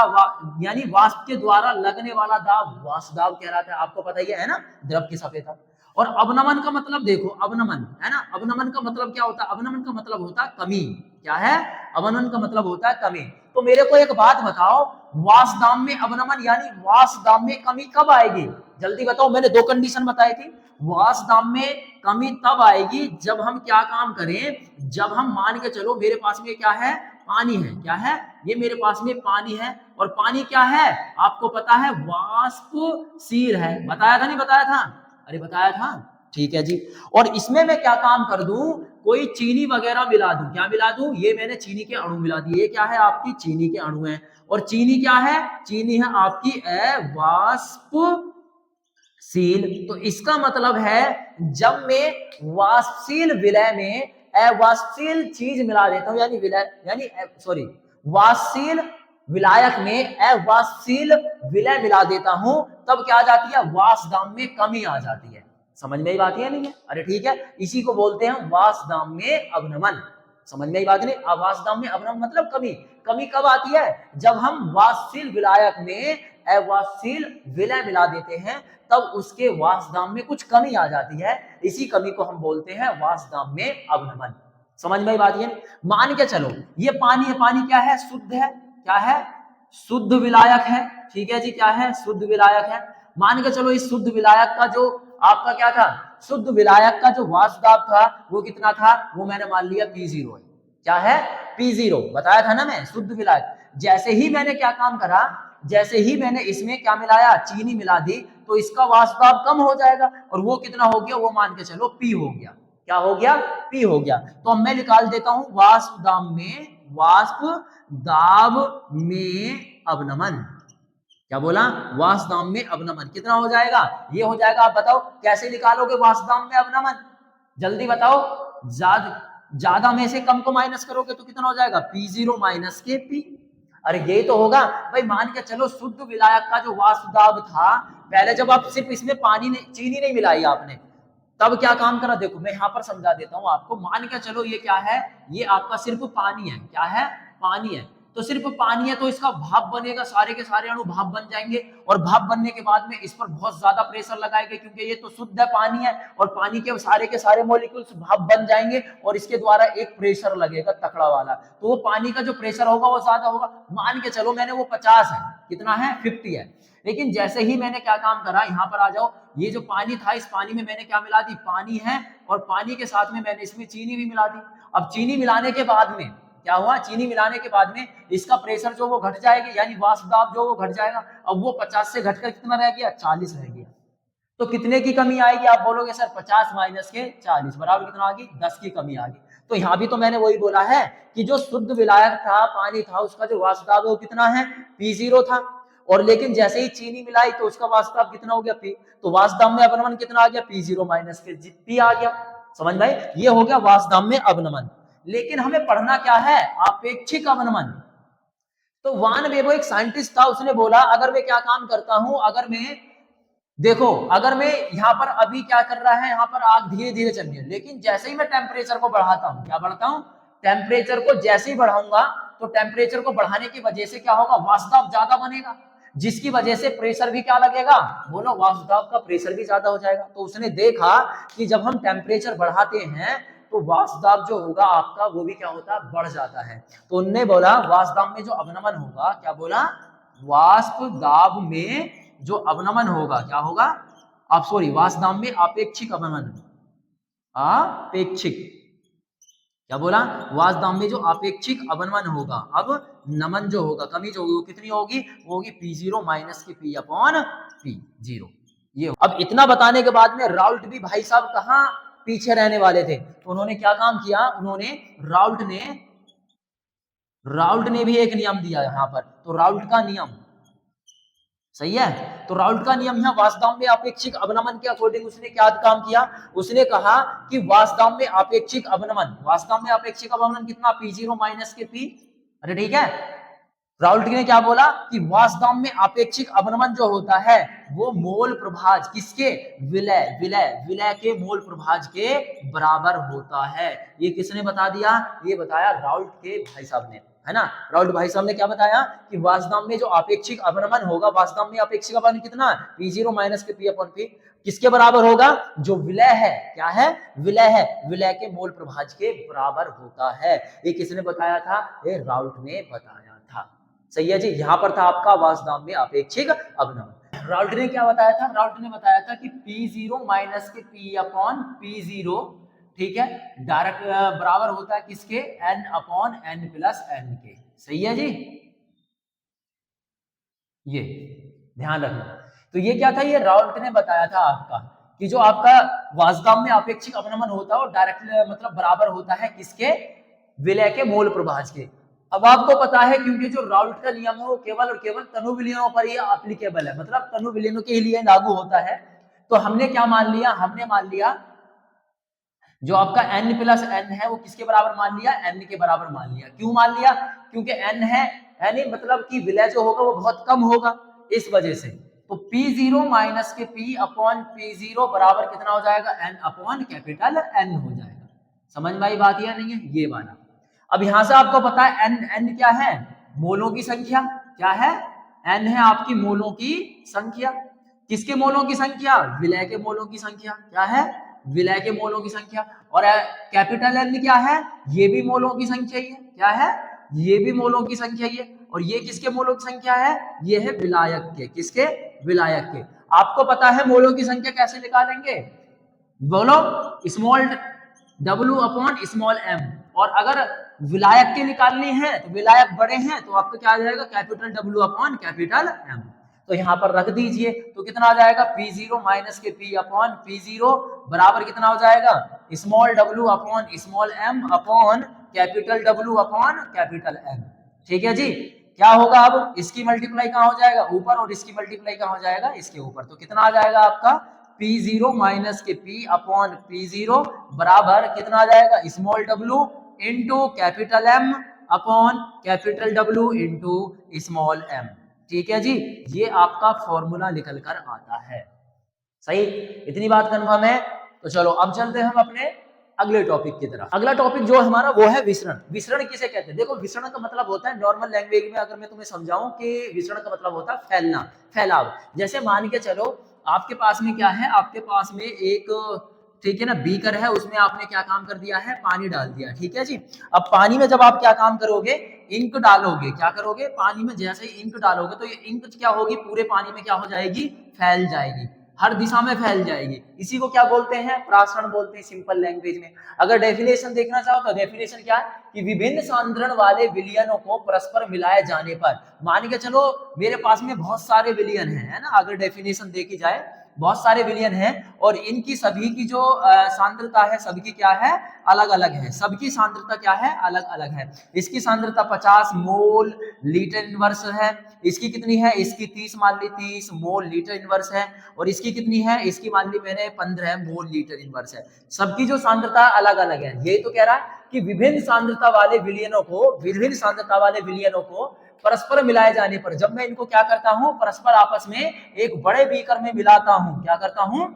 यानी वाष्प के द्वारा लगने वाला दाब वाष्प दाब कहलाता है। आपको पता ही है ना, द्रव की सतह पर। और अवनमन का मतलब देखो, अवनमन है ना, अवनमन का मतलब क्या होता है? अवनमन का मतलब होता है कमी। क्या है? अवनमन का मतलब होता है कमी। तो मेरे को एक बात बताओ, वाष्प में अवनमन यानी वाष्प में कमी कब आएगी? जल्दी बताओ। मैंने दो कंडीशन बताई थी। वाष्प में कमी तब आएगी जब हम क्या काम करें? जब हम मान के चलो मेरे पास में क्या है? पानी है। क्या है? ये मेरे पास में पानी है, और पानी क्या है? आपको पता है वाष्पशील है। बताया था नहीं बताया था? अरे बताया था, ठीक है जी। और इसमें मैं क्या काम कर दूं? कोई चीनी वगैरह मिला दूं। क्या मिला दूं? ये मैंने चीनी के अणु मिला दिए। ये क्या है? आपकी चीनी के अणु है। और चीनी क्या है? चीनी है आपकी अवाष्पशील। तो इसका मतलब है जब मैं वाष्पशील विलय में अवाष्पशील चीज मिला देता हूं, यानी विलय यानी सॉरी वाष्पशील विलायक में अवाष्पशील विलय मिला देता हूं, तब क्या आ जाती है? वाष्प में कमी आ जाती है। समझ में ही बात है नहीं है? अरे ठीक है, इसी को बोलते हैं वाष्प में अवनमन। समझ में ही बात नहीं? वाष्प में अवनमन मतलब कमी। कमी कब आती है? जब हम वाष्पशील विलायक में अवाष्पशील विलय मिला देते हैं, तब उसके वाष्प में कुछ कमी आ जाती है। इसी कमी को हम बोलते हैं वाष्प में अवनमन। समझ में ही बात है? मान के चलो ये पानी है। पानी क्या है? शुद्ध है। क्या है? शुद्ध विलायक है। ठीक है जी, क्या है? शुद्ध विलायक है। मान के चलो इस शुद्ध विलायक का जो आपका क्या था? शुद्ध विलायक का जो वाष्प दाब था वो कितना था? वो मैंने मान लिया P0 है। क्या है, P0 बताया था ना मैं, शुद्ध विलायक। जैसे ही मैंने क्या काम करा, जैसे ही मैंने इसमें क्या मिलाया, चीनी मिला दी, तो इसका वाष्प दाब कम हो जाएगा, और वो कितना हो गया, वो मान के चलो P हो गया। क्या हो गया, P हो गया। तो अब मैं निकाल देता हूं वाष्प दाब में अवनमन। क्या बोला, वाष्प दाब में अवनमन कितना हो जाएगा, ये हो जाएगा। आप बताओ कैसे निकालोगे वाष्प दाब में अवनमन, जल्दी बताओ। ज्यादा में से कम को माइनस करोगे तो कितना हो जाएगा, P0 माइनस के P। अरे यही तो होगा भाई। मान के चलो शुद्ध विलायक का जो वाष्प दाब था, पहले जब आप सिर्फ इसमें पानी नहीं, चीनी नहीं मिलाई आपने, तब क्या काम करा, देखो मैं यहाँ पर समझा देता हूँ आपको। मान के चलो ये क्या है, ये आपका सिर्फ पानी है। क्या है, पानी है। तो सिर्फ पानी है तो इसका भाप बनेगा, सारे के सारे अणु भाप बन जाएंगे, और भाप बनने के बाद में इस पर बहुत ज्यादा प्रेशर लगाएंगे, क्योंकि ये तो शुद्ध है, पानी है, और पानी के सारे मॉलिक्यूल्स भाप बन जाएंगे, और इसके द्वारा एक प्रेशर लगेगा तकड़ा वाला। तो वो पानी का जो प्रेशर होगा वो ज्यादा होगा। मान के चलो मैंने वो 50 है, कितना है, 50 है। लेकिन जैसे ही मैंने क्या काम करा, यहाँ पर आ जाओ, ये जो पानी था, इस पानी में मैंने क्या मिला दी, पानी है, और पानी के साथ में मैंने इसमें चीनी भी मिला दी। अब चीनी मिलाने के बाद में क्या हुआ, चीनी मिलाने के बाद में इसका प्रेशर जो वो घट जाएगा, यानी वाष्प दाब जो वो घट जाएगा। अब वो 50 से घटकर कितना रह गया, 40 रह गया। तो कितने की कमी आएगी, आप बोलोगे सर 50 माइनस के 40 बराबर कितना आ गई, 10 की कमी आ गई। तो यहाँ भी तो मैंने वही बोला है कि जो शुद्ध विलायक था, पानी था, उसका जो वाष्प दाब वो कितना है, P0 था। और लेकिन जैसे ही चीनी मिलाई तो उसका वाष्प दाब कितना हो गया, P। तो वाष्प दाब में अवनमन कितना आ गया, P0 माइनस के P आ गया। समझ में, ये हो गया वाष्प दाब में अवनमन। लेकिन हमें पढ़ना क्या है, आपेक्षिक अवनमन। तो वान वेबो एक साइंटिस्ट था, उसने बोला अगर मैं क्या काम करता हूं, अगर मैं देखो, अगर मैं यहाँ पर अभी क्या कर रहा है, यहाँ पर आग धीरे धीरे चल रही है, लेकिन जैसे ही मैं टेम्परेचर को बढ़ाता हूँ, क्या बढ़ाता हूँ, टेम्परेचर को जैसे ही बढ़ाऊंगा, तो टेम्परेचर को बढ़ाने की वजह से क्या होगा, वाष्प दाब ज्यादा बनेगा, जिसकी वजह से प्रेशर भी क्या लगेगा, बोलो, वाष्प दाब का प्रेशर भी ज्यादा हो जाएगा। तो उसने देखा कि जब हम टेम्परेचर बढ़ाते हैं तो वाष्प दाब जो होगा आपका, वो भी क्या होता है, बढ़ जाता है। तो उनने बोला वाष्प दाब में जो अवनमन होगा, क्या बोला, वाष्प दाब में जो अवनमन होगा, क्या होगा, आप सॉरी, वाष्प दाब में आपेक्षिक अवनमन, आपेक्षिक, क्या बोला, वाष्प दाब में जो आपेक्षिक अवनमन होगा, अब नमन जो होगा, कमी जो होगी, वो कितनी होगी, वो होगी P0 माइनस के P अपॉन P0। ये अब इतना बताने के बाद में राउल्ट भी भाई साहब कहाँ पीछे रहने वाले थे। तो उन्होंने क्या काम किया, उन्होंने राउल्ट ने भी एक नियम दिया यहाँ पर। तो राउल्ट का नियम सही है। तो राउल्ट का नियम है वाष्प दाब में आपेक्षिक अवनमन के अकॉर्डिंग उसने क्या काम किया, उसने कहा कि वाष्प दाब में आपेक्षिक अवनमन, वाष्प दाब में आपेक्षिक अवनमन कितना, P0 माइनस के P। अरे ठीक है, राउल्ट ने क्या बोला कि वाष्प दाब में आपेक्षिक अवनमन जो होता है वो मोल प्रभाज किसके, विलय के मोल प्रभाज के बराबर होता है। ये किसने बता दिया, ये बताया राउल्ट के भाई साहब ने, है ना। राउल्ट भाई साहब ने क्या बताया कि वाष्प दाब में जो आपेक्षिक अवनमन होगा, वाष्प दाब में आपेक्षिक अवनमन कितना, P0 माइनस के P अपॉन P, किसके बराबर होगा, जो विलय है, क्या है, विलय है, विलय के मोल प्रभाज के बराबर होता है। ये किसने बताया था, ये राउल्ट ने बताया था। सही है जी। यहां पर था आपका वाष्प दाब में आपेक्षिक अवनमन। राउल्ट ने क्या बताया था, राउल्ट ने बताया था कि P0 माइनस के P अपॉन P0, ठीक है, डायरेक्ट बराबर होता है किसके, N upon N plus N के। सही है जी, ये ध्यान रखना। तो ये क्या था, ये राउल्ट ने बताया था आपका कि जो आपका वाष्प दाब में आपेक्षिक अवनमन होता है वो डायरेक्ट मतलब बराबर होता है किसके, विलय के मोल प्रभाज के। अब आपको पता है क्योंकि जो राउल्ट का नियम है वो केवल और केवल तनु विलयनों पर ही एप्लीकेबल है, मतलब तनु विलयनों के लिए लागू होता है। तो हमने क्या मान लिया, हमने मान लिया जो आपका N प्लस N है वो किसके बराबर मान लिया, N के बराबर मान लिया। क्यों मान लिया, क्योंकि N है, यानी मतलब कि विलय जो होगा वो बहुत कम होगा, इस वजह से। तो P0 माइनस के P अपॉन P0 बराबर कितना हो जाएगा, N अपॉन कैपिटल N हो जाएगा। समझ में आई बात या नहीं है, ये वाला। अब यहां से आपको पता है N क्या है, मोलों की संख्या, क्या है, N है आपकी मोलों की संख्या। किसके मोलों की संख्या, विलय के मोलों की संख्या, क्या है, विलय के मोलों की संख्या। और कैपिटल N क्या है, ये भी मोलों की संख्या ही है, क्या है, ये भी मोलों की संख्या ही है। और ये किसके मोलों की संख्या है, ये है विलायक के, किसके, विलायक के। आपको पता है मोलों की संख्या कैसे निकालेंगे, बोलो, W अपॉन स्मॉल m। और अगर विलायक के निकालनी है तो विलायक बड़े हैं तो आपका क्या आ जाएगा, capital W upon capital M। तो यहाँ पर रख दीजिए तो कितना आ जाएगा, P0 माइनस के P अपॉन P0 बराबर कितना हो जाएगा, small W upon small m upon capital W upon capital M। ठीक है जी। क्या होगा, अब इसकी मल्टीप्लाई कहाँ हो जाएगा, ऊपर, और इसकी मल्टीप्लाई कहाँ हो जाएगा, इसके ऊपर। तो कितना आ जाएगा आपका, P0 माइनस के P अपॉन P0 बराबर कितना आ जाएगा, small w into capital M upon capital W into small m। ठीक है जी, ये आपका फॉर्मूला निकल कर आता है। सही, इतनी बात कन्फर्म है। तो चलो अब चलते हैं हम अपने अगले टॉपिक की तरफ। अगला टॉपिक जो हमारा वो है विसरण। विसरण किसे कहते हैं, देखो विसरण का मतलब होता है नॉर्मल लैंग्वेज में अगर मैं तुम्हें समझाऊं कि विसरण का मतलब होता है फैलना, फैलाव। जैसे मान के चलो आपके पास में क्या है, आपके पास में एक, ठीक है ना, बीकर है, उसमें आपने क्या काम कर दिया है, पानी डाल दिया। ठीक है जी। अब पानी में जब आप क्या काम करोगे, इंक डालोगे, क्या करोगे, पानी में जैसे ही इंक डालोगे तो ये इंक क्या होगी, पूरे पानी में क्या हो जाएगी, फैल जाएगी, हर दिशा में फैल जाएगी। इसी को क्या बोलते हैं, प्रासरण बोलते हैं सिंपल लैंग्वेज में। अगर डेफिनेशन देखना चाहो तो डेफिनेशन क्या है कि विभिन्न सांद्रण वाले विलयनों को परस्पर मिलाए जाने पर, मान के चलो मेरे पास में बहुत सारे विलयन है ना, अगर डेफिनेशन देखी जाए बहुत सारे विलयन हैं और इनकी सभी की जो सांद्रता है सबकी क्या है, अलग अलग है। सबकी सांद्रता क्या है, अलग अलग है। इसकी सांद्रता 50 मोल लीटर इनवर्स है, इसकी कितनी है, इसकी 30 मान ली, 30 मोल लीटर इनवर्स है। और इसकी कितनी है, इसकी मान ली मैंने 15 मोल लीटर इनवर्स है। सबकी जो सांद्रता अलग अलग है। ये तो कह रहा है कि विभिन्न सांद्रता वाले विलयनों को, विभिन्न सांद्रता वाले विलयनों को परस्पर मिलाए जाने पर, जब मैं इनको क्या करता हूं, परस्पर आपस में एक बड़े बीकर में मिलाता हूं, क्या करता हूं,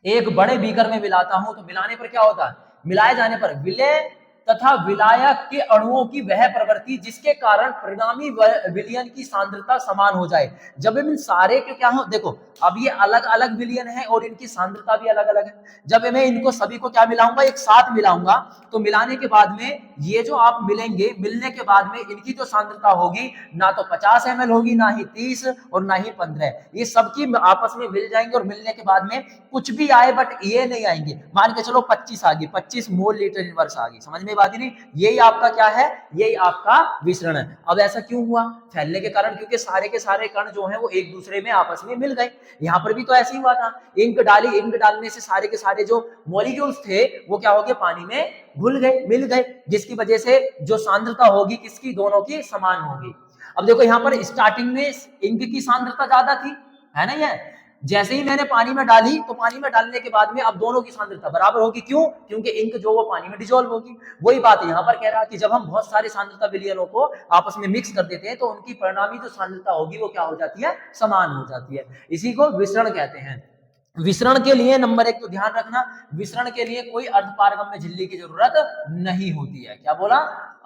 एक बड़े बीकर में मिलाता हूं, तो मिलाने पर क्या होता है, मिलाए जाने पर विलय तथा विलायक के अणुओं की वह प्रवृत्ति जिसके कारण परिणामी विलयन की सांद्रता समान हो जाए। जब इन सारे के क्या हो, देखो अब ये अलग अलग विलयन है और इनकी सांद्रता भी अलग अलग है। जब मैं इनको सभी को क्या मिलाऊंगा, एक साथ मिलाऊंगा, तो मिलाने के बाद में ये जो आप मिलेंगे, मिलने के बाद में इनकी जो सांद्रता होगी ना तो 50 ml होगी, ना ही 30 और ना ही 15, ये सबकी आपस में मिल जाएंगे और मिलने के बाद में कुछ भी आए बट ये नहीं आएंगे। मान के चलो 25 आ गई, 25 मोल लीटर इनवर्स आ गई, समझ में बात ही नहीं। यही आपका क्या है, यही आपका विसरण है। अब ऐसा क्यों हुआ, फैलने के कारण, क्योंकि सारे के सारे कण जो है वो एक दूसरे में आपस में मिल गए। यहाँ पर भी तो ऐसे ही हुआ था, इंक डाली, इंक डालने से सारे के सारे जो मॉलिक्यूल्स थे वो क्या हो गए, पानी में घुल गए, मिल गए, जिसकी वजह से जो सांद्रता होगी किसकी, दोनों की समान होगी। अब देखो यहाँ पर स्टार्टिंग में इंक की सांद्रता ज्यादा थी, है ना, ये जैसे ही मैंने पानी में डाली तो पानी में डालने के बाद में अब दोनों की सांद्रता बराबर होगी। क्यों, क्योंकि इंक जो वो पानी में डिसॉल्व होगी। वही बात यहाँ पर कह रहा है कि जब हम बहुत सारे सांद्रता विलयनों को आपस में मिक्स कर देते हैं तो उनकी परिणामी जो सांद्रता होगी वो क्या हो जाती है, समान हो जाती है। इसी को विसरण कहते हैं। विसरण के लिए नंबर 1 तो ध्यान रखना, विसरण के लिए कोई अर्धपारगम्य झिल्ली की जरूरत नहीं होती है। क्या बोला,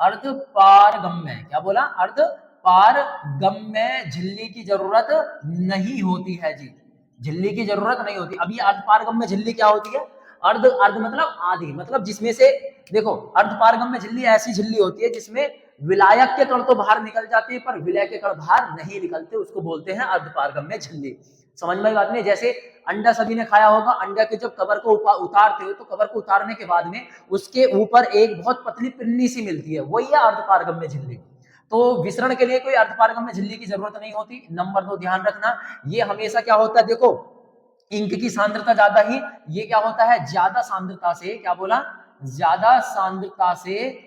अर्धपारगम्य, क्या बोला, अर्धपारगम्य झिल्ली की जरूरत नहीं होती है जी, झिल्ली की जरूरत नहीं होती। अब ये अर्धपारगम्य झिल्ली क्या होती है, अर्ध, अर्ध मतलब आधी, मतलब जिसमें से देखो अर्धपारगम्य झिल्ली ऐसी झिल्ली होती है जिसमें विलायक के कण तो बाहर निकल जाते हैं पर विलय के कण बाहर नहीं निकलते, उसको बोलते हैं अर्धपारगम्य झिल्ली। समझ में बात नहीं, जैसे अंडा सभी ने खाया होगा, अंडा के जब कवर को उतारते हो तो कवर को उतारने के बाद में उसके ऊपर एक बहुत पतली पिन्नी सी मिलती है, वही है अर्धपारगम्य झिल्ली। तो विसरण के लिए कोई अर्धपारगम्य झिल्ली की जरूरत नहीं होती। नंबर 2 ध्यान रखना, ये हमेशा क्या होता है, देखो इंक की सांद्रता ज्यादा ही, ये क्या होता है, ज्यादा सांद्रता से, क्या बोला, ज्यादा सांद्रता से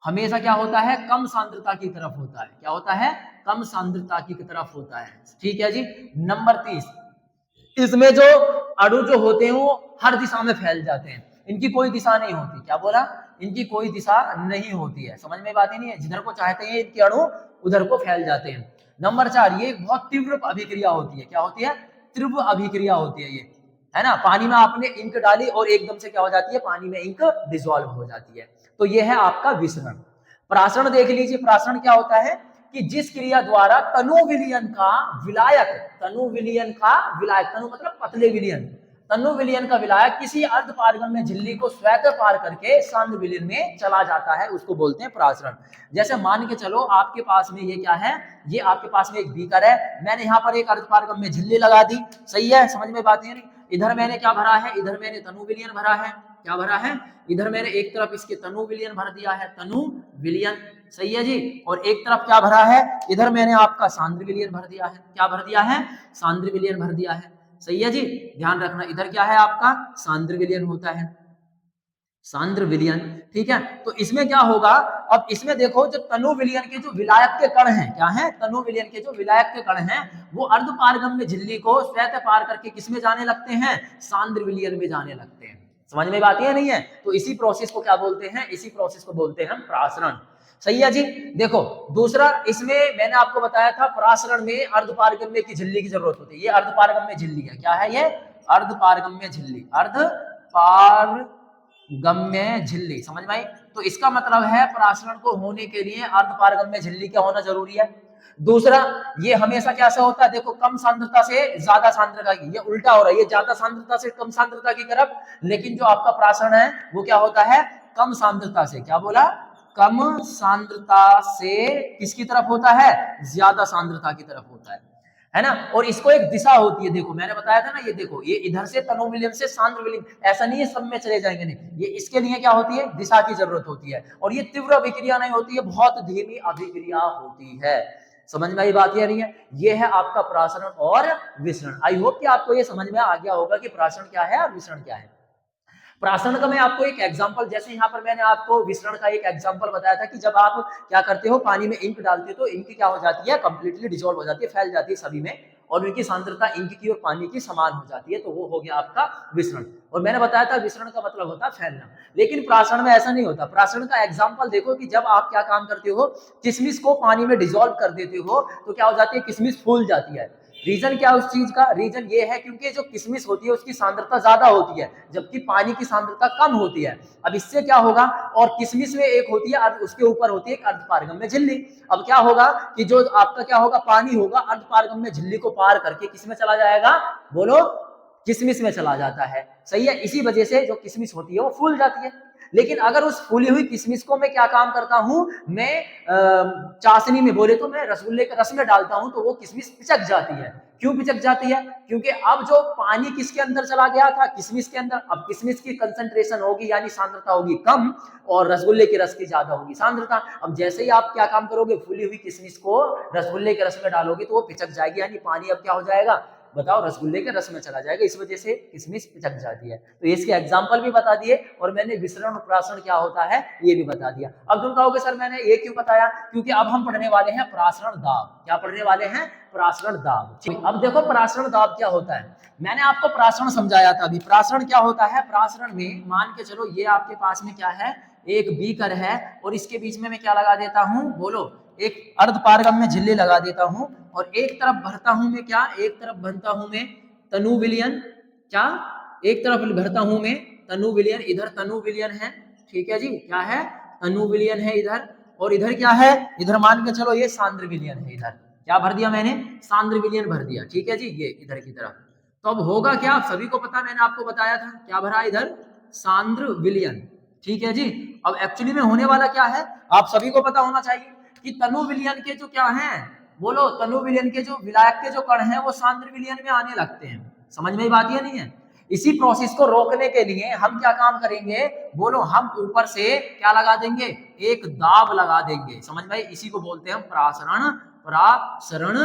हमेशा क्या होता है, कम सांद्रता की तरफ होता है। क्या होता है, कम सांद्रता की तरफ होता है। ठीक है जी। नंबर 30, इसमें जो अणु जो होते हैं वो हर दिशा में फैल जाते हैं, इनकी कोई दिशा नहीं होती। क्या बोला, इनकी कोई दिशा नहीं होती है। समझ में बात ही नहीं है, जिधर को चाहते हैं इनके अणु उधर को फैल जाते हैं। नंबर 4, ये बहुत तीव्र अभिक्रिया होती है। क्या होती है, तीव्र अभिक्रिया होती है ये, है ना। पानी में आपने इंक डाली और एकदम से क्या हो जाती है, पानी में इंक डिसॉल्व हो जाती है। तो ये है आपका विसरण। प्रासरण देख लीजिए, प्रासरण क्या होता है कि जिस क्रिया द्वारा तनु विलयन का विलायक, तनु विलयन का विलायक, तनु मतलब पतले विलयन, तनु विलयन का विलायक किसी अर्धपारगम्य झिल्ली को स्वतः पार करके सांद्र विलयन में चला जाता है, उसको बोलते हैं प्रासरण। जैसे मान के चलो आपके पास में ये क्या है, ये आपके पास में एक बीकर है, मैंने यहाँ पर एक अर्धपारगम्य झिल्ली लगा दी, सही है, समझ में बात है नहीं। इधर मैंने क्या भरा है, इधर मैंने तनु विलयन भरा है, क्या भरा है, इधर मैंने एक तरफ इसके तनु विलियन भर दिया है, तनु विलियन, सही है जी, और एक तरफ क्या भरा है, इधर मैंने आपका सांद्र विलियन भर दिया है, क्या भर दिया है, सांद्र विलियन भर दिया है, सही है जी। ध्यान रखना इधर क्या है आपका सांद्र विलियन होता है, सांद्र विलियन, ठीक है। तो इसमें क्या होगा, अब इसमें देखो जो तनु विलियन के जो विलायक के कण हैं, क्या है, तनु विलियन के जो विलायक के कण हैं वो अर्धपारगम्य झिल्ली को स्वतः पार करके किसमें जाने लगते हैं, सांद्र विलियन में जाने लगते हैं। समझ में बात है नहीं है, तो इसी प्रोसेस को क्या बोलते हैं, इसी प्रोसेस को बोलते हैं हम प्रासरण, सही है जी। देखो दूसरा, इसमें मैंने आपको बताया था प्रासरण में अर्धपारगम्य की झिल्ली की जरूरत होती है, ये अर्धपारगम्य झिल्ली है, क्या है ये, अर्धपारगम्य झिल्ली, अर्धपारगम्य झिल्ली, समझ में आई। तो इसका मतलब है प्रासरण को होने के लिए अर्धपारगम्य झिल्ली क्या होना जरूरी है। दूसरा, ये हमेशा कैसा होता है, देखो कम सांद्रता से ज्यादा सांद्रता की, ये उल्टा हो रहा है, ये ज्यादा सांद्रता से कम सांद्रता की तरफ, लेकिन जो आपका प्रासरण है वो क्या होता है, कम सांद्रता से, क्या बोला, कम सांद्रता से किसकी तरफ होता है, ज्यादा सांद्रता की तरफ होता है ना। और इसको एक दिशा होती है, देखो मैंने बताया था ना, ये देखो ये इधर से तनु विलियन से सांद्र विलियन, ऐसा नहीं है सब में चले जाएंगे, नहीं, ये इसके लिए क्या होती है, दिशा की जरूरत होती है, और ये तीव्र अभिक्रिया नहीं होती है, बहुत धीमी अभिक्रिया होती है। समझ में आई बात या नहीं है, ये है आपका प्रासरण और विसरण। आई होप कि आपको ये समझ में आ गया होगा कि प्रासरण क्या है और विसरण क्या है। प्रासरण का मैं आपको एक एग्जांपल, जैसे यहाँ पर मैंने आपको विसरण का एक एग्जांपल बताया था कि जब आप क्या करते हो, पानी में इंक डालते हो तो इंक क्या हो जाती है, कंप्लीटली डिसॉल्व हो जाती है, फैल जाती है सभी में, और उनकी सांद्रता इंक की और पानी की समान हो जाती है, तो वो हो गया आपका विसरण। और मैंने बताया था विसरण का मतलब होता है फैलना, लेकिन प्रासरण में ऐसा नहीं होता। प्रासरण का एग्जाम्पल देखो कि जब आप क्या काम करते हो, किशमिश को पानी में डिसॉल्व कर देते हो तो क्या हो जाती है, किशमिश फूल जाती है। रीजन क्या उस चीज का, रीजन ये है क्योंकि जो किशमिश होती है उसकी सांद्रता ज्यादा होती है जबकि पानी की सांद्रता कम होती है। अब इससे क्या होगा, और किशमिश में एक होती है, उसके ऊपर होती है एक अर्धपारगम्य झिल्ली। अब क्या होगा कि जो आपका क्या होगा, पानी होगा, अर्धपारगम्य झिल्ली को पार करके किसमें चला जाएगा, बोलो, किशमिश में चला जाता है, सही है। इसी वजह से जो किशमिश होती है वो फूल जाती है। लेकिन अगर उस फूली हुई किशमिश को मैं क्या काम करता हूं, मैं चाशनी में, बोले तो मैं रसगुल्ले के रस में डालता हूं, तो वो किशमिश पिचक जाती है। क्यों पिचक जाती है, क्योंकि अब जो पानी किसके अंदर चला गया था, किशमिश के अंदर। अब किशमिश की कंसंट्रेशन होगी यानी सांद्रता होगी कम, और रसगुल्ले के रस की ज्यादा होगी सांद्रता। अब जैसे ही आप क्या काम करोगे, फूली हुई किशमिश को रसगुल्ले के रस में डालोगे तो वो पिचक जाएगी, यानी पानी अब क्या हो जाएगा, बताओ, रसगुल्ले के रस में चला जाएगा, इस वजह से किशमिश पिचक जाती है। तो इसके एग्जांपल भी बता दिए, और मैंने विसरण और प्रासरण क्या होता है ये भी बता दिया। अब तुम कहोगे सर मैंने ये क्यों बताया, क्योंकि अब हम पढ़ने वाले हैं प्रासरण दाब। क्या पढ़ने वाले हैं, प्रासरण दाब। अब देखो प्रासरण दाब क्या होता है, मैंने आपको प्रासरण समझाया था अभी। प्रासरण क्या होता है, प्रासरण में मान के चलो ये आपके पास में क्या है, एक बीकर है, और इसके बीच में मैं क्या लगा देता हूं, बोलो, एक अर्धपारगम्य झिल्ली लगा देता हूं, और एक तरफ भरता हूं मैं क्या, एक तरफ भरता हूं मैं तनु विलियन, क्या, एक तरफ भरता हूं मैं तनु विलियन, इधर तनु विलियन है, ठीक है जी, क्या है, तनु विलियन है इधर, और इधर क्या है, इधर मान के चलो ये सांद्र विलियन है, इधर क्या भर दिया मैंने, सांद्र विलियन भर दिया, ठीक है जी, ये इधर की तरफ। तो अब होगा क्या, सभी को पता, मैंने आपको बताया था, क्या भरा इधर, सांद्र विलियन, ठीक है जी। अब एक्चुअली में होने वाला क्या है, आप सभी को पता होना चाहिए कि तनु विलियन के जो क्या है, बोलो, तनु विलियन के जो विलायक के जो कण हैं वो सांद्र विलियन में आने लगते हैं। समझ में बात ये नहीं है। इसी प्रोसेस को रोकने के लिए हम क्या काम करेंगे, बोलो, हम ऊपर से क्या लगा देंगे, एक दाब लगा देंगे। समझ में, इसी को बोलते हैं हम प्रासरण, प्रासरण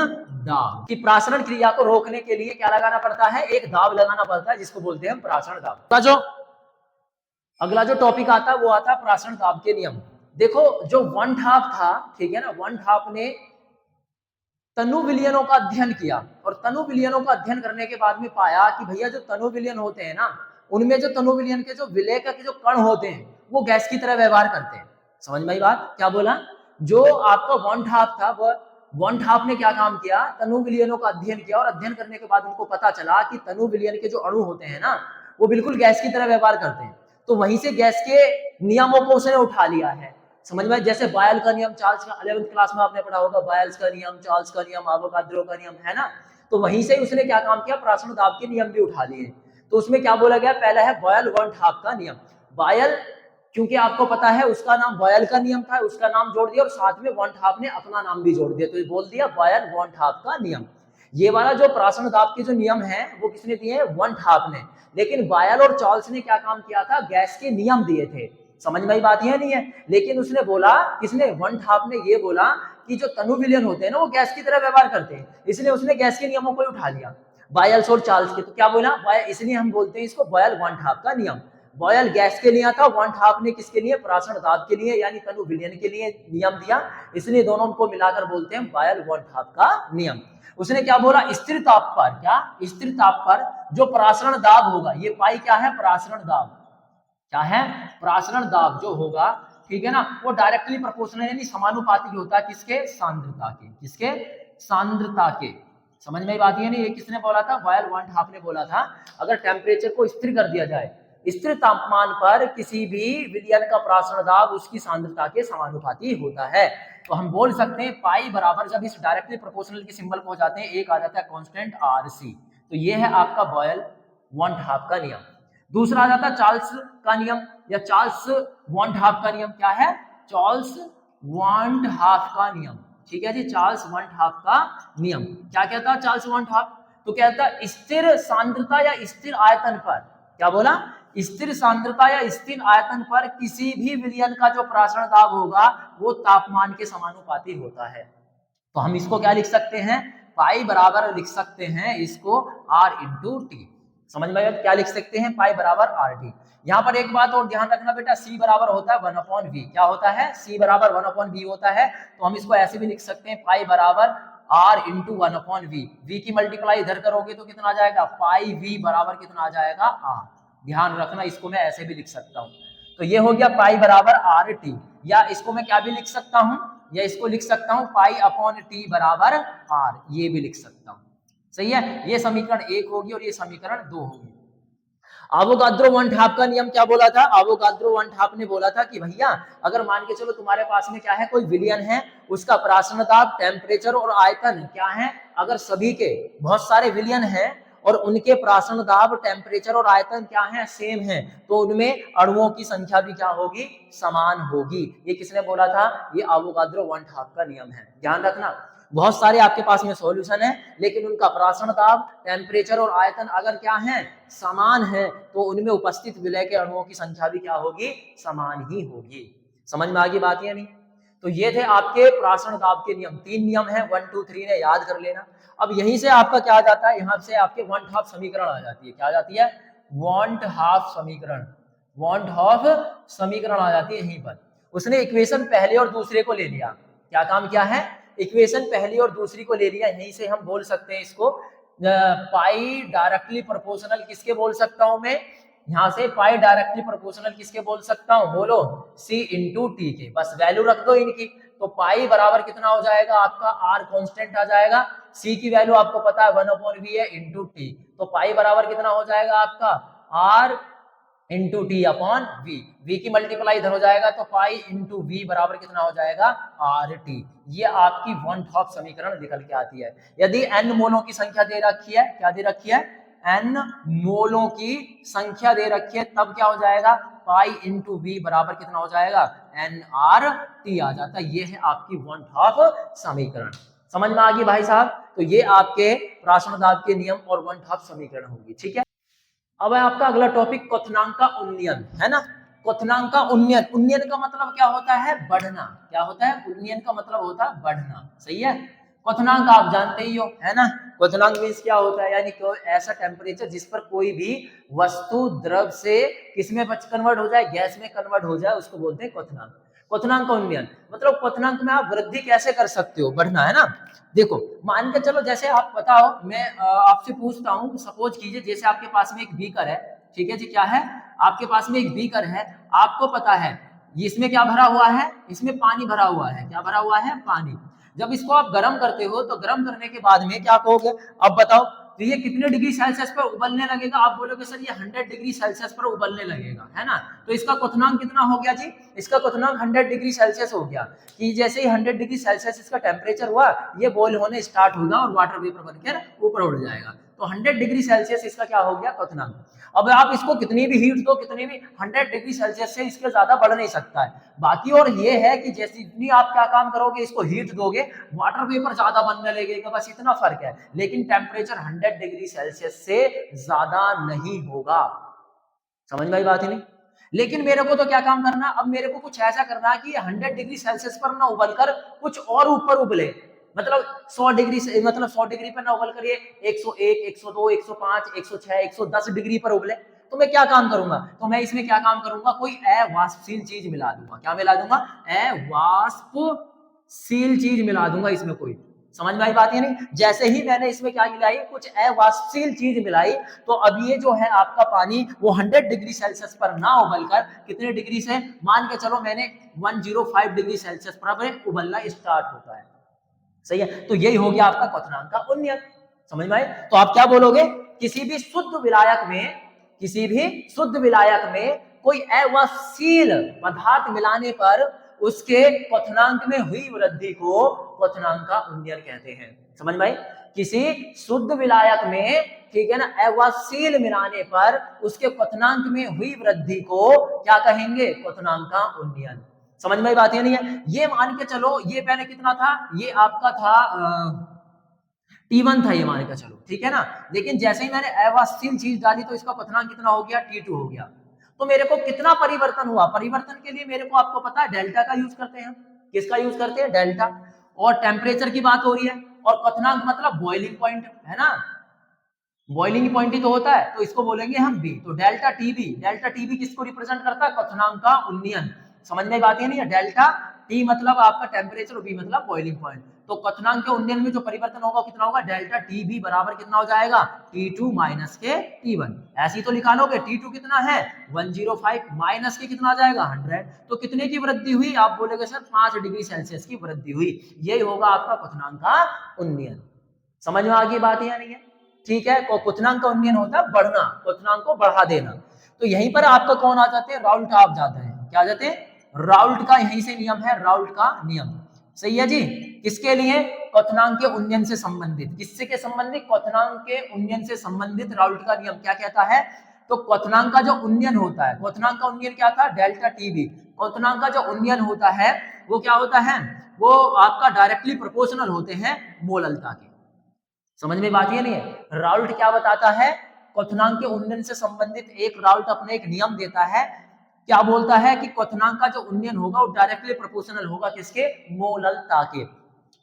दाब। कि प्रासरण क्रिया को रोकने के लिए क्या लगाना पड़ता है, एक दाब लगाना पड़ता है, जिसको बोलते हैं हम प्रासरण दाब। अगला जो टॉपिक आता है वो आता है प्रासरण दाब के नियम। देखो जो वन ठाप था, ठीक है ना, वन ठाप ने तनु विलियनों का अध्ययन किया, और तनु विलियनों का अध्ययन करने के बाद में पाया कि भैया जो तनु विलियन होते हैं ना, उनमें जो तनु विलियन के जो विलय के जो कण होते हैं वो गैस की तरह व्यवहार करते हैं। समझ में आई बात, क्या बोला, जो आपका वन ठाप था, वह वन ठाप ने क्या काम किया, तनु विलियनों का अध्ययन किया, और अध्ययन करने के बाद उनको पता चला कि तनु विलियन के जो अणु होते हैं ना, वो बिल्कुल गैस की तरह व्यवहार करते हैं। तो वहीं से गैस के नियमों को उसने उठा लिया है। समझ में, जैसे बायल का नियम, चार्ल्स का 11वीं क्लास में आपने पढ़ा होगा, बायल्स का नियम, चार्ल्स का नियम, एवोगाड्रो का नियम, है ना। तो वहीं से उसने क्या काम किया, प्रासरण दाब के नियम भी उठा लिए। तो उसमें क्या बोला गया, पहला है बॉयल वन ठाप का नियम। बॉयल, क्योंकि आपको पता है उसका नाम बॉयल का नियम था, उसका नाम जोड़ दिया, और साथ में वन ठाप ने अपना नाम भी जोड़ दिया, तो बोल दिया बॉयल वन ठाप का नियम। ये वाला जो प्राशन दाब के जो नियम है वो किसने दिए हैं? वनट ने। लेकिन बायल और चार्ल्स ने क्या काम किया था? गैस के नियम दिए थे। समझ में आई बात ये नहीं है? लेकिन उसने बोला, किसने? वनट ने ये बोला कि जो तनु विलियन होते हैं ना वो गैस की तरह व्यवहार करते हैं, इसलिए उसने गैस के नियमों को उठा लिया, बायल्स और चार्ल्स के। तो क्या बोला? इसलिए हम बोलते हैं इसको बॉयल वनट का नियम। बॉयल गैस के लिए था, वनट ने किसके लिए? प्राशन दाब के लिए, यानी तनु विलियन के लिए नियम दिया, इसलिए दोनों को मिलाकर बोलते हैं बॉयल वनट का नियम। उसने क्या बोला? स्थिर ताप पर, क्या? स्थिर ताप पर जो प्रासरण दाब होगा, ये पाई क्या है? प्रासरण दाब। क्या है? प्रासरण दाब जो होगा, ठीक है ना, वो डायरेक्टली प्रोपोर्शनल यानी समानुपातिक होता है किसके? सांद्रता के। किसके? सांद्रता के। समझ में बात ये नहीं? ये किसने बोला था? बॉयल वनट ने बोला था अगर टेम्परेचर को स्थिर कर दिया जाए, स्थिर तापमान पर किसी भी विलयन का प्रासरण दाब उसकी सांद्रता के समानुपाती होता है। तो हम बोल सकते हैं पाई बराबर, जब इस डायरेक्टली प्रोपोर्शनल के सिंबल को हो जाते हैं, एक आ जाता है कांस्टेंट आरसी। तो ये है आपका बॉयल वनट का नियम। दूसरा आ जाता है चार्ल्स का नियम या चार्ल्स वनट का नियम। क्या है? चार्ल्स वनट का नियम। ठीक है जी, चार्ल्स वनट का नियम क्या कहता है? चार्ल्स वनट तो कहता है स्थिर सांद्रता या स्थिर आयतन पर, क्या बोला? स्थिर सांद्रता या स्थिर आयतन पर किसी भी विलयन का जो प्रासरण दाब होगा वो तापमान के समानुपाती होता है। तो हम इसको क्या लिख सकते हैं? पाई बराबर लिख सकते हैं इसको R इंटू टी। समझ में आया? क्या लिख सकते हैं? पाई बराबर आर टी। यहाँ पर एक बात और ध्यान रखना बेटा, C बराबर होता है 1/v। क्या होता है? C बराबर 1/v होता है। तो हम इसको ऐसे भी लिख सकते हैं पाई बराबर R इंटू 1/v। v की मल्टीप्लाई इधर करोगे तो कितना आ जाएगा? पाई v बराबर कितना आ जाएगा? R। ध्यान रखना, इसको मैं ऐसे भी लिख सकता हूँ। तो ये हो गया पाई बराबर आर टी, या इसको मैं क्या भी लिख सकता हूँ? या इसको लिख सकता हूँ पाई अपॉन टी बराबर आर, ये भी लिख सकता हूँ। सही है? ये समीकरण 1 होगी और ये समीकरण 2 होगी। आवोगाद्रो वनट का नियम क्या बोला था? आवोगाद्रो वनट ने बोला था कि भैया अगर मान के चलो तुम्हारे पास में क्या है, कोई विलयन है, उसका प्राशन दाब, टेम्परेचर और आयतन क्या है, अगर सभी के बहुत सारे विलयन हैं और उनके प्राशन दाब, टेम्परेचर और आयतन क्या है? सेम है, तो उनमें अणुओं की संख्या भी क्या होगी? समान होगी। ये किसने बोला था? ये आवोगाद्रो वनट का नियम है। ध्यान रखना, बहुत सारे आपके पास में सॉल्यूशन है, लेकिन उनका प्राशन दाब, टेम्परेचर और आयतन अगर क्या है? समान है, तो उनमें उपस्थित विलय के अणुओं की संख्या भी क्या होगी? समान ही होगी। समझ में आ गई बात या नहीं? तो ये थे आपके प्राशन दाब के नियम। 3 नियम है, 1 2 3 ने याद कर लेना। अब यहीं से आपका क्या आ जाता है? यहाँ से आपके वनट समीकरण आ जाती है। क्या आ जाती है? वनट समीकरण। वनट समीकरण आ जाती है यहीं पर। उसने इक्वेशन पहले और दूसरे को ले लिया। क्या काम किया है? इक्वेशन पहली और दूसरी को ले लिया। यहीं से हम बोल सकते हैं इसको पाई डायरेक्टली प्रोपोर्शनल किसके बोल सकता हूं मैं? यहां से पाई डायरेक्टली प्रोपोर्शनल किसके बोल सकता हूं? बोलो, C इंटू टी के। बस वैल्यू रख दो इनकी। तो पाई बराबर कितना हो जाएगा आपका? R कांस्टेंट आ जाएगा। C की वैल्यू आपको पता है 1/v है इंटू टी। तो पाई बराबर कितना हो जाएगा आपका? R into T upon V. V की मल्टीप्लाई इधर हो जाएगा, तो पाई इंटू वी बराबर कितना हो जाएगा? R T. ये आपकी वनट समीकरण निकल के आती है। यदि एन मोलों की संख्या दे रखी है, क्या दे रखी है? एन मोलों की संख्या दे रखी है, तब क्या हो जाएगा? पाई इंटू वी बराबर कितना हो जाएगा? एन आर टी आ जाता है। ये है आपकी वनट समीकरण। समझ में आ गई भाई साहब? तो ये आपके प्राशन दाब के नियम और वनट समीकरण होगी। ठीक है, अब है आपका अगला टॉपिक क्वथनांक का उन्नयन, है ना। क्वथनांक का उन्नयन। उन्नयन का मतलब क्या होता है? बढ़ना। क्या होता है? उन्नयन का मतलब होता है बढ़ना। सही है? क्वथनांक आप जानते ही हो, है ना। क्वथनांक मींस क्या होता है? यानी कोई ऐसा टेम्परेचर जिस पर कोई भी वस्तु द्रव से किसमें कन्वर्ट हो जाए? गैस में कन्वर्ट हो जाए, उसको बोलते हैं क्वथनांक। क्वथनांक का उन्नयन मतलब क्वथनांक में आप वृद्धि कैसे कर सकते हो? बढ़ना, है ना। देखो, मान के चलो जैसे आप बताओ, मैं आपसे पूछता हूँ, सपोज कीजिए जैसे आपके पास में एक बीकर है। ठीक है जी, क्या है? आपके पास में एक बीकर है, आपको पता है इसमें क्या भरा हुआ है? इसमें पानी भरा हुआ है। क्या भरा हुआ है? पानी। जब इसको आप गर्म करते हो तो गर्म करने के बाद में क्या कहोगे? अब बताओ, तो ये कितने डिग्री सेल्सियस पर उबलने लगेगा? आप बोलोगे सर ये 100 डिग्री सेल्सियस पर उबलने लगेगा, है ना। तो इसका क्वथनांक कितना हो गया जी? इसका क्वथनांक 100 डिग्री सेल्सियस हो गया। कि जैसे ही 100 डिग्री सेल्सियस इसका टेम्परेचर हुआ, ये बॉयल होने स्टार्ट होगा और वाटर वेपर बनकर ऊपर उड़ जाएगा। तो 100 डिग्री सेल्सियस इसका क्या हो गया, क्वथनांक। अब आप इसको कितनी भी हीट दो, कितनी भी 100 डिग्री सेल्सियस से इसके ज्यादा बढ़ नहीं सकता है। बाकी और ये है कि जैसे जितनी आप क्या काम करोगे, इसको हीट दोगे, वाटर वेपर ज्यादा बनने लगेगा, बस इतना फर्क है। लेकिन टेम्परेचर 100 डिग्री सेल्सियस से ज्यादा नहीं होगा। समझ में आई बात ही नहीं। लेकिन मेरे को तो क्या काम करना, अब मेरे को कुछ ऐसा करना कि 100 डिग्री सेल्सियस पर ना उबलकर कुछ और ऊपर उबले, मतलब 100 डिग्री से, मतलब 100 डिग्री पर ना उबल कर ये 101, 102, 105, 106, 110 डिग्री पर उबले। तो मैं क्या काम करूंगा, तो मैं इसमें क्या काम करूंगा, कोई अवाष्पशील चीज मिला दूंगा। क्या मिला दूंगा, अवाष्पशील चीज मिला दूंगा इसमें कोई। समझ में आई बात है नहीं। जैसे ही मैंने इसमें क्या मिलाई, कुछ अवाष्पशील चीज मिलाई, तो अब ये जो है आपका पानी वो 100 डिग्री सेल्सियस पर ना उबलकर कितने डिग्री से, मान के चलो मैंने 105 डिग्री सेल्सियस पर उबलना स्टार्ट होता है। सही है, तो यही हो गया आपका क्वथनांक का उन्नयन। समझ में आए। तो आप क्या बोलोगे, किसी भी शुद्ध विलायक में, किसी भी शुद्ध विलायक में कोई अवाष्पशील पदार्थ मिलाने पर उसके क्वथनांक में हुई वृद्धि को क्वथनांक का उन्नयन कहते हैं। समझ में आए। किसी शुद्ध विलायक में, ठीक है ना, अवाष्पशील मिलाने पर उसके क्वथनांक में हुई वृद्धि को क्या कहेंगे, क्वथनांक का उन्नयन। समझ में बात ये नहीं है। ये मान के चलो, ये पहले कितना था, ये आपका था T1 था, ये मान के चलो, ठीक है ना। लेकिन जैसे ही मैंने अवाष्पशील चीज डाली तो इसका क्वथनांक कितना हो गया, T2 हो गया। तो मेरे को कितना परिवर्तन हुआ, परिवर्तन के लिए मेरे को, आपको पता है, डेल्टा का यूज करते हैं। किसका यूज करते हैं, डेल्टा। और टेम्परेचर की बात हो रही है, और क्वथनांक मतलब बॉइलिंग पॉइंट है ना, बॉइलिंग पॉइंट ही तो होता है, तो इसको बोलेंगे हम बी। तो डेल्टा टीबी, डेल्टा टीबी किसको रिप्रेजेंट करता है, क्वथनांक का उन्नयन। समझ में बात है नहीं है। डेल्टा टी मतलब आपका टेम्परेचर और बी मतलब बॉइलिंग पॉइंट। तो क्वथनांक के उन्नयन में जो परिवर्तन होगा कितना होगा, डेल्टा टीबी बराबर कितना हो जाएगा, T2 माइनस के T1। ऐसी तो निकालोगे, T2 कितना है 105 माइनस के कितना आ जाएगा 100। तो कितने की वृद्धि हुई, आप बोलोगे सर 5 डिग्री सेल्सियस की वृद्धि हुई। यही होगा आपका क्वथनांक का उन्नयन। समझ में आ गई बात या नहीं है। ठीक है, क्वथनांक का उन्नयन होता है बढ़ना, क्वथनांक को बढ़ा देना। तो यहीं पर आपका कौन आ जाते हैं, राउल्ट आप जाते हैं। क्या आ जाते हैं, राउल्ट का यहीं से नियम है, राउल्ट का नियम। सही है जी। किसके लिए, क्वथनांक के उन्नयन से संबंधित। किससे के संबंधित, क्वथनांक के उन्नयन से संबंधित राउल्ट का नियम क्या कहता है। तो क्वथनांक का जो उन्नयन होता है, क्वथनांक का उन्नयन क्या था, डेल्टा टीबी। क्वथनांक का जो उन्नयन होता है वो क्या होता है, वो आपका डायरेक्टली प्रोपोर्शनल होते हैं मोललता के। समझ में बात ये नहीं है। राउल्ट क्या बताता है, क्वथनांक के उन्नयन से संबंधित एक राउल्ट अपने एक नियम देता है। क्या बोलता है कि क्वथनांक का जो उन्नयन होगा वो डायरेक्टली प्रोपोर्शनल होगा किसके, मोललता के।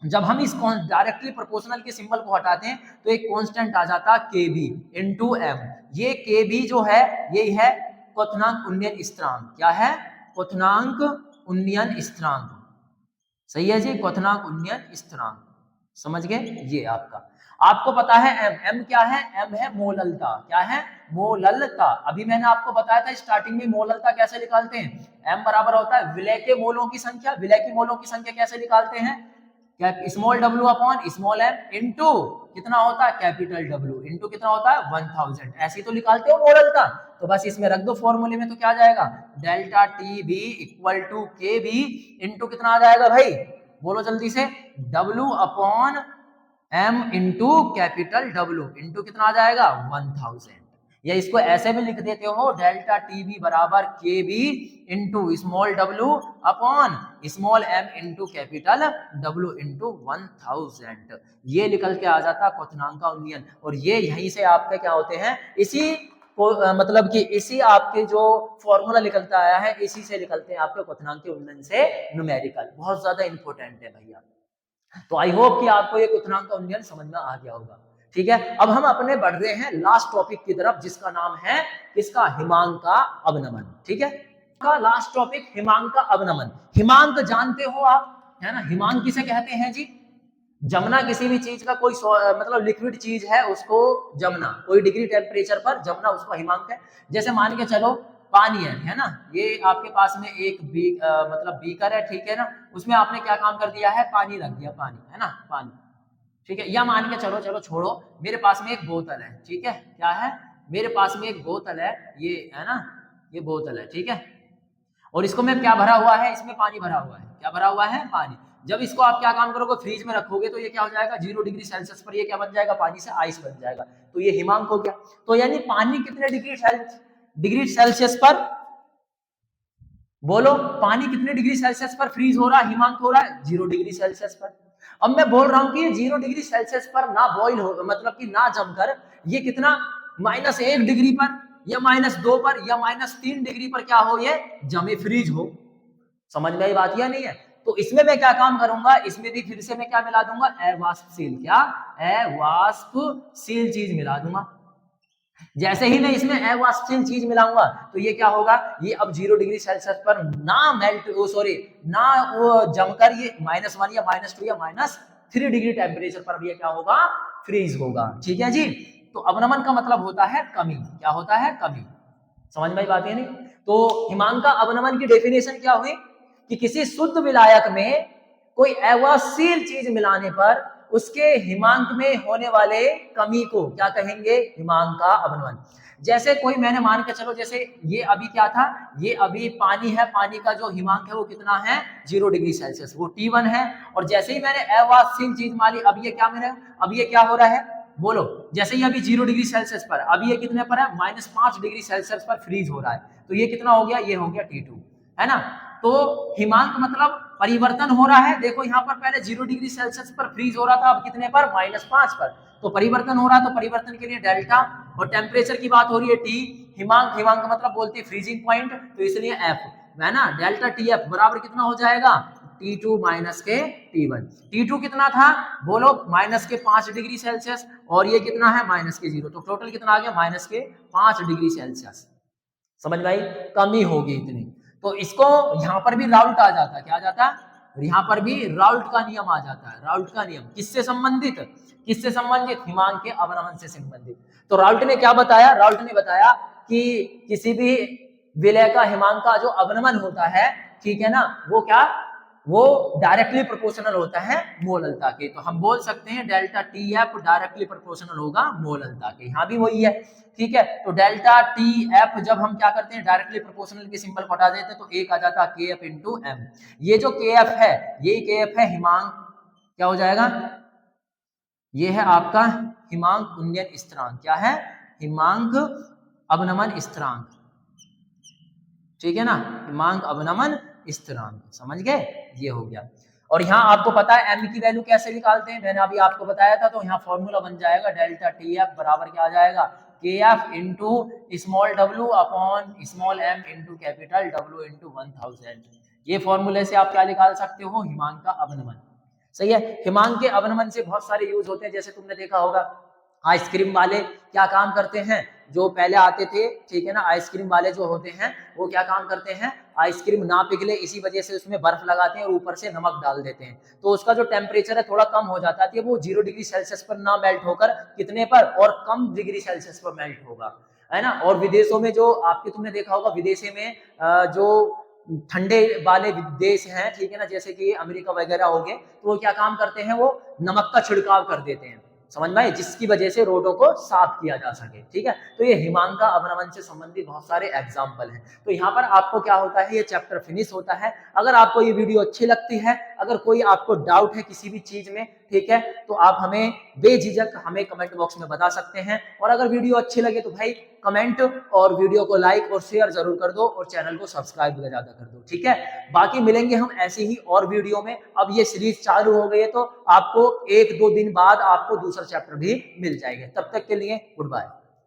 जब हम इस डायरेक्टली प्रोपोर्शनल के सिंबल को हटाते हैं तो एक कांस्टेंट आ जाता kb इनटू m। ये kb जो है यही है क्वथनांक उन्नयन स्थिरांक। क्या है, क्वथनांक उन्नयन स्थिरांक। सही है जी, क्वथनांक उन्नयन स्थिरांक। समझ गए, ये आपको पता है m क्या है, m है मोललता। क्या है, मोललता। अभी मैंने आपको बताया था स्टार्टिंग में मोललता कैसे निकालते हैं। m बराबर होता है विलय के मोलों की संख्या। विलय की मोलों की संख्या कैसे निकालते हैं, क्या, small w upon small m into कितना होता है, कैपिटल W इनटू कितना होता है 1000। ऐसे तो निकालते हो मोललता। तो बस इसमें रख दो फॉर्मूले में, तो क्या आ जाएगा, delta T B equal to K B into कितना आ जाएगा भाई, बोलो जल्दी से, W upon m into capital W into कितना आ जाएगा 1000। या इसको ऐसे भी लिख देते हो, डेल्टा टी बी बराबर K B into small w upon small m into capital W into 1000। ये निकल के आ जाता क्वथनांक का उन्नयन। और ये यहीं से आपके क्या होते हैं, इसी को मतलब कि इसी आपके जो फॉर्मूला निकलता आया है, इसी से निकलते हैं आपके क्वथनांक के उन्नयन से न्यूमेरिकल। बहुत ज्यादा इंपॉर्टेंट है भैया। तो आई होप कि आपको ये क्वथनांक का उन्नयन समझ में आ गया होगा। ठीक है, अब हम अपने बढ़ रहे हैं लास्ट टॉपिक की तरफ, जिसका नाम है इसका हिमांक का अवनमन। ठीक है, का लास्ट टॉपिक हिमांक का अवनमन। हिमांक जानते हो आप, है ना। हिमांक किसे कहते हैं जी, जमना किसी भी चीज का कोई मतलब लिक्विड चीज है उसको जमना, कोई डिग्री टेम्परेचर पर जमना उसको हिमांक है। जैसे मान के चलो पानी है ना, ये आपके पास में एक मतलब बीकर है, ठीक है ना, उसमें आपने क्या काम कर दिया है, पानी रख दिया, पानी है ना, पानी, ठीक है। या मान के चलो, चलो छोड़ो, मेरे पास में एक बोतल है, ठीक है, क्या है, मेरे पास में एक बोतल है, ये है ना, ये बोतल है, ठीक है। और इसको में क्या भरा हुआ है, इसमें पानी भरा हुआ है, क्या भरा हुआ है, पानी। जब इसको आप क्या काम करोगे, फ्रीज में रखोगे तो ये क्या हो जाएगा, 0 डिग्री सेल्सियस पर ये क्या बन जाएगा, पानी से आइस बन जाएगा। तो ये हिमांक हो गया। तो यानी पानी कितने डिग्री सेल्सियस पर, बोलो, पानी कितने डिग्री सेल्सियस पर फ्रीज हो रहा है, हिमांक हो रहा है 0 डिग्री सेल्सियस पर। अब मैं बोल रहा हूं कि ये 0 डिग्री सेल्सियस पर ना बॉइल हो, मतलब कि ना जमकर ये कितना -1 डिग्री पर या -2 पर या -3 डिग्री पर क्या हो, ये जमे, फ्रीज हो। समझ में आई बात या नहीं है? तो इसमें मैं क्या काम करूंगा, इसमें भी फिर से मैं क्या मिला दूंगा, अवाष्पशील, क्या अवाष्पशील चीज मिला दूंगा। जैसे ही मैं इसमें अवाष्पशील चीज मिलाऊंगा तो ये क्या होगा, ये अब 0 डिग्री सेल्सियस पर ना मेल्ट, ना वो जमकर ये -1 या -2 या -3 डिग्री टेम्परेचर पर भी ये क्या होगा, फ्रीज होगा। ठीक है जी। तो अवनमन का मतलब होता है कमी। क्या होता है, कमी। समझ में आई बात है नहीं? तो हिमांक का अवनमन की डेफिनेशन क्या हुई कि किसी शुद्ध विलायक में कोई अवाष्पशील चीज मिलाने पर उसके हिमांक में होने वाले कमी को क्या कहेंगे, हिमांक का अवनमन। जैसे कोई मैंने मान के चलो, जैसे ये अभी क्या था, ये अभी पानी है, पानी का जो हिमांक है वो कितना है, 0 डिग्री सेल्सियस, वो T1 है। और जैसे ही मैंने अवाष्पशील चीज मानी, अब ये क्या मेरा, अब ये क्या हो रहा है, बोलो, जैसे ही अभी 0 डिग्री सेल्सियस पर, अभी ये कितने पर है, -5 डिग्री सेल्सियस पर फ्रीज हो रहा है। तो ये कितना हो गया, ये हो गया T2, है ना। तो हिमांक मतलब परिवर्तन हो रहा है। देखो यहाँ पर पहले 0 डिग्री सेल्सियस पर फ्रीज हो रहा था, अब कितने पर, -5 पर। तो परिवर्तन हो रहा है, तो परिवर्तन के लिए डेल्टा, और टेम्परेचर की बात हो रही है T। हिमांक, हिमांक मतलब बोलते हैं फ्रीजिंग पॉइंट, तो इसलिए F, है ना, डेल्टा TF बराबर कितना हो जाएगा, T2 माइनस के T1। T2 कितना था, बोलो, -5 डिग्री सेल्सियस, और ये कितना है, -0। तो टोटल कितना आ गया, -5 डिग्री सेल्सियस। समझ में आई, कमी होगी इतनी। तो इसको यहां पर भी राउल्ट आ जाता है, क्या आ जाता है, यहां पर भी राउल्ट का नियम आ जाता है। राउल्ट का नियम किससे संबंधित, किससे संबंधित, हिमांक के अवनमन से संबंधित। तो राउल्ट ने क्या बताया, राउल्ट ने बताया कि किसी भी विलय का हिमांक का जो अवनमन होता है, ठीक है ना, वो क्या, वो डायरेक्टली प्रोपोर्शनल होता है मोललता के। तो हम बोल सकते हैं डेल्टा TF डायरेक्टली प्रोपोर्शनल होगा मोललता के। यहाँ भी वही है, ठीक है। तो डेल्टा TF जब हम क्या करते हैं, डायरेक्टली प्रोपोर्शनल के सिंबल को हटा देते हैं, तो एक आ जाता है KF इंटू M। ये जो KF है, ये KF है हिमांक, क्या हो जाएगा, ये है आपका हिमांक उन्नयन स्थिरांक। क्या है, हिमांक अवनमन स्थिरांक, ठीक है ना, हिमांक अवनमन स्थिरांक। समझ गए, ये हो गया। और यहाँ आपको पता है m की वैल्यू कैसे निकालते हैं, मैंने अभी आपको बताया था। तो यहाँ फॉर्मूला बन जाएगा डेल्टा TF बराबर क्या आ जाएगा, KF into small w upon small m into capital W into 1000। ये फॉर्मूले से आप क्या निकाल सकते हो, हिमांक का अवनमन। सही है। हिमांक के अवनमन से बहुत सारे यूज होते हैं। जैसे तुमने देखा होगा आइसक्रीम वाले क्या काम करते हैं, जो पहले आते थे, ठीक है ना, आइसक्रीम वाले जो होते हैं वो क्या काम करते हैं, आइसक्रीम ना पिघले इसी वजह से उसमें बर्फ लगाते हैं और ऊपर से नमक डाल देते हैं। तो उसका जो टेम्परेचर है थोड़ा कम हो जाता है, वो 0 डिग्री सेल्सियस पर ना मेल्ट होकर कितने पर, और कम डिग्री सेल्सियस पर मेल्ट होगा, है ना। और विदेशों में जो आपके तुमने देखा होगा, विदेशों में जो ठंडे वाले देश हैं, ठीक है ना, जैसे कि अमेरिका वगैरह हो गए, तो वो क्या काम करते हैं, वो नमक का छिड़काव कर देते हैं। समझ में आए, जिसकी वजह से रोडों को साफ किया जा सके, ठीक है। तो ये हिमांक का अवनमन से संबंधित बहुत सारे एग्जाम्पल हैं। तो यहाँ पर आपको क्या होता है, ये चैप्टर फिनिश होता है। अगर आपको ये वीडियो अच्छी लगती है, अगर कोई आपको डाउट है किसी भी चीज में, ठीक है, तो आप हमें बेझिझक हमें कमेंट बॉक्स में बता सकते हैं। और अगर वीडियो अच्छी लगे तो भाई कमेंट और वीडियो को लाइक और शेयर जरूर कर दो, और चैनल को सब्सक्राइब ज्यादा कर दो, ठीक है। बाकी मिलेंगे हम ऐसे ही और वीडियो में। अब ये सीरीज चालू हो गई है, तो आपको 1-2 दिन बाद आपको दूसरा चैप्टर भी मिल जाएगा। तब तक के लिए गुड बाय।